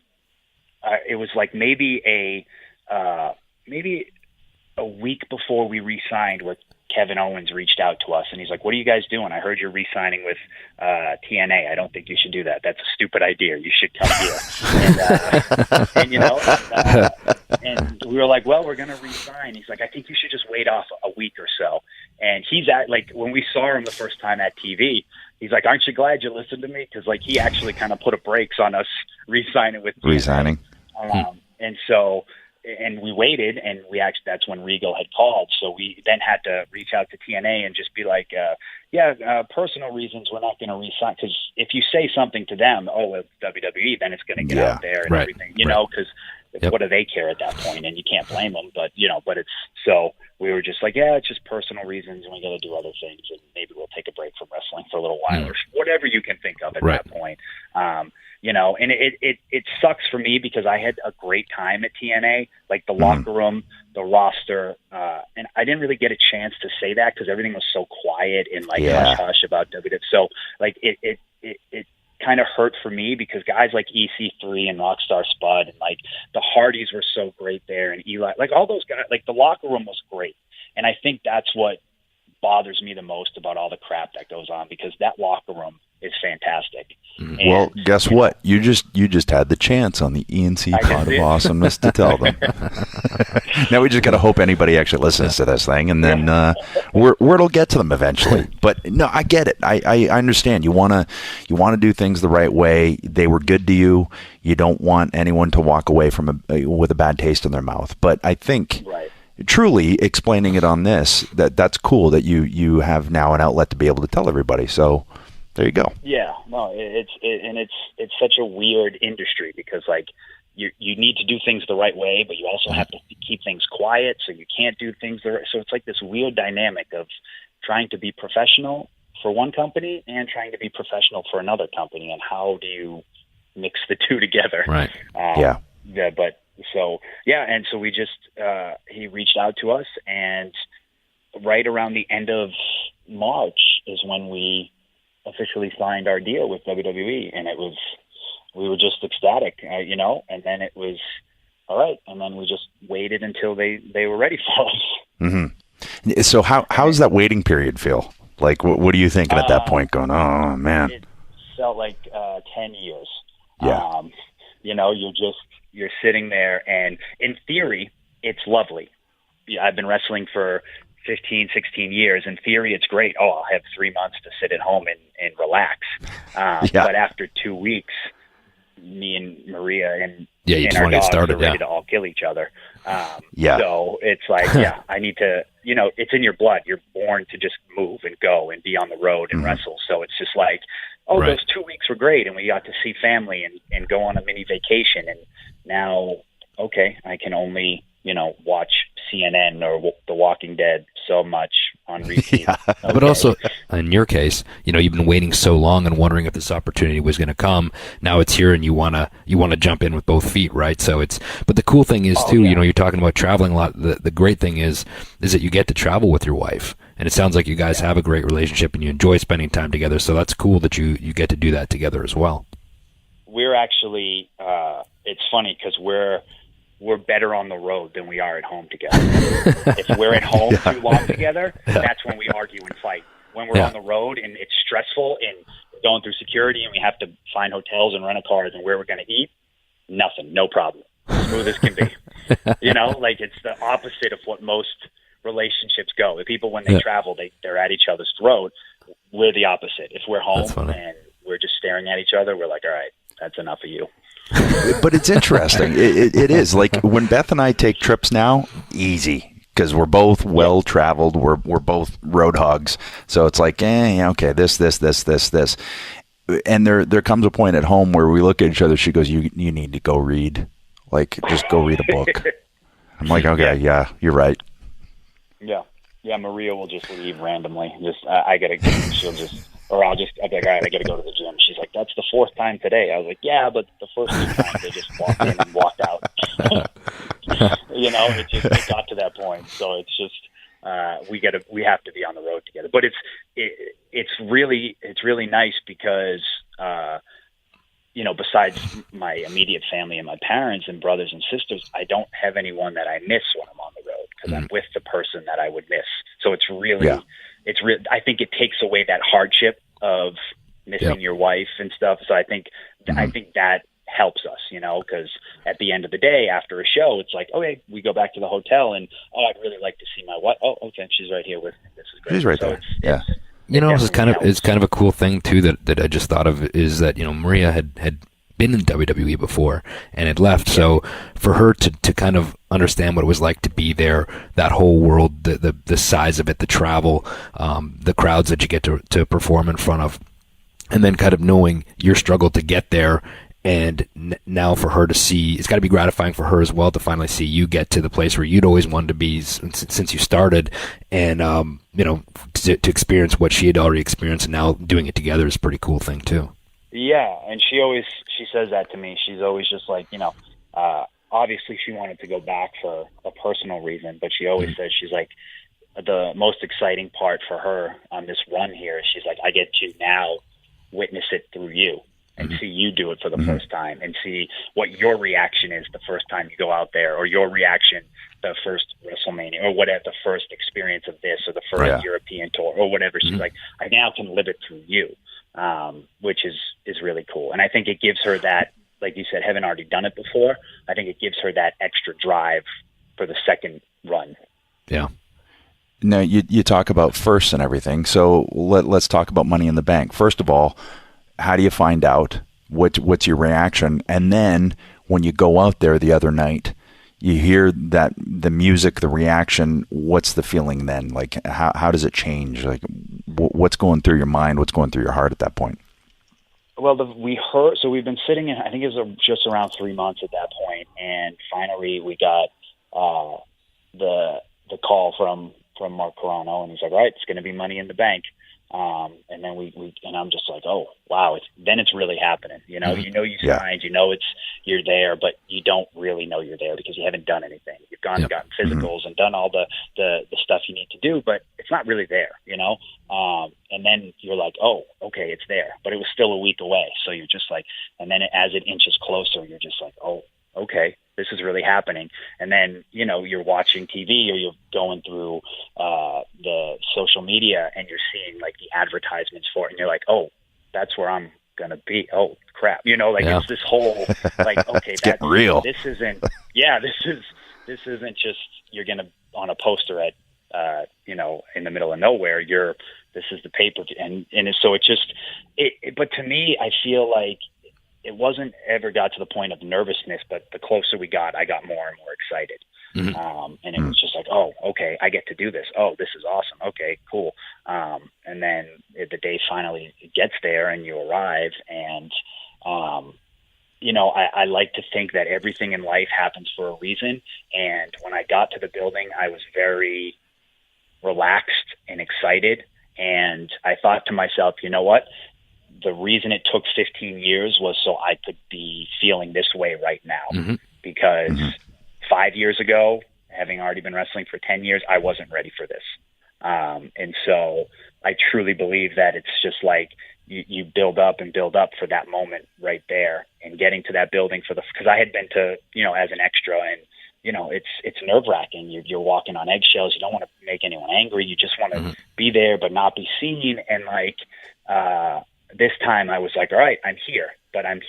H: it was like maybe a week before we re-signed, where Kevin Owens reached out to us, and he's like, what are you guys doing? I heard you're re-signing with TNA. I don't think you should do that. That's a stupid idea. You should come here. And you know, and we were like, well, we're going to re-sign. He's like, I think you should just wait off a week or so. And he's like, when we saw him the first time at TV, he's like, aren't you glad you listened to me? Because like, he actually kind of put a brakes on us re-signing with TNA.
B: Re-signing.
H: And so, and we waited, and that's when Regal had called. So we then had to reach out to TNA and just be like, personal reasons, we're not going to re-sign. Because if you say something to them, oh, it's WWE, then it's going to get out there and everything, you know, because what do they care at that point? And you can't blame them. But, you know, so we were just like, yeah, it's just personal reasons, and we got to do other things, and maybe we'll take a break from wrestling for a little while, or whatever you can think of at that point. You know, and it sucks for me, because I had a great time at TNA, like the locker room, the roster, and I didn't really get a chance to say that, because everything was so quiet and like hush hush about WWE. So like it kind of hurt for me, because guys like EC3 and Rockstar Spud and like the Hardys were so great there, and Eli, like all those guys, like the locker room was great. And I think that's what bothers me the most about all the crap that goes on, because that locker room is fantastic. And,
B: Well, guess what? You just had the chance on the ENC Pod of Awesomeness to tell them. Now we just got to hope anybody actually listens to this thing, and then word will get to them eventually. But no, I get it. I understand. You wanna do things the right way. They were good to you. You don't want anyone to walk away from with a bad taste in their mouth. But I think.
H: Right.
B: Truly explaining it on this, that's cool that you have now an outlet to be able to tell everybody. So there you go.
H: Yeah, no, it's such a weird industry because like you need to do things the right way, but you also have to keep things quiet, so you can't do things the right. So it's like this weird dynamic of trying to be professional for one company and trying to be professional for another company, and how do you mix the two together?
C: Right.
B: Yeah.
H: Yeah, but. So, yeah, and so we just, he reached out to us, and right around the end of March is when we officially signed our deal with WWE, and we were just ecstatic, and then it was, all right, and then we just waited until they were ready for us.
B: Mm-hmm. So how's that waiting period feel? Like, what are you thinking at that point going, oh, man?
H: It felt like 10 years.
B: Yeah.
H: You're sitting there, and in theory, it's lovely. I've been wrestling for 15, 16 years. In theory, it's great. Oh, I'll have 3 months to sit at home and relax. But after 2 weeks, me and Maria and
C: you just
H: our
C: want to get
H: dogs
C: started,
H: are ready to all kill each other.
B: Yeah.
H: So it's like, I need to, it's in your blood. You're born to just move and go and be on the road and wrestle. So it's just like, those 2 weeks were great, and we got to see family and go on a mini vacation. And now, okay, I can only, watch CNN or The Walking Dead so much on repeat.
B: Yeah.
H: Okay.
C: But also, in your case, you've been waiting so long and wondering if this opportunity was going to come. Now it's here, and you wanna jump in with both feet, right? So but the cool thing is too, you're talking about traveling a lot. The great thing is that you get to travel with your wife, and it sounds like you guys have a great relationship and you enjoy spending time together. So that's cool that you get to do that together as well.
H: We're actually, it's funny because we're better on the road than we are at home together. If we're at home too long together, that's when we argue and fight. When we're on the road and it's stressful and going through security and we have to find hotels and rental cars and where we're going to eat, nothing, no problem. Smooth as can be. Like it's the opposite of what most relationships go. The people, when they travel, they're at each other's throat. We're the opposite. If we're home and we're just staring at each other, we're like, all right, that's enough of you.
B: But it's interesting. It is like when Beth and I take trips now, easy because we're both well traveled. We're both road hogs, so it's like, okay, this, and there comes a point at home where we look at each other. She goes, "You need to go read, like just go read a book." I'm like, okay, yeah, you're right.
H: Yeah. Maria will just leave randomly. She'll just. Or I'll be like, all right, I got to go to the gym. She's like, that's the 4th time today. I was like, yeah, but the first 2 times they just walked in and walked out. It got to that point. So it's just we have to be on the road together. But it's really nice because besides my immediate family and my parents and brothers and sisters, I don't have anyone that I miss when I'm on the road because I'm with the person that I would miss. So it's really. Yeah. I think it takes away that hardship of missing your wife and stuff. So I think that helps us, because at the end of the day, after a show, it's like, okay, we go back to the hotel and, I'd really like to see my wife. Oh, okay, she's right here with me. This is great.
B: She's right there.
C: It's kind of a cool thing too that I just thought of is that, Maria had been in WWE before and had left. So for her to kind of understand what it was like to be there, that whole world, the size of it, the travel, the crowds that you get to perform in front of, and then kind of knowing your struggle to get there. And now for her to see, it's got to be gratifying for her as well to finally see you get to the place where you'd always wanted to be since you started, and to experience what she had already experienced, and now doing it together is a pretty cool thing too.
H: Yeah, and she says that to me. She's always just like, obviously she wanted to go back for a personal reason, but she always says, she's like, the most exciting part for her on this run here is she's like, I get to now witness it through you and see you do it for the first time and see what your reaction is the first time you go out there, or your reaction the first WrestleMania, or whatever, the first experience of this, or the first European tour, or whatever. She's like, I now can live it through you. which is really cool. And I think it gives her that, like you said, having already done it before, I think it gives her that extra drive for the second run.
C: Yeah.
B: Now, you talk about firsts and everything, so let's talk about Money in the Bank. First of all, how do you find out? What's your reaction? And then when you go out there the other night, you hear that the music, the reaction, what's the feeling then? Like, how does it change? Like, what's going through your mind? What's going through your heart at that point?
H: Well, we heard, so we've been sitting in, I think it was just around 3 months at that point, and finally we got the call from Mark Carano, and he's like, all right, it's going to be Money in the Bank. And then and I'm just like, oh, wow. Then it's really happening. You know, you signed, you're there, but you don't really know you're there because you haven't done anything. You've gone and gotten physicals and done all the stuff you need to do, but it's not really there, you know? And then you're like, oh, okay, it's there, but it was still a week away. So you're just like, and then as it inches closer, you're just like, oh, okay, this is really happening. And then, you're watching TV or you're going through the social media and you're seeing like the advertisements for it. And you're like, oh, that's where I'm going to be. Oh, crap. It's this whole, like, okay,
B: it's getting real.
H: This isn't just, you're going to on a poster at, in the middle of nowhere. This is the paper. So it just, but to me, I feel like, it wasn't ever got to the point of nervousness, but the closer we got, I got more and more excited. And it was just like, oh, okay, I get to do this. Oh, this is awesome. Okay, cool. And then the day finally gets there and you arrive and, I like to think that everything in life happens for a reason. And when I got to the building, I was very relaxed and excited. And I thought to myself, you know what? The reason it took 15 years was so I could be feeling this way right now. Because 5 years ago, having already been wrestling for 10 years, I wasn't ready for this. And so I truly believe that it's just like you build up and build up for that moment right there and getting to that building because I had been to, as an extra and, it's nerve wracking. You're walking on eggshells. You don't want to make anyone angry. You just want to be there, but not be seen. And this time I was like, all right, I'm here, but I'm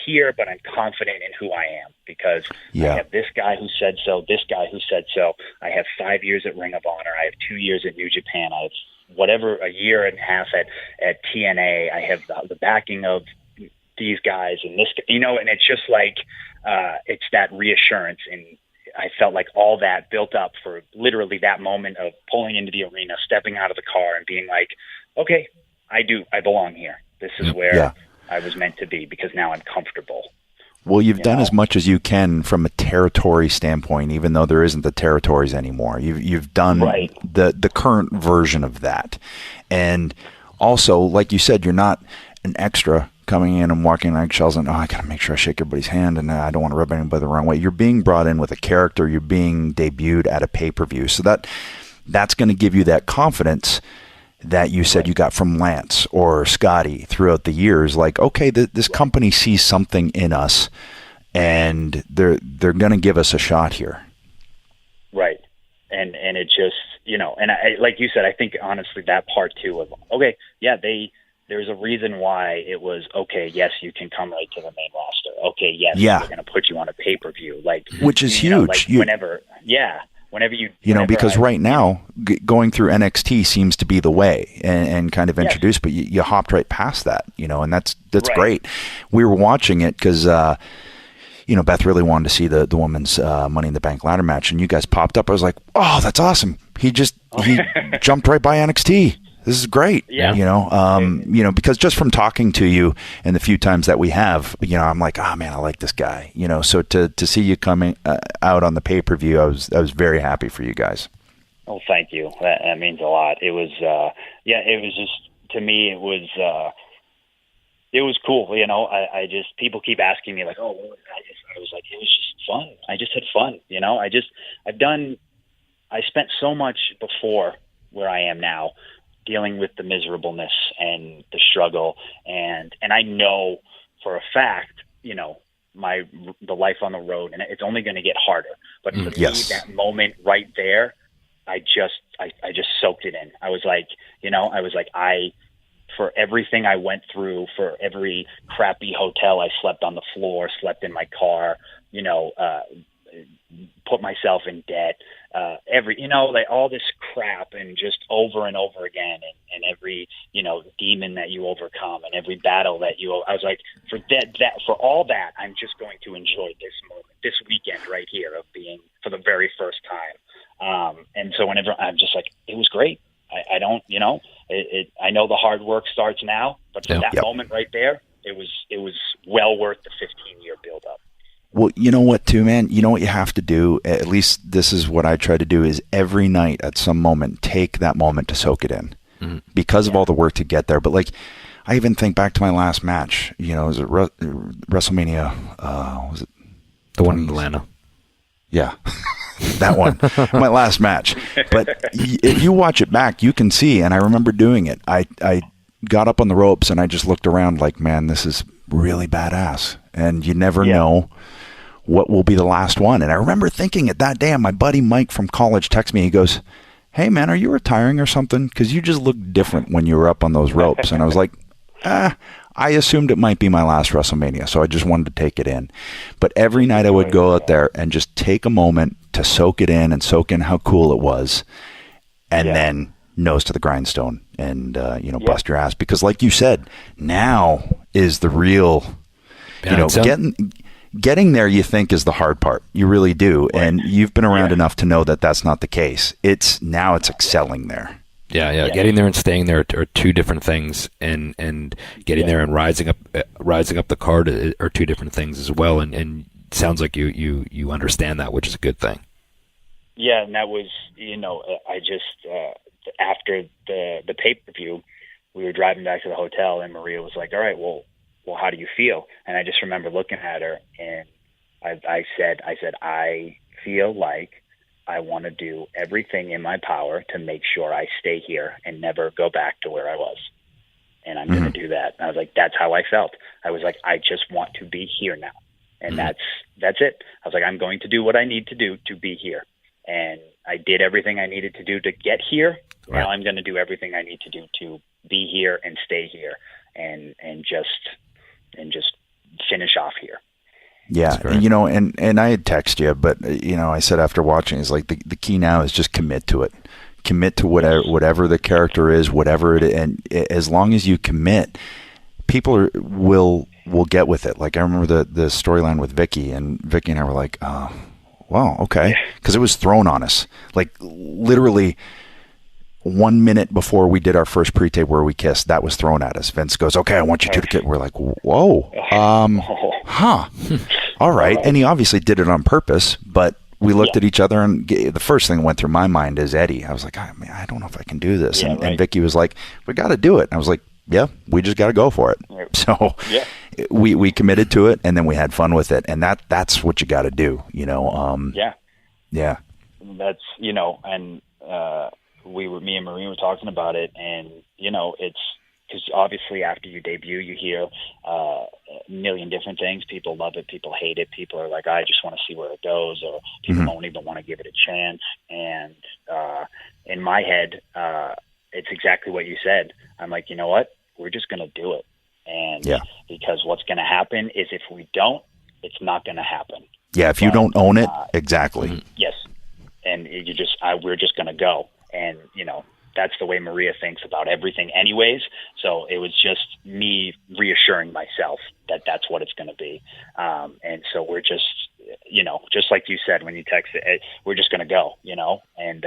H: confident in who I am because I have this guy who said so, this guy who said so. I have 5 years at Ring of Honor. I have 2 years at New Japan. I have a year and a half at TNA. I have the backing of these guys and this, and it's just like, it's that reassurance. And I felt like all that built up for literally that moment of pulling into the arena, stepping out of the car and being like, okay, I belong here. This is where I was meant to be because now I'm comfortable.
B: Well, you've done as much as you can from a territory standpoint, even though there isn't the territories anymore. You've done the current version of that. And also, like you said, you're not an extra coming in and walking on eggshells and, I got to make sure I shake everybody's hand and I don't want to rub anybody the wrong way. You're being brought in with a character. You're being debuted at a pay-per-view. So that's going to give you that confidence that you said you got from Lance or Scotty throughout the years. Like, okay, this company sees something in us and they're going to give us a shot here.
H: Right. And it just, and I, like you said, I think honestly that part too of, okay, yeah, there's a reason why it was, okay, yes, you can come right to the main roster. Okay, yes, we're going to put you on a pay-per-view. Like,
B: which is huge.
H: Whenever
B: because right now going through NXT seems to be the way and kind of introduced, but you hopped right past that, and that's great. We were watching it because, Beth really wanted to see the women's Money in the Bank ladder match, and you guys popped up. I was like, oh, that's awesome. He jumped right by NXT. This is great. Because just from talking to you and the few times that we have, I'm like, oh man, I like this guy, so to see you coming out on the pay-per-view, I was very happy for you guys.
H: Oh, thank you. That means a lot. It was, it was just, to me, it was cool. I just, people keep asking me like, oh, I was like, it was just fun. I just had fun. I spent so much before where I am now, dealing with the miserableness and the struggle. And I know for a fact, the life on the road, and it's only going to get harder. But for me, that moment right there, I just soaked it in. I was like, I for everything I went through, for every crappy hotel I slept on the floor, slept in my car, put myself in debt, like all this crap, and just over and over again, and every, demon that you overcome, and every battle that I was like, for all that, I'm just going to enjoy this moment, this weekend right here of being for the very first time. And so whenever I'm just like, it was great. I don't, I know the hard work starts now, but for that moment right there, it was well worth the 15-year build-up.
B: Well, you know what, too, man? You know what you have to do? At least this is what I try to do, is every night at some moment, take that moment to soak it in because of all the work to get there. But, like, I even think back to my last match. Was it WrestleMania? Was it
C: the one in Atlanta?
B: Yeah, that one. My last match. But if you watch it back, you can see, and I remember doing it. I got up on the ropes, and I just looked around like, man, this is really badass. And you never know what will be the last one. And I remember thinking it that day, and my buddy Mike from college texted me. He goes, hey, man, are you retiring or something? Because you just look different when you were up on those ropes. And I was like, I assumed it might be my last WrestleMania, so I just wanted to take it in. But every night I would go out there and just take a moment to soak it in and soak in how cool it was, and then nose to the grindstone and, bust your ass. Because like you said, now is the real, getting there, you think, is the hard part. You really do. Right. And you've been around enough to know that that's not the case. It's excelling there.
C: Yeah. Getting there and staying there are two different things, and getting there and rising up the card are two different things as well. And it sounds like you understand that, which is a good thing.
H: Yeah, and that was, I just after the pay-per-view, we were driving back to the hotel, and Maria was like, all right, well, how do you feel? And I just remember looking at her, and I said, I feel like I want to do everything in my power to make sure I stay here and never go back to where I was. And I'm going to do that. And I was like, that's how I felt. I was like, I just want to be here now. And that's it. I was like, I'm going to do what I need to do to be here. And I did everything I needed to do to get here. Right. Now I'm going to do everything I need to do to be here and stay here and just finish off here.
B: Yeah, and I had texted you, but I said after watching, it's like the key now is just commit to it. Commit to whatever the character is, whatever it is, and as long as you commit, people will get with it. Like I remember the storyline with Vicky, and Vicky and I were like, oh, wow, okay, because it was thrown on us, like literally 1 minute before we did our first pre-tape where we kissed, that was thrown at us. Vince goes, okay, I want you two to kiss. We're like, whoa, all right. And he obviously did it on purpose, but we looked at each other, and the first thing that went through my mind is Eddie. I was like, I don't know if I can do this. And Vicky was like, we got to do it. And I was like, yeah, we just got to go for it. So we committed to it, and then we had fun with it. And that's what you got to do, Yeah.
H: That's, and, me and Marie were talking about it, and it's because obviously after you debut, you hear a million different things. People love it, people hate it, people are like, I just want to see where it goes, or people don't even want to give it a chance. And in my head, it's exactly what you said. I'm like, you know what? We're just going to do it, and because what's going to happen is if we don't, it's not going to happen.
B: Yeah, if you don't own it, exactly.
H: Yes, and we're just going to go. And, that's the way Maria thinks about everything anyways. So it was just me reassuring myself that that's what it's going to be. And so we're just, just like you said, when you texted it, we're just going to go, and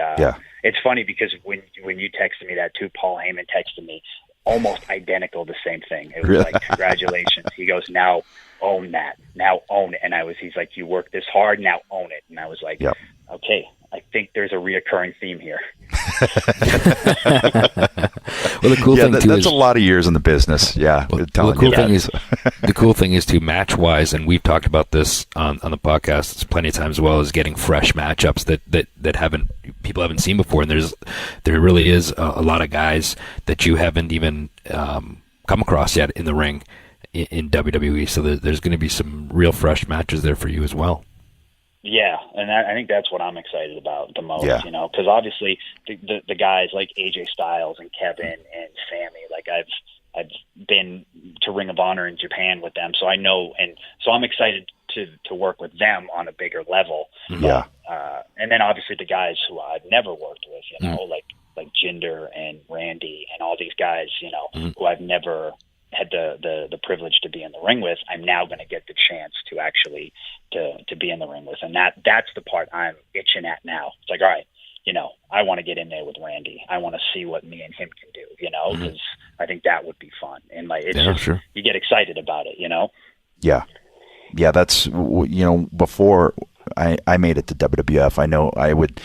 H: it's funny because when you texted me that too, Paul Heyman texted me almost identical, the same thing. It was like, congratulations. He goes, now own that, now own it. And he's like, you worked this hard, now own it. And I was like, okay, I think there's a reoccurring theme here.
C: Well, the cool thing too
B: that's a lot of years in the business. Yeah.
C: Well, the cool thing is too, match wise, and we've talked about this on the podcast plenty of times as well, is getting fresh matchups that people haven't seen before. And there really is a lot of guys that you haven't even come across yet in the ring in WWE. So there's going to be some real fresh matches there for you as well.
H: Yeah, and I think that's what I'm excited about the most, because obviously the guys like AJ Styles and Kevin and Sammy, like I've been to Ring of Honor in Japan with them, so I know, and so I'm excited to work with them on a bigger level.
B: Yeah.
H: And then obviously the guys who I've never worked with, like Jinder and Randy and all these guys, who I've never had the privilege to be in the ring with, I'm now going to get the chance to actually to be in the ring with. And that's the part I'm itching at now. It's like, all right, I want to get in there with Randy. I want to see what me and him can do, because I think that would be fun. And sure. You get excited about it,
B: Yeah. Yeah, that's, before I made it to WWF, I know I would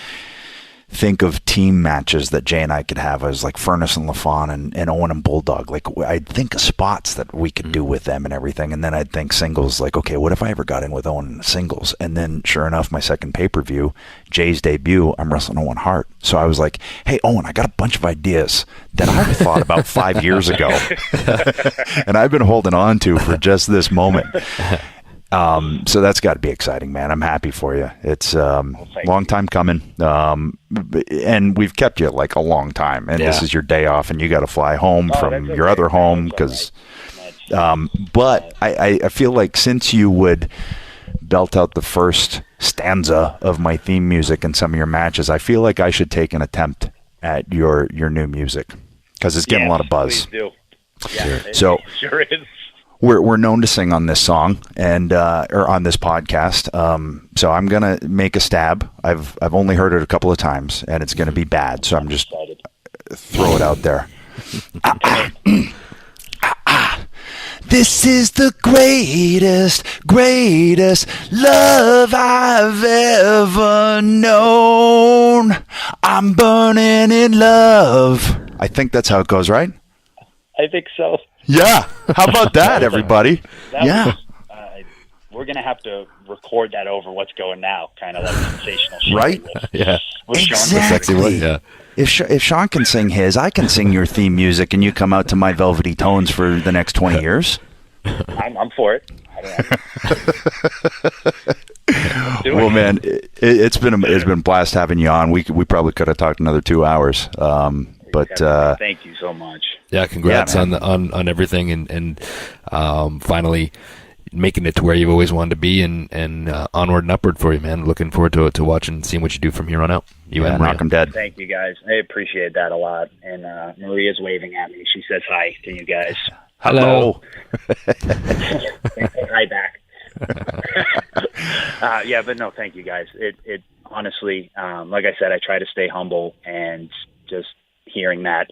B: think of team matches that Jay and I could have as like Furnace and LaFawn and Owen and Bulldog. Like, I'd think of spots that we could do with them and everything. And then I'd think singles, like, okay, what if I ever got in with Owen in the singles? And then sure enough, my second pay-per-view, Jay's debut, I'm wrestling Owen Hart. So I was like, hey, Owen, I got a bunch of ideas that I thought about 5 years ago. And I've been holding on to for just this moment. So that's got to be exciting, man. I'm happy for you. It's long time coming, and we've kept you like a long time. And this is your day off, and you got to fly home from your other home because. But I feel like since you would belt out the first stanza of my theme music in some of your matches, I feel like I should take an attempt at your new music because it's getting a lot of buzz.
H: Please do. Yeah,
B: so
H: it sure is.
B: We're known to sing on this song and or on this podcast. So I'm gonna make a stab. I've only heard it a couple of times, and it's gonna be bad. So I'm just throw it out there. This is the greatest love I've ever known. I'm burning in love. I think that's how it goes, right?
H: I think so.
B: Yeah. How about that, everybody?
H: We're going to have to record that over what's going now, kind of like sensational shit.
B: Right?
H: With
B: Exactly.
C: Yeah.
B: If Sean can sing his, I can sing your theme music, and you come out to my velvety tones for the next 20 years.
H: I'm for it.
B: Well, man, it's been a blast having you on. We probably could have talked another 2 hours. But
H: thank you so much.
C: Yeah, congrats on everything and finally making it to where you've always wanted to be and onward and upward for you, man. Looking forward to watching and seeing what you do from here on out. You and
B: Rock 'em Dead.
H: Thank you, guys. I appreciate that a lot. And Maria's waving at me. She says hi to you guys.
B: Hello.
H: Hi back. But no, thank you, guys. It honestly, like I said, I try to stay humble, and just hearing that,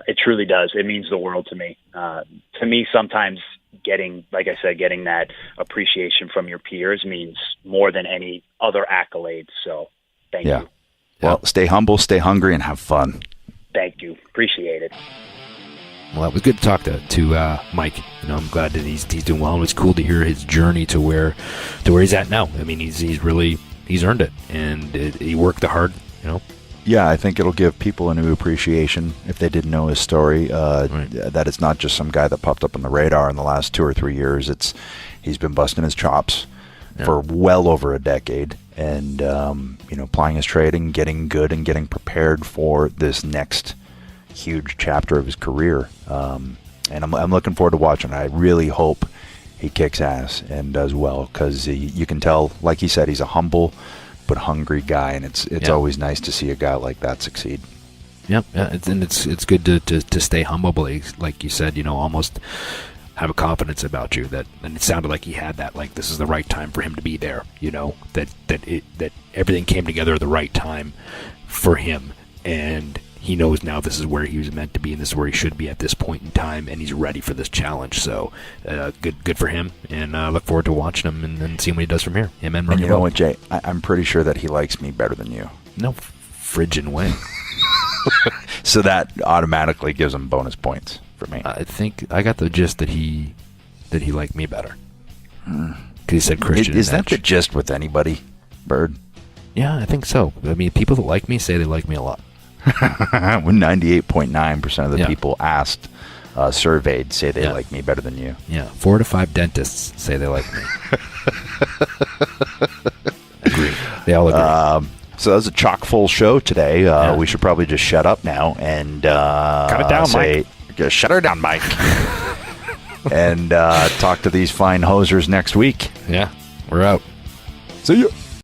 H: it truly does. It means the world to me. To me, sometimes getting that appreciation from your peers means more than any other accolades. So thank you.
B: Well, stay humble, stay hungry, and have fun.
H: Thank you. Appreciate it.
C: Well, it was good to talk to Mike. I'm glad that he's doing well. It was cool to hear his journey to where he's at now. I mean, he's earned it, and he worked hard.
B: Yeah, I think it'll give people a new appreciation if they didn't know his story. That it's not just some guy that popped up on the radar in the last 2 or 3 years. He's been busting his chops for well over a decade, and plying his trade and getting good and getting prepared for this next huge chapter of his career. And I'm looking forward to watching it. I really hope he kicks ass and does well, because you can tell, like he said, he's a humble but hungry guy, and it's always nice to see a guy like that succeed. It's
C: good to stay humble, but like you said, almost have a confidence about you and it sounded like he had that, like this is the right time for him to be there. That everything came together at the right time for him, and he knows now this is where he was meant to be, and this is where he should be at this point in time, and he's ready for this challenge. So, good for him, and look forward to watching him and seeing what he does from here. Amen.
B: And you know what, Jay? I'm pretty sure that he likes me better than you.
C: No friggin' way.
B: So that automatically gives him bonus points for me.
C: I think I got the gist that he liked me better. Because he said Christian.
B: Is that the gist with anybody, Bird?
C: Yeah, I think so. I mean, people that like me say they like me a lot.
B: When 98.9% of the people asked, surveyed, say they like me better than you.
C: Yeah, 4 to 5 dentists say they like me. Agree. They all agree.
B: So that was a chock full show today. We should probably just shut up now and
C: cut it down, Mike.
B: Shut her down, Mike. And talk to these fine hosers next week.
C: Yeah, we're out.
B: See you.